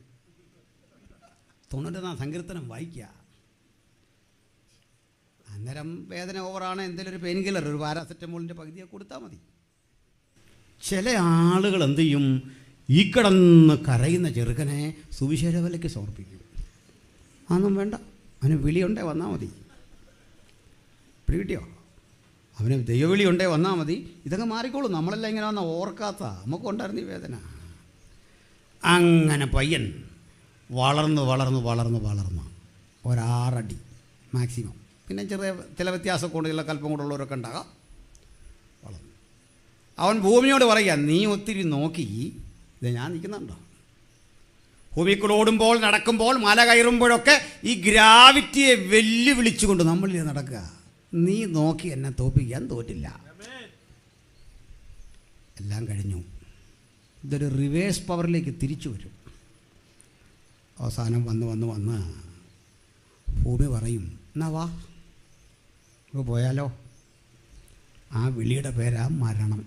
91 സങ്കീർത്തനം വായിക്കുക. അന്നേരം വേദന ഓവറാണ്, എന്തെങ്കിലും ഒരു പെയിൻ കില്ലർ, ഒരു പാരാസെറ്റമോളിൻ്റെ പകുതിയൊക്കെ കൊടുത്താൽ മതി. ചില ആളുകൾ എന്ത് ചെയ്യും? ഈ കിടന്ന് കരയുന്ന ചെറുക്കനെ സുവിശേഷ വിലയ്ക്ക് സമർപ്പിക്കും. അതൊന്നും വേണ്ട, അവന് വിളിയുണ്ടേ വന്നാൽ മതി. പിടികിട്ടിയോ? അവന് ദൈവവിളി ഉണ്ടേ വന്നാൽ മതി, ഇതൊക്കെ മാറിക്കോളും. നമ്മളെല്ലാം ഇങ്ങനെ വന്നാൽ ഓർക്കാത്ത നമുക്കുണ്ടായിരുന്നു ഈ വേദന. അങ്ങനെ പയ്യൻ വളർന്ന് വളർന്ന് വളർന്ന് വളർന്ന് 6 അടി മാക്സിമം, പിന്നെ ചെറിയ ചില വ്യത്യാസമൊക്കെ കൊണ്ട് ചില കൽപ്പം കൊണ്ടുള്ളവരൊക്കെ ഉണ്ടാകാം. വളർന്നു അവൻ ഭൂമിയോട് പറയുക, നീ ഒത്തിരി നോക്കി ഇത് ഞാൻ നിൽക്കുന്നുണ്ടോ? ഭൂമിക്കുള്ള ഓടുമ്പോൾ നടക്കുമ്പോൾ മല കയറുമ്പോഴൊക്കെ ഈ ഗ്രാവിറ്റിയെ വെല്ലുവിളിച്ചുകൊണ്ട് നമ്മളിൽ നടക്കുക. നീ നോക്കി എന്നെ തോൽപ്പിക്കാൻ തോറ്റില്ല. എല്ലാം കഴിഞ്ഞു. ഇതൊരു റിവേഴ്സ് പവറിലേക്ക് തിരിച്ചു വരും. അവസാനം വന്ന് ഭൂമി പറയും, എന്നാ വാ നമുക്ക് പോയാലോ? ആ വിളിയുടെ പേരാ മരണം.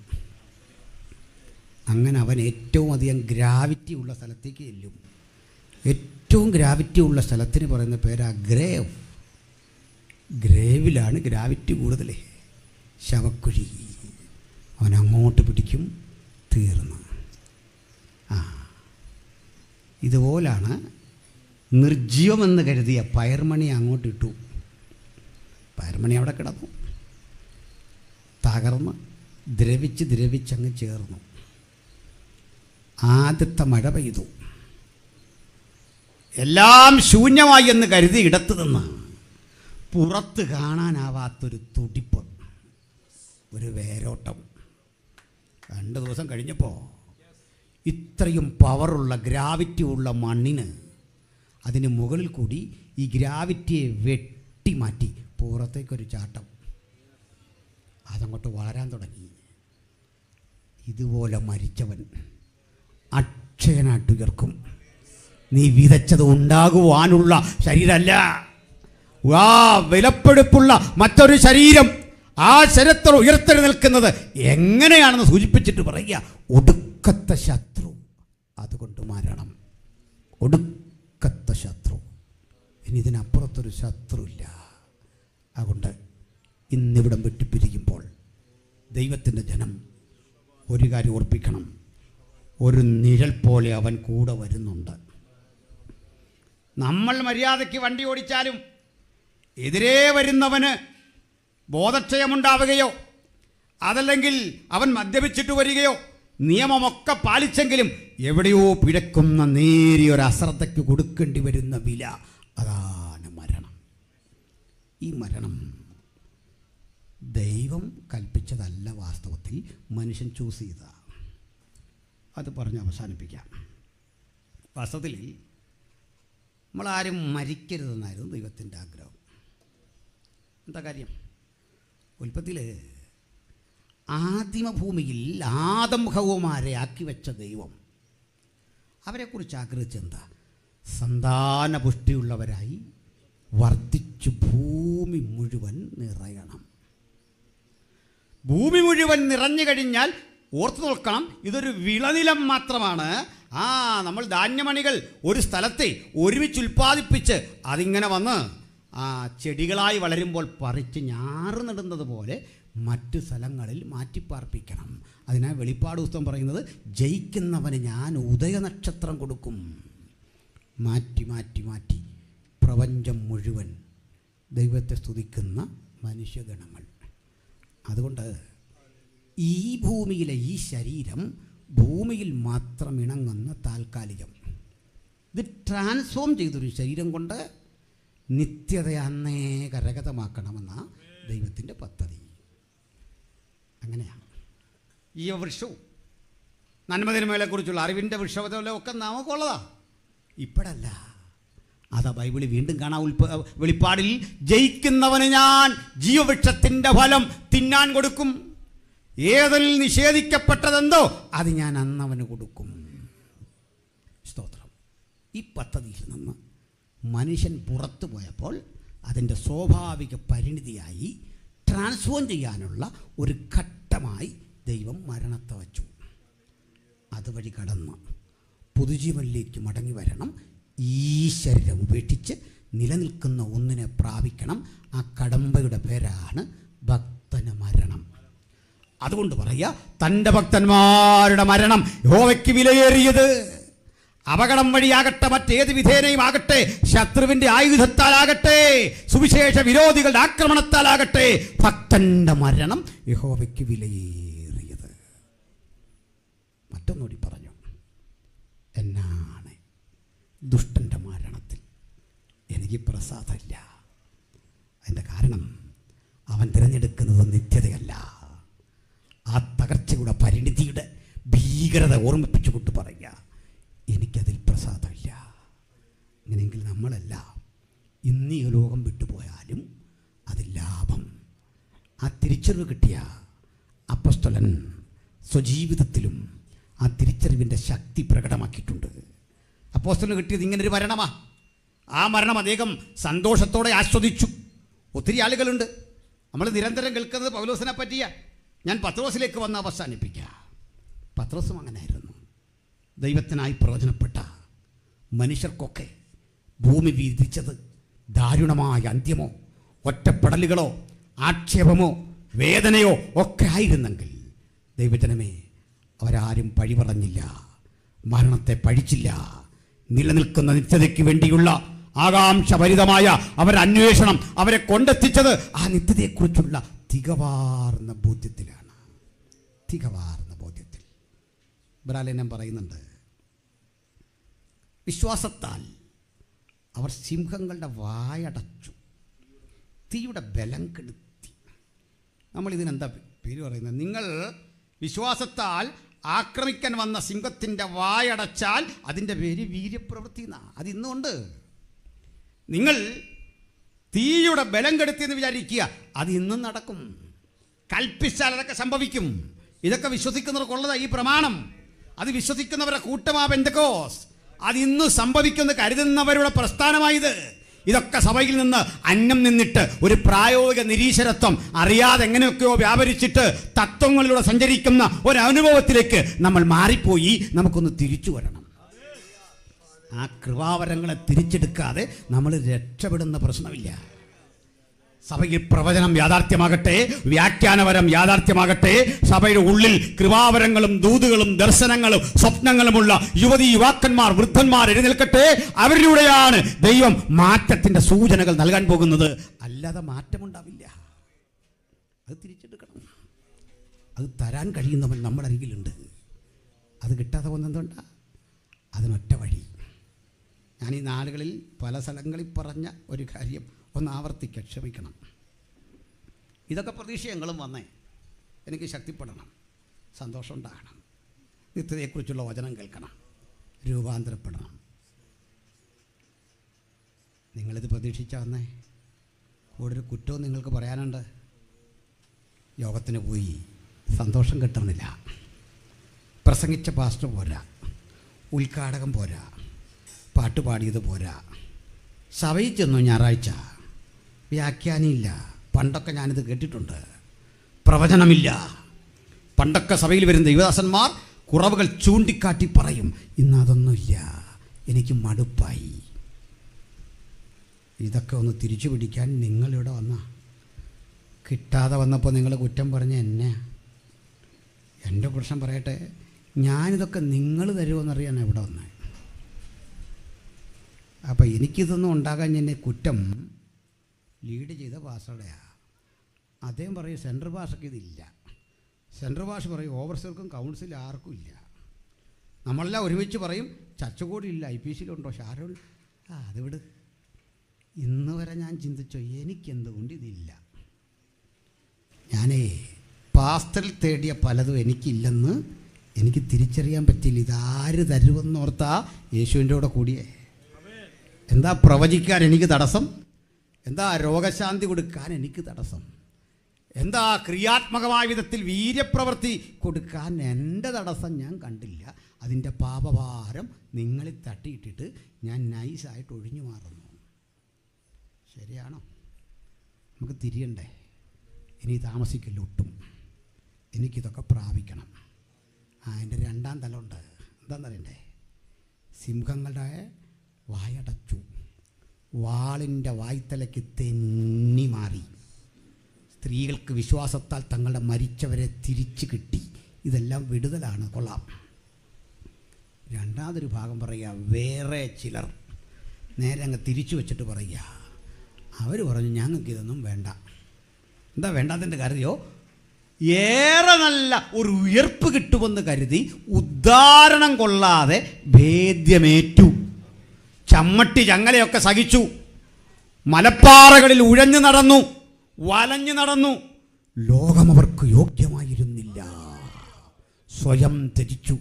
അങ്ങനെ അവൻ ഏറ്റവും അധികം ഗ്രാവിറ്റി ഉള്ള സ്ഥലത്തേക്ക് ചെല്ലും. ഏറ്റവും ഗ്രാവിറ്റി ഉള്ള സ്ഥലത്തിന് പറയുന്ന പേരാ ഗ്രേവ്. ഗ്രേവിലാണ് ഗ്രാവിറ്റി കൂടുതൽ. ശവക്കുഴി. അവൻ അങ്ങോട്ട് പിടിക്കും, തീർന്നു. ഇതുപോലാണ് നിർജീവമെന്ന് കരുതിയ പയർമണി അങ്ങോട്ട് ഇട്ടു. പയർമണി അവിടെ കിടന്നു, തകർന്ന് ദ്രവിച്ചങ്ങ് ചേർന്നു. ആദ്യത്തെ മഴ പെയ്തു. എല്ലാം ശൂന്യമായി എന്ന് കരുതി ഇടത്തു നിന്ന് പുറത്ത് കാണാനാവാത്തൊരു തുടിപ്പ്, ഒരു വേരോട്ടം. 2 ദിവസം കഴിഞ്ഞപ്പോൾ ഇത്രയും പവറുള്ള ഗ്രാവിറ്റി ഉള്ള മണ്ണിന് അതിന് മുകളിൽ കൂടി ഈ ഗ്രാവിറ്റിയെ വെട്ടിമാറ്റി പുറത്തേക്കൊരു ചാട്ടം. അതങ്ങോട്ട് വളരാൻ തുടങ്ങി. ഇതുപോലെ മരിച്ചവൻ അക്ഷയനായിട്ടുയർക്കും. നീ വിതച്ചത് ഉണ്ടാകുവാനുള്ള ശരീരമല്ല, വിലപ്പെടുപ്പുള്ള മറ്റൊരു ശരീരം. ആ ശരീരത്തിൽ ഉയർത്തെഴുന്നേൽക്കുന്നത് എങ്ങനെയാണെന്ന് സൂചിപ്പിച്ചിട്ട് പറയുക, ഒടുക്കത്തെ ശത്രു. അതുകൊണ്ട് മരണം ഒടുക്കത്തെ ശത്രു. ഇനി ഇതിനപ്പുറത്തൊരു ശത്രു ഇല്ല. അതുകൊണ്ട് ഇന്നിവിടം വെട്ടിപ്പിരിക്കുമ്പോൾ ദൈവത്തിൻ്റെ ജനം ഒരു കാര്യം ഓർപ്പിക്കണം, ഒരു നിഴൽ പോലെ അവൻ കൂടെ വരുന്നുണ്ട്. നമ്മൾ മര്യാദയ്ക്ക് വണ്ടി ഓടിച്ചാലും എതിരേ വരുന്നവന് ബോധക്ഷയമുണ്ടാവുകയോ അതല്ലെങ്കിൽ അവൻ മദ്യപിച്ചിട്ട് വരികയോ നിയമമൊക്കെ പാലിച്ചെങ്കിലും എവിടെയോ പിഴക്കുന്ന നേരിയൊരു അശ്രദ്ധയ്ക്ക് കൊടുക്കേണ്ടി വരുന്ന വില, അതാണ് മരണം. ഈ മരണം ദൈവം കൽപ്പിച്ചതല്ല, വാസ്തവത്തിൽ മനുഷ്യൻ ചൂസ് ചെയ്ത. അത് പറഞ്ഞ് അവസാനിപ്പിക്കാം. വാസ്തവത്തിൽ നമ്മളാരും മരിക്കരുതെന്നായിരുന്നു ദൈവത്തിൻ്റെ ആഗ്രഹം. എന്താ കാര്യം? ഉൽപ്പത്തിയിൽ ആദിമഭൂമിയിൽ ആദം ഹവ്വമാരെ ആക്കി വെച്ച ദൈവം അവരെക്കുറിച്ച് ആഗ്രഹിച്ചെന്താ? സന്താനപുഷ്ടിയുള്ളവരായി വർദ്ധിച്ചു ഭൂമി മുഴുവൻ നിറയണം. ഭൂമി മുഴുവൻ നിറഞ്ഞു കഴിഞ്ഞാൽ ഓർത്തു നോക്കണം, ഇതൊരു വിളനിലം മാത്രമാണ്. നമ്മൾ ധാന്യമണികൾ ഒരു സ്ഥലത്തെ ഒരുമിച്ച് ഉൽപ്പാദിപ്പിച്ച് അതിങ്ങനെ വന്ന് ചെടികളായി വളരുമ്പോൾ പറിച്ച് ഞാറ് നടുന്നത് പോലെ മറ്റു സ്ഥലങ്ങളിൽ മാറ്റിപ്പാർപ്പിക്കണം. അതിനാൽ വെളിപ്പാട് പുസ്തകം പറയുന്നത്, ജയിക്കുന്നവന് ഞാൻ ഉദയനക്ഷത്രം കൊടുക്കും. മാറ്റി മാറ്റി മാറ്റി പ്രപഞ്ചം മുഴുവൻ ദൈവത്തെ സ്തുതിക്കുന്ന മനുഷ്യഗണങ്ങൾ. അതുകൊണ്ട് ഈ ഭൂമിയിലെ ഈ ശരീരം ഭൂമിയിൽ മാത്രം ഇണങ്ങുന്ന താൽക്കാലികം. ഇത് ട്രാൻസ്ഫോം ചെയ്തൊരു ശരീരം കൊണ്ട് നിത്യത അന്നേ കരഗതമാക്കണമെന്ന ദൈവത്തിൻ്റെ പദ്ധതി. അങ്ങനെയാണ് ജീവവൃക്ഷവും നന്മതിന്മകളെക്കുറിച്ചുള്ള അറിവിൻ്റെ വൃക്ഷമൊക്കെ നമുക്കുള്ളതാ. ഇപ്പോഴല്ല, അതാ ബൈബിളിൽ വീണ്ടും കാണാം. വെളിപ്പാടിൽ, ജയിക്കുന്നവന് ഞാൻ ജീവവൃക്ഷത്തിൻ്റെ ഫലം തിന്നാൻ കൊടുക്കും. ഏതിൽ നിഷേധിക്കപ്പെട്ടതെന്തോ അത് ഞാൻ അന്നവന് കൊടുക്കും. സ്തോത്രം. ഈ പദ്ധതിയിൽ നിന്ന് മനുഷ്യൻ പുറത്തു പോയപ്പോൾ അതിൻ്റെ സ്വാഭാവിക പരിണിതിയായി ട്രാൻസ്ഫോം ചെയ്യാനുള്ള ഒരു ഘട്ടമായി ദൈവം മരണത്തെ വച്ചു. അതുവഴി കടന്ന് പുതുജീവനിലേക്ക് മടങ്ങി വരണം. ഈ ശരീരം ഉപേക്ഷിച്ച് നിലനിൽക്കുന്ന ഒന്നിനെ പ്രാപിക്കണം. ആ കടമ്പയുടെ പേരാണ് ഭക്തന മരണം. അതുകൊണ്ട് പറയുക, തൻ്റെ ഭക്തന്മാരുടെ മരണം യഹോവയ്ക്ക് വിലയേറിയത്. അപകടം വഴിയാകട്ടെ, മറ്റേത് വിധേനയും ആകട്ടെ, ശത്രുവിൻ്റെ ആയുധത്താലാകട്ടെ, സുവിശേഷ വിരോധികളുടെ ആക്രമണത്താലാകട്ടെ, ഭക്തൻ്റെ മരണം യഹോവയ്ക്ക് വിലയേറിയത്. മറ്റൊന്നുകൂടി പറഞ്ഞു, എന്നാണ് ദുഷ്ടൻ്റെ മരണത്തിൽ എനിക്ക് പ്രസാദമില്ല. അതിൻ്റെ കാരണം അവൻ തിരഞ്ഞെടുക്കുന്നത് നിത്യതയല്ല. ആ തകർച്ചയുടെ പരിണിതിയുടെ ഭീകരത ഓർമ്മിപ്പിച്ചുകൊണ്ട് പറയുക, എനിക്കതിൽ പ്രസാദമില്ല. അങ്ങനെയെങ്കിൽ നമ്മളെല്ലാം ഇന്ന് ഈ ലോകം വിട്ടുപോയാലും അത് ലാഭം. ആ തിരിച്ചറിവ് കിട്ടിയ അപ്പോസ്തലൻ സ്വജീവിതത്തിലും ആ തിരിച്ചറിവിൻ്റെ ശക്തി പ്രകടമാക്കിയിട്ടുണ്ട്. അപ്പോസ്തലന് കിട്ടിയത് ഇങ്ങനൊരു മരണമാണ്. ആ മരണം അദ്ദേഹം സന്തോഷത്തോടെ ആസ്വദിച്ചു. ഒത്തിരി ആളുകളുണ്ട്, നമ്മൾ നിരന്തരം കേൾക്കുന്നത് പൗലോസിനെ പറ്റിയ. ഞാൻ പത്രോസിലേക്ക് വന്ന് അവസാനിപ്പിക്കുക. പത്രോസും അങ്ങനെയായിരുന്നു. ദൈവത്തിനായി പ്രവചനപ്പെട്ട മനുഷ്യർക്കൊക്കെ ഭൂമി വീതിച്ചത് ദാരുണമായ അന്ത്യമോ ഒറ്റപ്പെടലുകളോ ആക്ഷേപമോ വേദനയോ ഒക്കെ ആയിരുന്നെങ്കിൽ, ദൈവജനമേ, അവരാരും പഴി പറഞ്ഞില്ല, മരണത്തെ പഴിച്ചില്ല. നിലനിൽക്കുന്ന നിത്യതയ്ക്ക് വേണ്ടിയുള്ള ആകാംക്ഷഭരിതമായ അവരുടെ അന്വേഷണം അവരെ കൊണ്ടെത്തിച്ചത് ആ നിത്യതയെക്കുറിച്ചുള്ള തികവാർന്ന ബോധ്യത്തിലാണ്. തികവാർന്ന ബോധ്യത്തിൽ ബ്രാലേനം പറയുന്നുണ്ട്, വിശ്വാസത്താൽ അവർ സിംഹങ്ങളുടെ വായടച്ചു, തീയുടെ ബലം കെടുത്തി. നമ്മളിതിനെന്താ പേര് പറയുന്നത്? നിങ്ങൾ വിശ്വാസത്താൽ ആക്രമിക്കാൻ വന്ന സിംഹത്തിൻ്റെ വായടച്ചാൽ അതിൻ്റെ പേര് വീര്യപ്രവൃത്തി എന്നാണ്. അതിന്നുകൊണ്ട് നിങ്ങൾ തീയുടെ ബലം കെടുത്തിയെന്ന് വിചാരിക്കുക, അത് ഇന്നും നടക്കും. കൽപ്പിച്ചാൽ അതൊക്കെ സംഭവിക്കും. ഇതൊക്കെ വിശ്വസിക്കുന്നവർക്കുള്ളതാണ് ഈ പ്രമാണം. അത് വിശ്വസിക്കുന്നവരുടെ കൂട്ടമാ പെന്തക്കോസ്. അതിന്ന് സംഭവിക്കുമെന്ന് കരുതുന്നവരുടെ പ്രസ്ഥാനമായത്. ഇതൊക്കെ സഭയിൽ നിന്ന് അന്യം നിന്നിട്ട് ഒരു പ്രായോഗിക നിരീശ്വരത്വം അറിയാതെ എങ്ങനെയൊക്കെയോ വ്യാപരിച്ചിട്ട് തത്വങ്ങളിലൂടെ സഞ്ചരിക്കുന്ന ഒരനുഭവത്തിലേക്ക് നമ്മൾ മാറിപ്പോയി. നമുക്കൊന്ന് തിരിച്ചു വരണം. ആ കൃപാവരങ്ങളെ തിരിച്ചെടുക്കാതെ നമ്മൾ രക്ഷപ്പെടുന്ന പ്രശ്നമില്ല. സഭയിൽ പ്രവചനം യാഥാർത്ഥ്യമാകട്ടെ, വ്യാഖ്യാനപരം യാഥാർത്ഥ്യമാകട്ടെ. സഭയുടെ ഉള്ളിൽ കൃപാവരങ്ങളും ദൂതുകളും ദർശനങ്ങളും സ്വപ്നങ്ങളുമുള്ള യുവതി യുവാക്കന്മാർ വൃദ്ധന്മാർ എഴുന്നേൽക്കട്ടെ. അവരിലൂടെയാണ് ദൈവം മാറ്റത്തിന്റെ സൂചനകൾ നൽകാൻ പോകുന്നത്. അല്ലാതെ മാറ്റമുണ്ടാവില്ല. അത് തിരിച്ചെടുക്കണം. അത് തരാൻ കഴിയുന്നവൻ നമ്മുടെ അരികിലുണ്ട്. അത് കിട്ടാതെ വന്നെന്തുകൊണ്ടാ? അതിനൊറ്റ വഴി. ഞാൻ ഈ നാളുകളിൽ പല സ്ഥലങ്ങളിൽ പറഞ്ഞ ഒരു കാര്യം ഒന്ന് ആവർത്തിക്കാൻ ക്ഷമിക്കണം. ഇതൊക്കെ പ്രതീക്ഷയെങ്കിലും വന്നേ. എനിക്ക് ശക്തിപ്പെടണം, സന്തോഷം ഉണ്ടാകണം, നിത്യതയെക്കുറിച്ചുള്ള വചനം കേൾക്കണം, രൂപാന്തരപ്പെടണം. നിങ്ങളിത് പ്രതീക്ഷിച്ചാൽ വന്നേ. കൂടുതൽ കുറ്റവും നിങ്ങൾക്ക് പറയാനുണ്ട്. യോഗത്തിന് പോയി സന്തോഷം കിട്ടുന്നില്ല, പ്രസംഗിച്ച പാസ്റ്റർ പോരാ, ഉദ്ഘാടകം പോരാ, പാട്ട് പാടിയത് പോരാ, സഭയിൽ ചെന്നു ഞായറാഴ്ച, വ്യാഖ്യാനമില്ല. പണ്ടൊക്കെ ഞാനിത് കേട്ടിട്ടുണ്ട്. പ്രവചനമില്ല. പണ്ടൊക്കെ സഭയിൽ വരുന്ന ദൈവദാസന്മാർ കുറവുകൾ ചൂണ്ടിക്കാട്ടി പറയും. ഇന്നതൊന്നുമില്ല, എനിക്ക് മടുപ്പായി. ഇതൊക്കെ ഒന്ന് തിരിച്ചു പിടിക്കാൻ നിങ്ങളിവിടെ വന്ന, കിട്ടാതെ വന്നപ്പോൾ നിങ്ങൾ കുറ്റം പറഞ്ഞ എന്നെ. എൻ്റെ പ്രശ്നം പറയട്ടെ, ഞാനിതൊക്കെ നിങ്ങൾ തരുമെന്നറിയാൻ ഇവിടെ വന്നേ. അപ്പോൾ എനിക്കിതൊന്നും ഉണ്ടാകാൻ എന്നെ കുറ്റം ലീഡ് ചെയ്ത പാസ്റ്ററുടെയാണ്. അദ്ദേഹം പറയും സെൻട്രൽ ഭാഷയ്ക്ക് ഇതില്ല. സെൻട്രൽ ഭാഷ പറയും ഓവർസീർക്കും കൗൺസിൽ ആർക്കും ഇല്ല. നമ്മളെല്ലാം ഒരുമിച്ച് പറയും ചർച്ചകൂടിയില്ല, IPCയിലുണ്ടോ, ഷാരോൾ അത് വിട്. ഇന്ന് വരെ ഞാൻ ചിന്തിച്ചോ എനിക്കെന്തുകൊണ്ട് ഇതില്ല? ഞാനേ പാസ്റ്ററിൽ തേടിയ പലതും എനിക്കില്ലെന്ന് എനിക്ക് തിരിച്ചറിയാൻ പറ്റില്ല. ഇതാര് തരുമെന്നോർത്താ യേശുവിൻ്റെ കൂടെ കൂടിയേ. എന്താ പ്രവചിക്കാൻ എനിക്ക് തടസ്സം? എന്താ രോഗശാന്തി കൊടുക്കാൻ എനിക്ക് തടസ്സം? എന്താ ക്രിയാത്മകമായ വിധത്തിൽ വീര്യപ്രവൃത്തി കൊടുക്കാൻ എൻ്റെ തടസ്സം ഞാൻ കണ്ടില്ല. അതിൻ്റെ പാപഭാരം നിങ്ങളിൽ തട്ടിയിട്ടിട്ട് ഞാൻ നൈസായിട്ട് ഒഴിഞ്ഞു മാറുന്നു. ശരിയാണോ? നമുക്ക് തിരിയണ്ടേ? ഇനി താമസിക്കില്ല ഒട്ടും. എനിക്കിതൊക്കെ പ്രാപിക്കണം. അതിൻ്റെ രണ്ടാം തലമുണ്ട്. എന്താണെന്നറിയണ്ടേ? സിംഹങ്ങളുടെ വായടച്ചു, വാളിൻ്റെ വായ്ത്തലയ്ക്ക് തെന്നി മാറി. സ്ത്രീകൾക്ക് വിശ്വാസത്താൽ തങ്ങളുടെ മരിച്ചവരെ തിരിച്ചു കിട്ടി. ഇതെല്ലാം വിടുതലാണ്. കൊള്ളാം. രണ്ടാമതൊരു ഭാഗം പറയുക, വേറെ ചിലർ നേരെ അങ്ങ് തിരിച്ചു വെച്ചിട്ട് പറയുക, അവർ പറഞ്ഞു ഞങ്ങൾക്കിതൊന്നും വേണ്ട. എന്താ വേണ്ടാത്തതിൻ്റെ കരുതിയോ? ഏറെ നല്ല ഒരു ഉയർപ്പ് കിട്ടുമെന്ന് കരുതി ഉദ്ധാരണം കൊള്ളാതെ ഭേദ്യമേറ്റു. ചമ്മട്ടി ചങ്ങലയൊക്കെ സഹിച്ചു, മലപ്പാറകളിൽ ഉഴഞ്ഞു നടന്നു, വലഞ്ഞു നടന്നു. ലോകം അവർക്ക് യോഗ്യമായിരുന്നില്ല. സ്വയം ത്യജിച്ചു.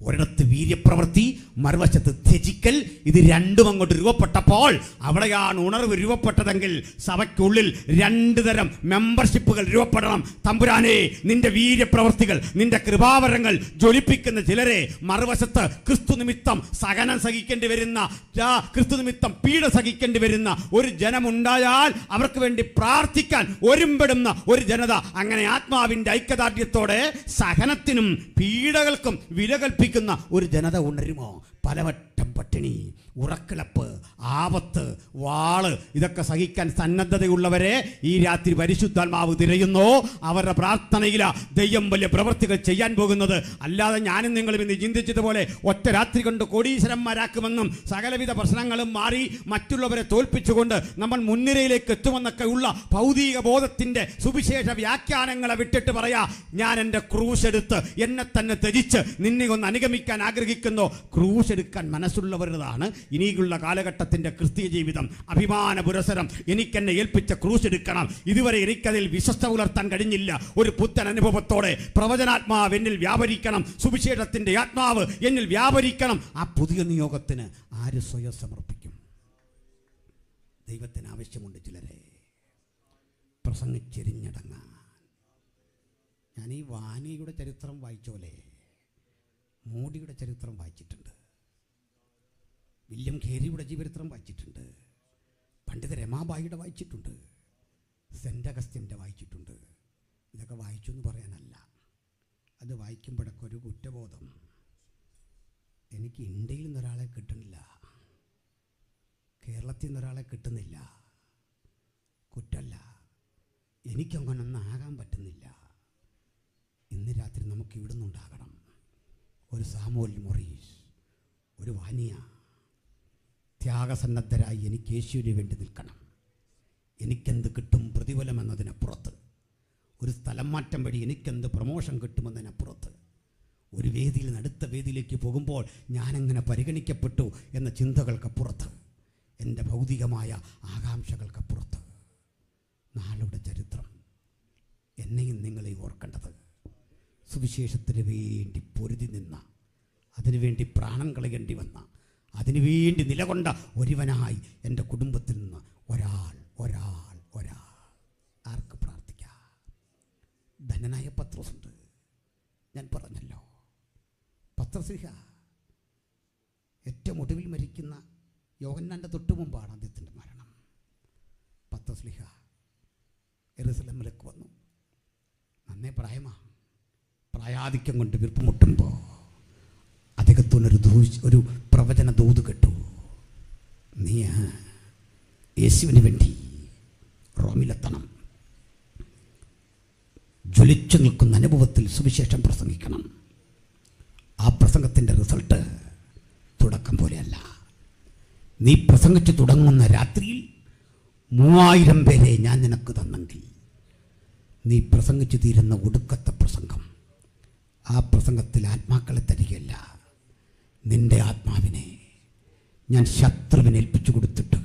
ഒരിടത്ത് വീര്യപ്രവൃത്തി, മറുവശത്ത് ത്യജിക്കൽ. ഇത് രണ്ടും അങ്ങോട്ട് രൂപപ്പെട്ടപ്പോൾ അവിടെയാണ് ഉണർവ് രൂപപ്പെട്ടതെങ്കിൽ സഭയ്ക്കുള്ളിൽ രണ്ട് തരം മെമ്പർഷിപ്പുകൾ രൂപപ്പെടണം. തമ്പുരാനെ, നിന്റെ വീര്യപ്രവൃത്തികൾ, നിന്റെ കൃപാവരങ്ങൾ ജ്വലിപ്പിക്കുന്ന ചിലരെ, മറുവശത്ത് ക്രിസ്തു നിമിത്തം സഹനം സഹിക്കേണ്ടി വരുന്ന, ക്രിസ്തു നിമിത്തം പീഡ സഹിക്കേണ്ടി വരുന്ന ഒരു ജനമുണ്ടായാൽ അവർക്ക് വേണ്ടി പ്രാർത്ഥിക്കാൻ ഒരുമ്പെടുന്ന ഒരു ജനത. അങ്ങനെ ആത്മാവിൻ്റെ ഐക്യദാർഢ്യത്തോടെ സഹനത്തിനും പീഡകൾക്കും വില കൽപ്പിക്കുന്ന ഒരു ജനത ഉണരുമോ? പലവട്ടം പട്ടിണി, ഉറക്കിളപ്പ്, ആപത്ത്, വാള് ഇതൊക്കെ സഹിക്കാൻ സന്നദ്ധതയുള്ളവരെ ഈ രാത്രി പരിശുദ്ധാത്മാവ് തിരയുന്നു. അവരുടെ പ്രാർത്ഥനയില ദൈവം വലിയ പ്രവൃത്തികൾ ചെയ്യാൻ പോകുന്നത്. അല്ലാതെ ഞാനും നിങ്ങളും ഇന്ന് ചിന്തിച്ചതുപോലെ ഒറ്റ രാത്രി കൊണ്ട് കോടീശ്വരന്മാരാക്കുമെന്നും സകലവിധ പ്രശ്നങ്ങളും മാറി മറ്റുള്ളവരെ തോൽപ്പിച്ചുകൊണ്ട് നമ്മൾ മുൻനിരയിലേക്ക് എത്തുമെന്നൊക്കെ ഉള്ള ഭൗതിക ബോധത്തിൻ്റെ സുവിശേഷ വ്യാഖ്യാനങ്ങളെ വിട്ടിട്ട് പറയാ, ഞാൻ എൻ്റെ ക്രൂശ് എടുത്ത് എന്നെ തന്നെ ത്യജിച്ച് നിന്നെ ഒന്ന് അനുഗമിക്കാൻ ആഗ്രഹിക്കുന്നു. ക്രൂശ് എടുക്കാൻ മനസ്സുള്ളവരുതാണ് ഇനിയുള്ള കാലഘട്ടത്തിൻ്റെ ക്രിസ്തീയ ജീവിതം. അഭിമാന പുരസരം എനിക്കെന്നെ ഏൽപ്പിച്ച ക്രൂശ് എടുക്കണം. ഇതുവരെ എനിക്കതിൽ വിശ്വസ്ത പുലർത്താൻ കഴിഞ്ഞില്ല. ഒരു പുത്തൻ അനുഭവത്തോടെ പ്രവചനാത്മാവ് എന്നിൽ വ്യാപരിക്കണം, സുവിശേഷത്തിൻ്റെ ആത്മാവ് എന്നിൽ വ്യാപരിക്കണം. ആ പുതിയ നിയോഗത്തിന് ആര് സ്വയം സമർപ്പിക്കും? ദൈവത്തിന് ആവശ്യമുണ്ട് ചിലരെ പ്രസംഗിച്ചെരിഞ്ഞടങ്ങാൻ. ഞാൻ ഈ വാനിയുടെ ചരിത്രം വായിച്ചോലെ മോഡിയുടെ ചരിത്രം വായിച്ചിട്ടുണ്ട്, വില്യം ഖേരിയുടെ ജീവചരിത്രം വായിച്ചിട്ടുണ്ട്, പണ്ഡിത രമാബായിയുടെ വായിച്ചിട്ടുണ്ട്, സെൻ്റ് അഗസ്റ്റിൻ്റെ വായിച്ചിട്ടുണ്ട്. ഇതൊക്കെ വായിച്ചു എന്ന് പറയാനല്ല, അത് വായിക്കുമ്പോഴൊക്കെ ഒരു കുറ്റബോധം. എനിക്ക് ഇന്ത്യയിൽ നിന്നൊരാളെ കിട്ടുന്നില്ല, കേരളത്തിൽ നിന്നൊരാളെ കിട്ടുന്നില്ല. കുറ്റല്ല, എനിക്കങ്ങനൊന്നും ആകാൻ പറ്റുന്നില്ല. ഇന്ന് രാത്രി നമുക്ക് ഇവിടുന്ന് ഉണ്ടാകണം ഒരു സാമുവൽ മൊറീസ്, ഒരു വാനിയ. ത്യാഗസന്നദ്ധരായി എനിക്ക് യേശുവിന് വേണ്ടി നിൽക്കണം. എനിക്കെന്ത് കിട്ടും പ്രതിഫലം എന്നതിനപ്പുറത്ത്, ഒരു സ്ഥലം മാറ്റം വഴി എനിക്കെന്ത് പ്രമോഷൻ കിട്ടുമെന്നതിനപ്പുറത്ത്, ഒരു വേദിയിൽ നിന്ന് അടുത്ത വേദിയിലേക്ക് പോകുമ്പോൾ ഞാനെങ്ങനെ പരിഗണിക്കപ്പെട്ടു എന്ന ചിന്തകൾക്കപ്പുറത്ത്, എൻ്റെ ഭൗതികമായ ആകാംക്ഷകൾക്കപ്പുറത്ത് നാളുടെ ചരിത്രം എന്നെയും നിങ്ങളെയും ഓർക്കേണ്ടത്. സുവിശേഷത്തിന് വേണ്ടി പൊരുതി നിന്ന, അതിനുവേണ്ടി പ്രാണൻ കളയേണ്ടി വന്ന, അതിനുവേണ്ടി നിലകൊണ്ട ഒരുവനായി എൻ്റെ കുടുംബത്തിൽ നിന്ന് ഒരാൾ ആർക്ക് പ്രാർത്ഥിക്കാം? ധനനായ പത്രോസുണ്ട്. ഞാൻ പറഞ്ഞല്ലോ, പത്രോസ്ലീഹ ഏറ്റവും ഒടുവിൽ മരിക്കുന്ന യോഹന്നാൻ്റെ തൊട്ടു മുമ്പാണ് അദ്ദേഹത്തിൻ്റെ മരണം. പത്രോസ്ലീഹ യെരൂശലേമിലേക്ക് വന്നു. നന്നേ പ്രായാധിക്യം കൊണ്ട് വീർപ്പുമുട്ടുമ്പോൾ അദ്ദേഹത്തിനൊരു പ്രവചന ദൂത് കേട്ടു. നീ യേശുവിന് വേണ്ടി റോമിലെത്തണം, ജ്വലിച്ചു നിൽക്കുന്ന അനുഭവത്തിൽ സുവിശേഷം പ്രസംഗിക്കണം. ആ പ്രസംഗത്തിൻ്റെ റിസൾട്ട് തുടക്കം പോലെയല്ല. നീ പ്രസംഗിച്ചു തുടങ്ങുന്ന രാത്രിയിൽ 3000 പേരെ ഞാൻ നിനക്ക് തന്നെങ്കിൽ, നീ പ്രസംഗിച്ചു തീരുന്ന ഒടുക്കത്തെ പ്രസംഗം, ആ പ്രസംഗത്തിൽ ആത്മാക്കളെ തരികയല്ല, നിന്റെ ആത്മാവിനെ ഞാൻ ശത്രുവിനെ ഏൽപ്പിച്ചു കൊടുത്തിട്ട്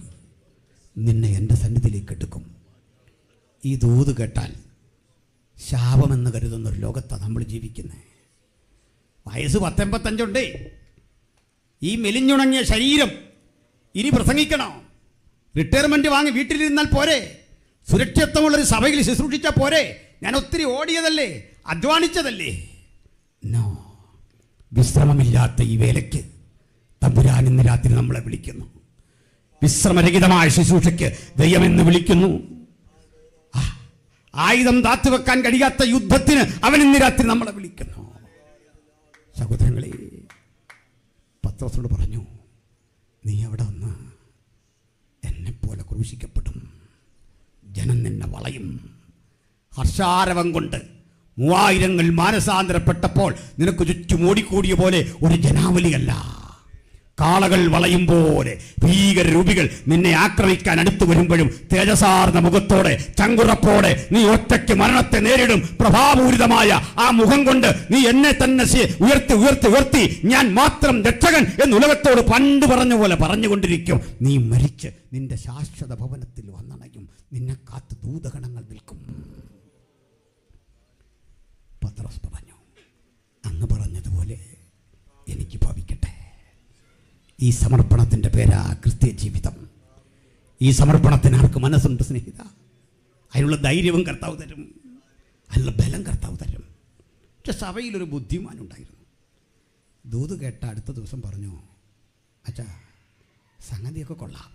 നിന്നെ എൻ്റെ സന്നിധിയിലേക്ക് എടുക്കും. ഈ ദൂത് കേട്ടാൽ ശാപമെന്ന് കരുതുന്നൊരു ലോകത്താണ് നമ്മൾ ജീവിക്കുന്നത്. വയസ്സ് 85 ഈ മെലിഞ്ഞുണങ്ങിയ ശരീരം ഇനി പ്രസംഗിക്കണോ? റിട്ടയർമെൻറ്റ് വാങ്ങി വീട്ടിലിരുന്നാൽ പോരെ? സുരക്ഷിതത്വമുള്ളൊരു സഭയിൽ ശുശ്രൂഷിച്ചാൽ പോരെ? ഞാൻ ഒത്തിരി ഓടിയതല്ലേ, അധ്വാനിച്ചതല്ലേ? നോ, വിശ്രമമില്ലാത്ത ഈ വേലയ്ക്ക് തമ്പുരാൻ ഇന്ന് രാത്രി നമ്മളെ വിളിക്കുന്നു. വിശ്രമരഹിതമായ ശുശ്രൂഷയ്ക്ക് ദൈവമെന്ന് വിളിക്കുന്നു. ആയുധം താത്തുവെക്കാൻ കഴിയാത്ത യുദ്ധത്തിന് അവൻ ഇന്ന് രാത്രി നമ്മളെ വിളിക്കുന്നു. സഹോദരങ്ങളെ, പത്രോസോട് പറഞ്ഞു, നീ അവിടെ വന്ന് എന്നെപ്പോലെ ക്രൂശിക്കപ്പെടും, ജനം നിന്നെ വളയും. ഹർഷാരവം കൊണ്ട് 3000 മാനസാന്തരപ്പെട്ടപ്പോൾ നിനക്ക് ചുറ്റും ഓടിക്കൂടിയ പോലെ ഒരു ജനാവലിയല്ല, കാളകൾ വളയും പോലെ ഭീകരരൂപികൾ നിന്നെ ആക്രമിക്കാൻ അടുത്തു വരുമ്പോഴും തേജസാർന്ന മുഖത്തോടെ ചങ്കുറപ്പോടെ നീ ഒറ്റയ്ക്ക് മരണത്തെ നേരിടും. പ്രഭാപൂരിതമായ ആ മുഖം കൊണ്ട് നീ എന്നെ തന്നെ ഉയർത്തി ഞാൻ മാത്രം രക്ഷകൻ എന്ന് ഉലകത്തോട് പണ്ട് പറഞ്ഞ പോലെ പറഞ്ഞുകൊണ്ടിരിക്കും. നീ മരിച്ച് നിന്റെ ശാശ്വത ഭവനത്തിൽ വന്നണയും, നിന്നെ കാത്ത് ദൂതഗണങ്ങൾ നിൽക്കും. പത്രോസ് പറഞ്ഞു, അങ്ങ് പറഞ്ഞതുപോലെ എനിക്ക് ഭവിക്കട്ടെ. ഈ സമർപ്പണത്തിൻ്റെ പേരാ ക്രിസ്തീയ ജീവിതം. ഈ സമർപ്പണത്തിന് ആർക്ക് മനസ്സുണ്ട് സ്നേഹിത? അതിനുള്ള ധൈര്യവും കർത്താവ് തരും, അതിനുള്ള ബലം കർത്താവ് തരും. പക്ഷെ സഭയിലൊരു ബുദ്ധിമാനുണ്ടായിരുന്നു. ദൂത് കേട്ട അടുത്ത ദിവസം പറഞ്ഞു, അച്ഛാ സംഗതിയൊക്കെ കൊള്ളാം,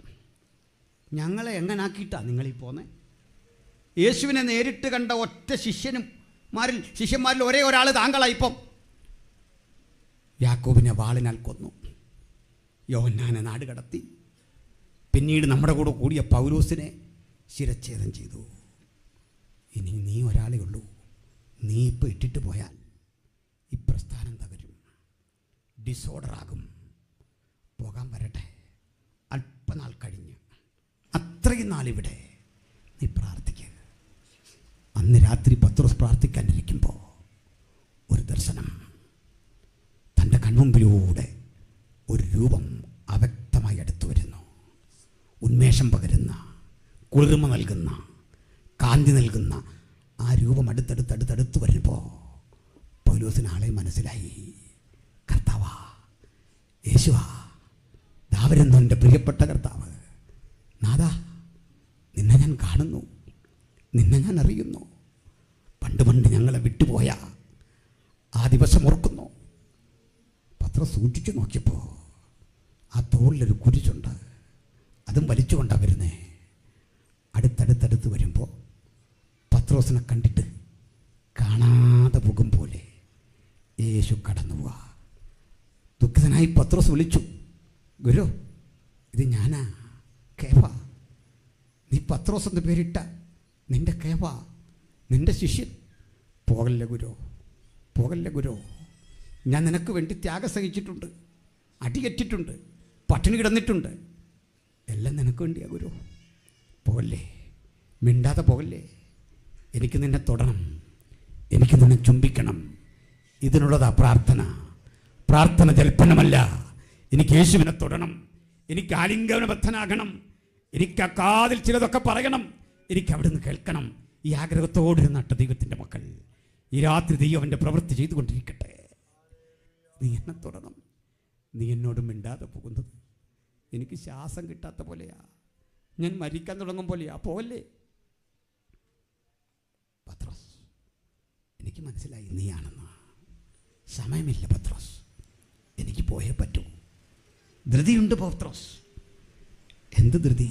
ഞങ്ങളെ എങ്ങനാക്കിയിട്ടാണ് നിങ്ങളീ പോന്നെ? യേശുവിനെ നേരിട്ട് കണ്ട ഒറ്റ ശിഷ്യന്മാരിൽ ഒരേ ഒരാൾ താങ്കളായിപ്പം. യാക്കോബിനെ വാളിനാൽ കൊന്നു. യോഹന്നാനെ നാട് കടത്തി. പിന്നീട് നമ്മുടെ കൂടെ കൂടിയ പൗലോസിനെ ശിരച്ഛേദം ചെയ്തു. ഇനി നീ ഒരാളേ ഉള്ളൂ. നീ ഇപ്പോൾ ഇട്ടിട്ട് പോയാൽ ഈ പ്രസ്ഥാനം തകരും, ഡിസോർഡറാകും. പോകാൻ വരട്ടെ, അല്പനാൾ കഴിഞ്ഞ് അത്രയും നാളിവിടെ നീ പ്രാർത്ഥിക്കുക. അന്ന് രാത്രി പത്രോസ് പ്രാർത്ഥിക്കാനിരിക്കുമ്പോൾ ഒരു ദർശനം. തൻ്റെ കൺമുമ്പിലൂടെ ഒരു രൂപം അവ്യക്തമായി അടുത്തു വരുന്നു. ഉന്മേഷം പകരുന്ന, കുളിർമ നൽകുന്ന, കാന്തി നൽകുന്ന ആ രൂപം അടുത്തടുത്ത് വരുമ്പോൾ പൗലോസിന് ആളെ മനസ്സിലായി. കർത്താവാ, യേശുവാ, ദാ വരുന്നു എൻ്റെ പ്രിയപ്പെട്ട കർത്താവ്. നാഥാ, നിന്നെ ഞാൻ കാണുന്നു, നിന്നെ ഞാൻ അറിയുന്നു. പണ്ട് ഞങ്ങളെ വിട്ടുപോയ ആ ദിവസം ഓർക്കുന്നു. പത്രോസ് സൂക്ഷിച്ചു നോക്കിയപ്പോൾ ആ തോളിലൊരു കുരിശുണ്ട്. അതും വലിച്ചുകൊണ്ടാണ് വരുന്നേ. അടുത്തടുത്ത് വരുമ്പോൾ പത്രോസിനെ കണ്ടിട്ട് കാണാതെ പോകും പോലെ യേശു കടന്നു പോവാ. ദുഃഖിതനായി പത്രോസ് വിളിച്ചു, ഗുരു, ഇത് ഞാനാ, കേഫ. നീ പത്രോസ് എന്ന് പേരിട്ട നിൻ്റെ കേഫ, നിൻ്റെ ശിഷ്യൻ. പോകല്ലേ ഗുരു, പോകല്ലേ ഗുരു. ഞാൻ നിനക്ക് വേണ്ടി ത്യാഗം സഹിച്ചിട്ടുണ്ട്, അടികറ്റിട്ടുണ്ട്, പട്ടിണി കിടന്നിട്ടുണ്ട്. എല്ലാം നിനക്ക് വേണ്ടിയാ ഗുരു. പോകല്ലേ, മിണ്ടാതെ പോകല്ലേ. എനിക്ക് നിന്നെ തൊടണം, എനിക്ക് നിന്നെ ചുംബിക്കണം. ഇതിനുള്ളതാ പ്രാർത്ഥന. പ്രാർത്ഥന ജൽപ്പനമല്ല. എനിക്ക് യേശുവിനെ തൊടണം, എനിക്ക് ആലിംഗനബദ്ധനാകണം, എനിക്ക് ആ കാതിൽ ചിലതൊക്കെ പറയണം, എനിക്ക് അവിടെ നിന്ന് കേൾക്കണം. ഈ ആഗ്രഹത്തോടിരുന്നട്ട ദൈവത്തിൻ്റെ മക്കൾ ഈ രാത്രി ദൈവം അവൻ്റെ പ്രവൃത്തി ചെയ്തുകൊണ്ടിരിക്കട്ടെ. നീ എന്നെ തൊടണം. നീ എന്നോട് മിണ്ടാതെ പോകുന്നത് എനിക്ക് ശ്വാസം കിട്ടാത്ത പോലെയാ, ഞാൻ മരിക്കാൻ തുടങ്ങും പോലെയാ. പോകല്ലേ പത്രോസ്, എനിക്ക് മനസ്സിലായി നീയാണെന്ന്. സമയമില്ല പത്രോസ്, എനിക്ക് പോയേ പറ്റൂ. ധൃതിയുണ്ട് പത്രോസ്. എന്ത് ധൃതി?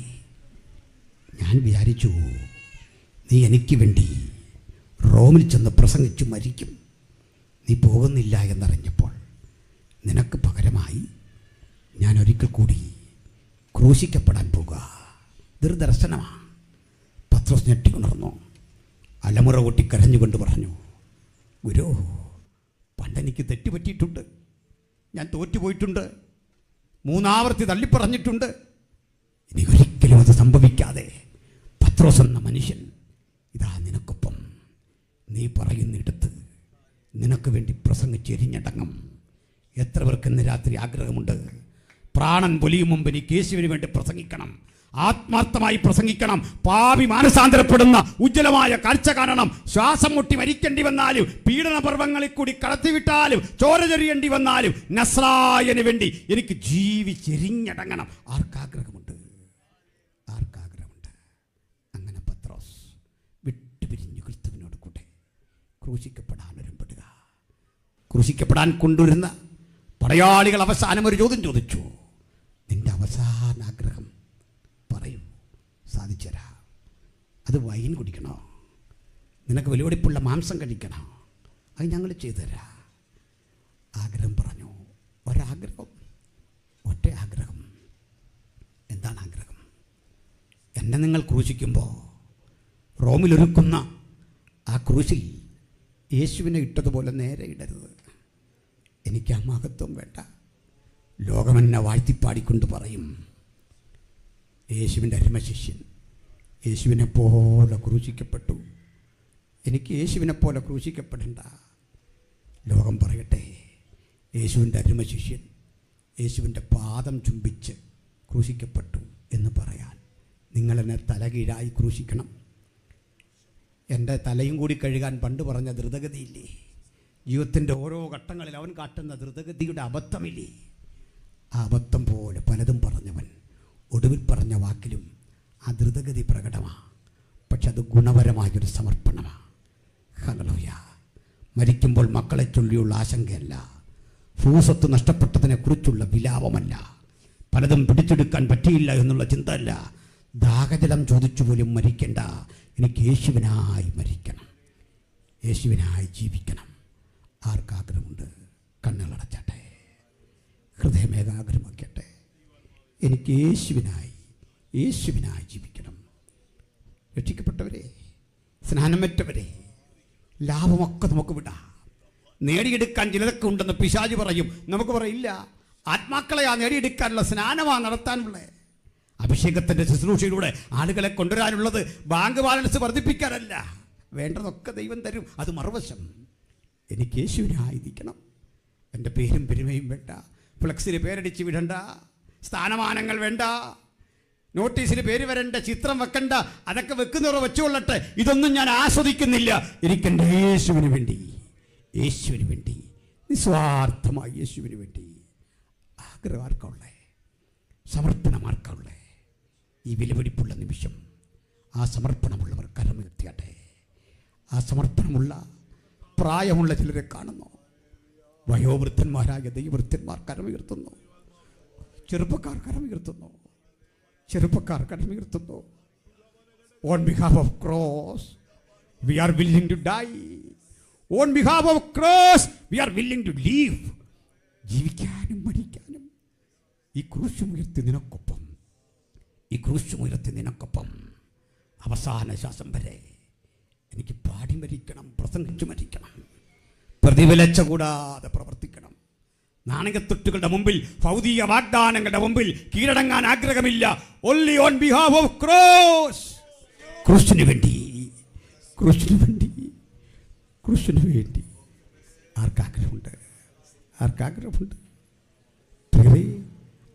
ഞാൻ വിചാരിച്ചു നീ എനിക്ക് വേണ്ടി റോമിൽ ചെന്ന് പ്രസംഗിച്ചു മരിക്കും. നീ പോകുന്നില്ല എന്നറിഞ്ഞപ്പോൾ നിനക്ക് പകരമായി ഞാൻ ഒരിക്കൽ കൂടി ക്രൂശിക്കപ്പെടാൻ പോകുക. ഇതൊരു ദർശനമാണ്. പത്രോസ് ഞെട്ടിക്കൊണ്ടിരുന്നു. അലമുറ കൂട്ടി കരഞ്ഞുകൊണ്ട് പറഞ്ഞു, ഗുരു, പണ്ടെനിക്ക് തെറ്റുപറ്റിയിട്ടുണ്ട്, ഞാൻ തോറ്റുപോയിട്ടുണ്ട്, 3 ആവർത്തി തള്ളിപ്പറഞ്ഞിട്ടുണ്ട്. ഇനി ഒരിക്കലും അത് സംഭവിക്കാതെ പത്രോസ് എന്ന മനുഷ്യൻ ഇതാ നിനക്കൊപ്പം. നീ പറയുന്നിടത്ത് നിനക്ക് വേണ്ടി പ്രസംഗിച്ചെരിഞ്ഞടങ്ങും. എത്ര പേർക്ക് ഇന്ന് രാത്രി ആഗ്രഹമുണ്ട്, പ്രാണൻ പൊലിയും മുമ്പ് എനിക്ക് യേശുവിന് വേണ്ടി പ്രസംഗിക്കണം, ആത്മാർത്ഥമായി പ്രസംഗിക്കണം. പാപി മാനസാന്തരപ്പെടുന്ന ഉജ്ജ്വലമായ കാഴ്ച കാണണം. ശ്വാസം മുട്ടി മരിക്കേണ്ടി വന്നാലും, പീഡന പർവ്വങ്ങളിൽ കൂടി കടത്തിവിട്ടാലും, ചോര ചൊരിയേണ്ടി വന്നാലും നസ്രായന് വേണ്ടി എനിക്ക് ജീവിച്ചെരിഞ്ഞടങ്ങണം. ആർക്കാഗ്രഹമുണ്ട്? ആർക്കാഗ്രഹമുണ്ട്? അങ്ങനെ പത്രോസ് വിട്ടുപിരിഞ്ഞു ക്രിസ്തുവിനോട് കൂടെ ക്രൂശിക്കപ്പെടാൻ ഒരുമ്പെടുക. ക്രൂശിക്കപ്പെടാൻ കൊണ്ടുവരുന്ന പടയാളികൾ അവസാനം ഒരു ചോദ്യം ചോദിച്ചു, നിന്റെ അവസാന ആഗ്രഹം പറയൂ, സാധിച്ചുതരാ. അത് വൈൻ കുടിക്കണോ? നിനക്ക് വിലപിടിപ്പുള്ള മാംസം കഴിക്കണോ? അത് ഞങ്ങൾ ചെയ്തുതരാ. ആഗ്രഹം പറഞ്ഞു. ഒരാഗ്രഹം, ഒറ്റ ആഗ്രഹം. എന്താണ് ആഗ്രഹം? എന്നെ നിങ്ങൾ ക്രൂശിക്കുമ്പോൾ റോമിലൊരുക്കുന്ന ആ ക്രൂശിൽ യേശുവിനെ ഇട്ടതുപോലെ നേരെ ഇടരുത്. എനിക്ക് ആ മഹത്വം വേണ്ട. ലോകമെന്നെ വാഴ്ത്തിപ്പാടിക്കൊണ്ട് പറയും, യേശുവിൻ്റെ അരുമശിഷ്യൻ യേശുവിനെ പോലെ ക്രൂശിക്കപ്പെട്ടു. എനിക്ക് യേശുവിനെ പോലെ ക്രൂശിക്കപ്പെടേണ്ട. ലോകം പറയട്ടെ, യേശുവിൻ്റെ അരുമശിഷ്യൻ യേശുവിൻ്റെ പാദം ചുംബിച്ച് ക്രൂശിക്കപ്പെട്ടു എന്ന് പറയാൻ നിങ്ങളെന്നെ തലകീഴായി ക്രൂശിക്കണം. എൻ്റെ തലയും കൂടി കഴുകാൻ പണ്ട് പറഞ്ഞ ദ്രുതഗതിയില്ലേ? ജീവിതത്തിൻ്റെ ഓരോ ഘട്ടങ്ങളിൽ അവൻ കാട്ടുന്ന ദ്രുതഗതിയുടെ അബദ്ധമില്ലേ? ആ അബദ്ധം പോലെ പലതും പറഞ്ഞവൻ ഒടുവിൽ പറഞ്ഞ വാക്കിലും ആ ദ്രുതഗതി പ്രകടമാണ്. പക്ഷെ അത് ഗുണപരമായൊരു സമർപ്പണമാണ്. ഹല്ലേലൂയ. മരിക്കുമ്പോൾ മക്കളെ ചൊല്ലിയുള്ള ആശങ്കയല്ല, ഭൂസ്വത്ത് നഷ്ടപ്പെട്ടതിനെക്കുറിച്ചുള്ള വിലാപമല്ല, പലതും പിടിച്ചെടുക്കാൻ പറ്റിയില്ല എന്നുള്ള ചിന്തയല്ല. ദാഹജലം ചോദിച്ചു പോലും മരിക്കേണ്ട. എനിക്ക് യേശുവിനായി മരിക്കണം, യേശുവിനായി ജീവിക്കണം. ആർക്കാഗ്രഹമുണ്ട്? കണ്ണുകളടച്ചാട്ടെ, ഹൃദയം ഏകാഗ്രമാക്കട്ടെ. എനിക്ക് യേശുവിനായി ജീവിക്കണം. രക്ഷിക്കപ്പെട്ടവരെ, സ്നാനമറ്റവരെ, ലാഭമൊക്കെ നമുക്ക് വിടാം. നേടിയെടുക്കാൻ ചിലതൊക്കെ ഉണ്ടെന്ന് പിശാച് പറയും. നമുക്ക് പറയില്ല. ആത്മാക്കളെയാ നേടിയെടുക്കാനുള്ള, സ്നാനമാ നടത്താനുള്ളത്. അഭിഷേകത്തിൻ്റെ ശുശ്രൂഷയിലൂടെ ആളുകളെ കൊണ്ടുവരാനുള്ളത് ബാങ്ക് ബാലൻസ് വർദ്ധിപ്പിക്കാനല്ല. വേണ്ടതൊക്കെ ദൈവം തരും. അത് മറുവശം. എനിക്ക് യേശുവിനായിരിക്കണം. എൻ്റെ പേരും പെരുമയും വേണ്ട, ഫ്ലക്സിന് പേരടിച്ച് വിടണ്ട, സ്ഥാനമാനങ്ങൾ വേണ്ട, നോട്ടീസിൽ പേര് വരണ്ട, ചിത്രം വെക്കണ്ട. അതൊക്കെ വെക്കുന്നവർ വെച്ചുകൊള്ളട്ടെ. ഇതൊന്നും ഞാൻ ആസ്വദിക്കുന്നില്ല. എനിക്കെൻ്റെ യേശുവിന് വേണ്ടി നിസ്വാർത്ഥമായി യേശുവിന് വേണ്ടി ആഗ്രഹമാർക്കുള്ളേ, സമർപ്പണമാർക്കുള്ളേ. ഈ വിലപിടിപ്പുള്ള നിമിഷം ആ സമർപ്പണമുള്ളവർ കരമുയർത്തിയാട്ടെ. ആ സമർപ്പണമുള്ള പ്രായമുള്ള ചിലരെ കാണുന്നു. വയോവൃദ്ധന്മാരായ ദൈവവൃദ്ധന്മാർ കരമുയർത്തുന്നു. ചെറുപ്പക്കാർ കരമുയർത്തുന്നു. On behalf of cross, we are willing to die. On behalf of cross, we are willing to live. ജീവിക്കാനും മരിക്കാനും ഈ ക്രൂശുമുയർത്തി നിനക്കൊപ്പം അവസാന ശ്വാസം വരെ എനിക്ക് പാടി മരിക്കണം, പ്രസംഗിച്ചു മരിക്കണം, പ്രതിഫലിച്ച കൂടാതെ പ്രവർത്തിക്കണം. നാണയത്തൊട്ടുകളുടെ മുമ്പിൽ, ഭൗതിക വാഗ്ദാനങ്ങളുടെ മുമ്പിൽ കീഴടങ്ങാൻ ആഗ്രഹമില്ല. Only on behalf of cross. ക്രൂശിന് വേണ്ടി ആർക്കാഗ്രഹമുണ്ട്?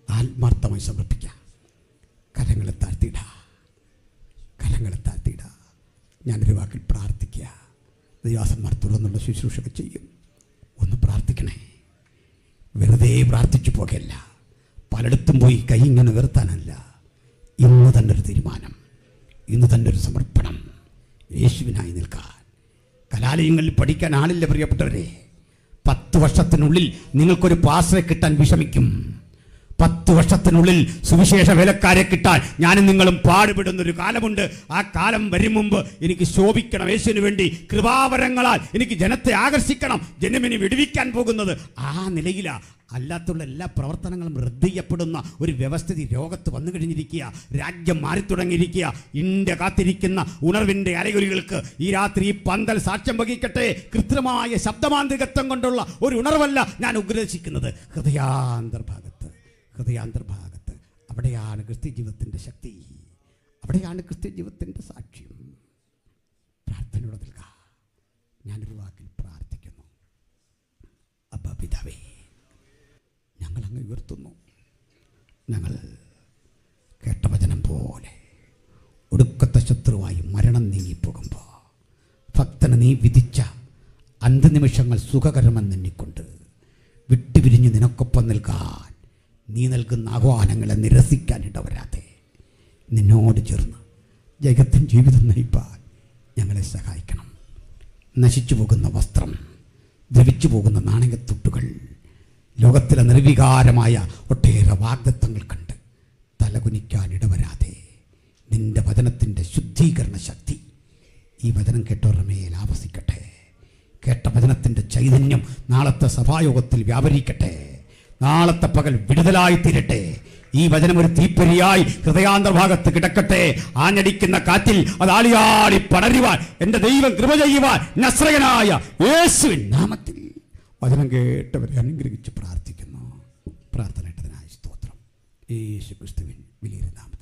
ആത്മാർത്ഥമായി സമർപ്പിക്കാം. കരങ്ങളെ താഴ്ത്തിയിട. ഞാനൊരു വാക്കിൽ പ്രാർത്ഥിക്കുക. ദൈവദാസന്മാർ തുടർന്നുള്ള ശുശ്രൂഷകൾ ചെയ്യും. ഒന്ന് പ്രാർത്ഥിക്കണേ. വെറുതെ പ്രാർത്ഥിച്ചു പോകല്ല. പലയിടത്തും പോയി കൈ ഇങ്ങനെ ഉയർത്താനല്ല. ഇന്ന് തന്നെ ഒരു തീരുമാനം, ഇന്ന് തന്നെ ഒരു സമർപ്പണം. യേശുവിനായി നിൽക്കാൻ. കലാലയങ്ങളിൽ പഠിക്കാൻ ആളില്ല പ്രിയപ്പെട്ടവരെ. 10 വർഷത്തിനുള്ളിൽ നിങ്ങൾക്കൊരു പാസ്റ്ററെ കിട്ടാൻ വിഷമിക്കും. 10 വർഷത്തിനുള്ളിൽ സുവിശേഷ വേലക്കാരെ കിട്ടാൻ ഞാനും നിങ്ങളും പാടുപെടുന്നൊരു കാലമുണ്ട്. ആ കാലം വരും മുമ്പ് എനിക്ക് ശോഭിക്കണം. യേശുവിന് വേണ്ടി കൃപാവരങ്ങളാൽ എനിക്ക് ജനത്തെ ആകർഷിക്കണം. ജനമിനെ വിടുവിക്കാൻ പോകുന്നത് ആ നിലയിലാണ്. അല്ലാത്തുള്ള എല്ലാ പ്രവർത്തനങ്ങളും റദ്ദ് ചെയ്യപ്പെടുന്ന ഒരു വ്യവസ്ഥിതി ലോകത്ത് വന്നു കഴിഞ്ഞിരിക്കുക. രാജ്യം മാറിത്തുടങ്ങിയിരിക്കുക. ഇന്ത്യ കാത്തിരിക്കുന്ന ഉണർവിൻ്റെ അലയൊലികൾക്ക് ഈ രാത്രി ഈ പന്തൽ സാക്ഷ്യം വഹിക്കട്ടെ. കൃത്രിമമായ ശബ്ദമാന്ത്രികത്വം കൊണ്ടുള്ള ഒരു ഉണർവല്ല ഞാൻ ഉദ്ദേശിക്കുന്നത്. ഹൃദയാന്തർഭാഗത്ത് അവിടെയാണ് ക്രിസ്ത്യ ജീവിതത്തിൻ്റെ ശക്തി, അവിടെയാണ് ക്രിസ്ത്യ ജീവിതത്തിൻ്റെ സാക്ഷ്യം. പ്രാർത്ഥനയോടെ നിൽക്കുക. ഞാനൊരു വാക്കിൽ പ്രാർത്ഥിക്കുന്നു. അബ്ബാ പിതാവേ, ഞങ്ങളങ്ങ് ഉയർത്തുന്നു. ഞങ്ങൾ കേട്ട വചനം പോലെ ഒടുക്കത്തെ ശത്രുവായി മരണം നീങ്ങിപ്പോകുമ്പോൾ ഭക്തന് നീ വിധിച്ച അന്ത്യനിമിഷങ്ങൾ സുഖകരമെന്നെണ്ണിക്കൊണ്ട് വിട്ടുപിരിഞ്ഞ് നിനക്കൊപ്പം നിൽക്കാൻ നീ നൽകുന്ന ആഹ്വാനങ്ങളെ നിരസിക്കാൻ ഇടവരാതെ നിന്നോട് ചേർന്ന് ജഗത്തിൻ ജീവിതം നയിപ്പാൻ ഞങ്ങളെ സഹായിക്കണം. നശിച്ചു പോകുന്ന വസ്ത്രം, ദ്രവിച്ചു പോകുന്ന നാണയത്തുട്ടുകൾ, ലോകത്തിലെ നിർവികാരമായ ഒട്ടേറെ വാഗ്ദത്തങ്ങൾ കണ്ട് തലകുനിക്കാൻ ഇടവരാതെ നിന്റെ വചനത്തിൻ്റെ ശുദ്ധീകരണ ശക്തി ഈ വചനം കേട്ടവരുടെ മേൽ ആവസിക്കട്ടെ. കേട്ട വചനത്തിൻ്റെ ചൈതന്യം നാളത്തെ സഭായോഗത്തിൽ വ്യാപരിക്കട്ടെ. നാളത്തെ പകൽ വിടുതലായി തീരട്ടെ. ഈ വചനം ഒരു തീപ്പൊരിയായി ഹൃദയാന്തർഭാഗത്ത് കിടക്കട്ടെ. ആഞ്ഞടിക്കുന്ന കാറ്റിൽ അത് ആളിയാളി പടരുവാൻ എൻ്റെ ദൈവം കൃപ ചെയ്യുവാൻ നസ്രയനായ യേശുവിൻ നാമത്തിൽ വചനം കേട്ടവരെ അനുഗ്രഹിച്ച് പ്രാർത്ഥിക്കുന്നു. പ്രാർത്ഥനയിട്ടതിനായി സ്തോത്രം. യേശു ക്രിസ്തുവിൻ വലിയ നാമത്തിൽ.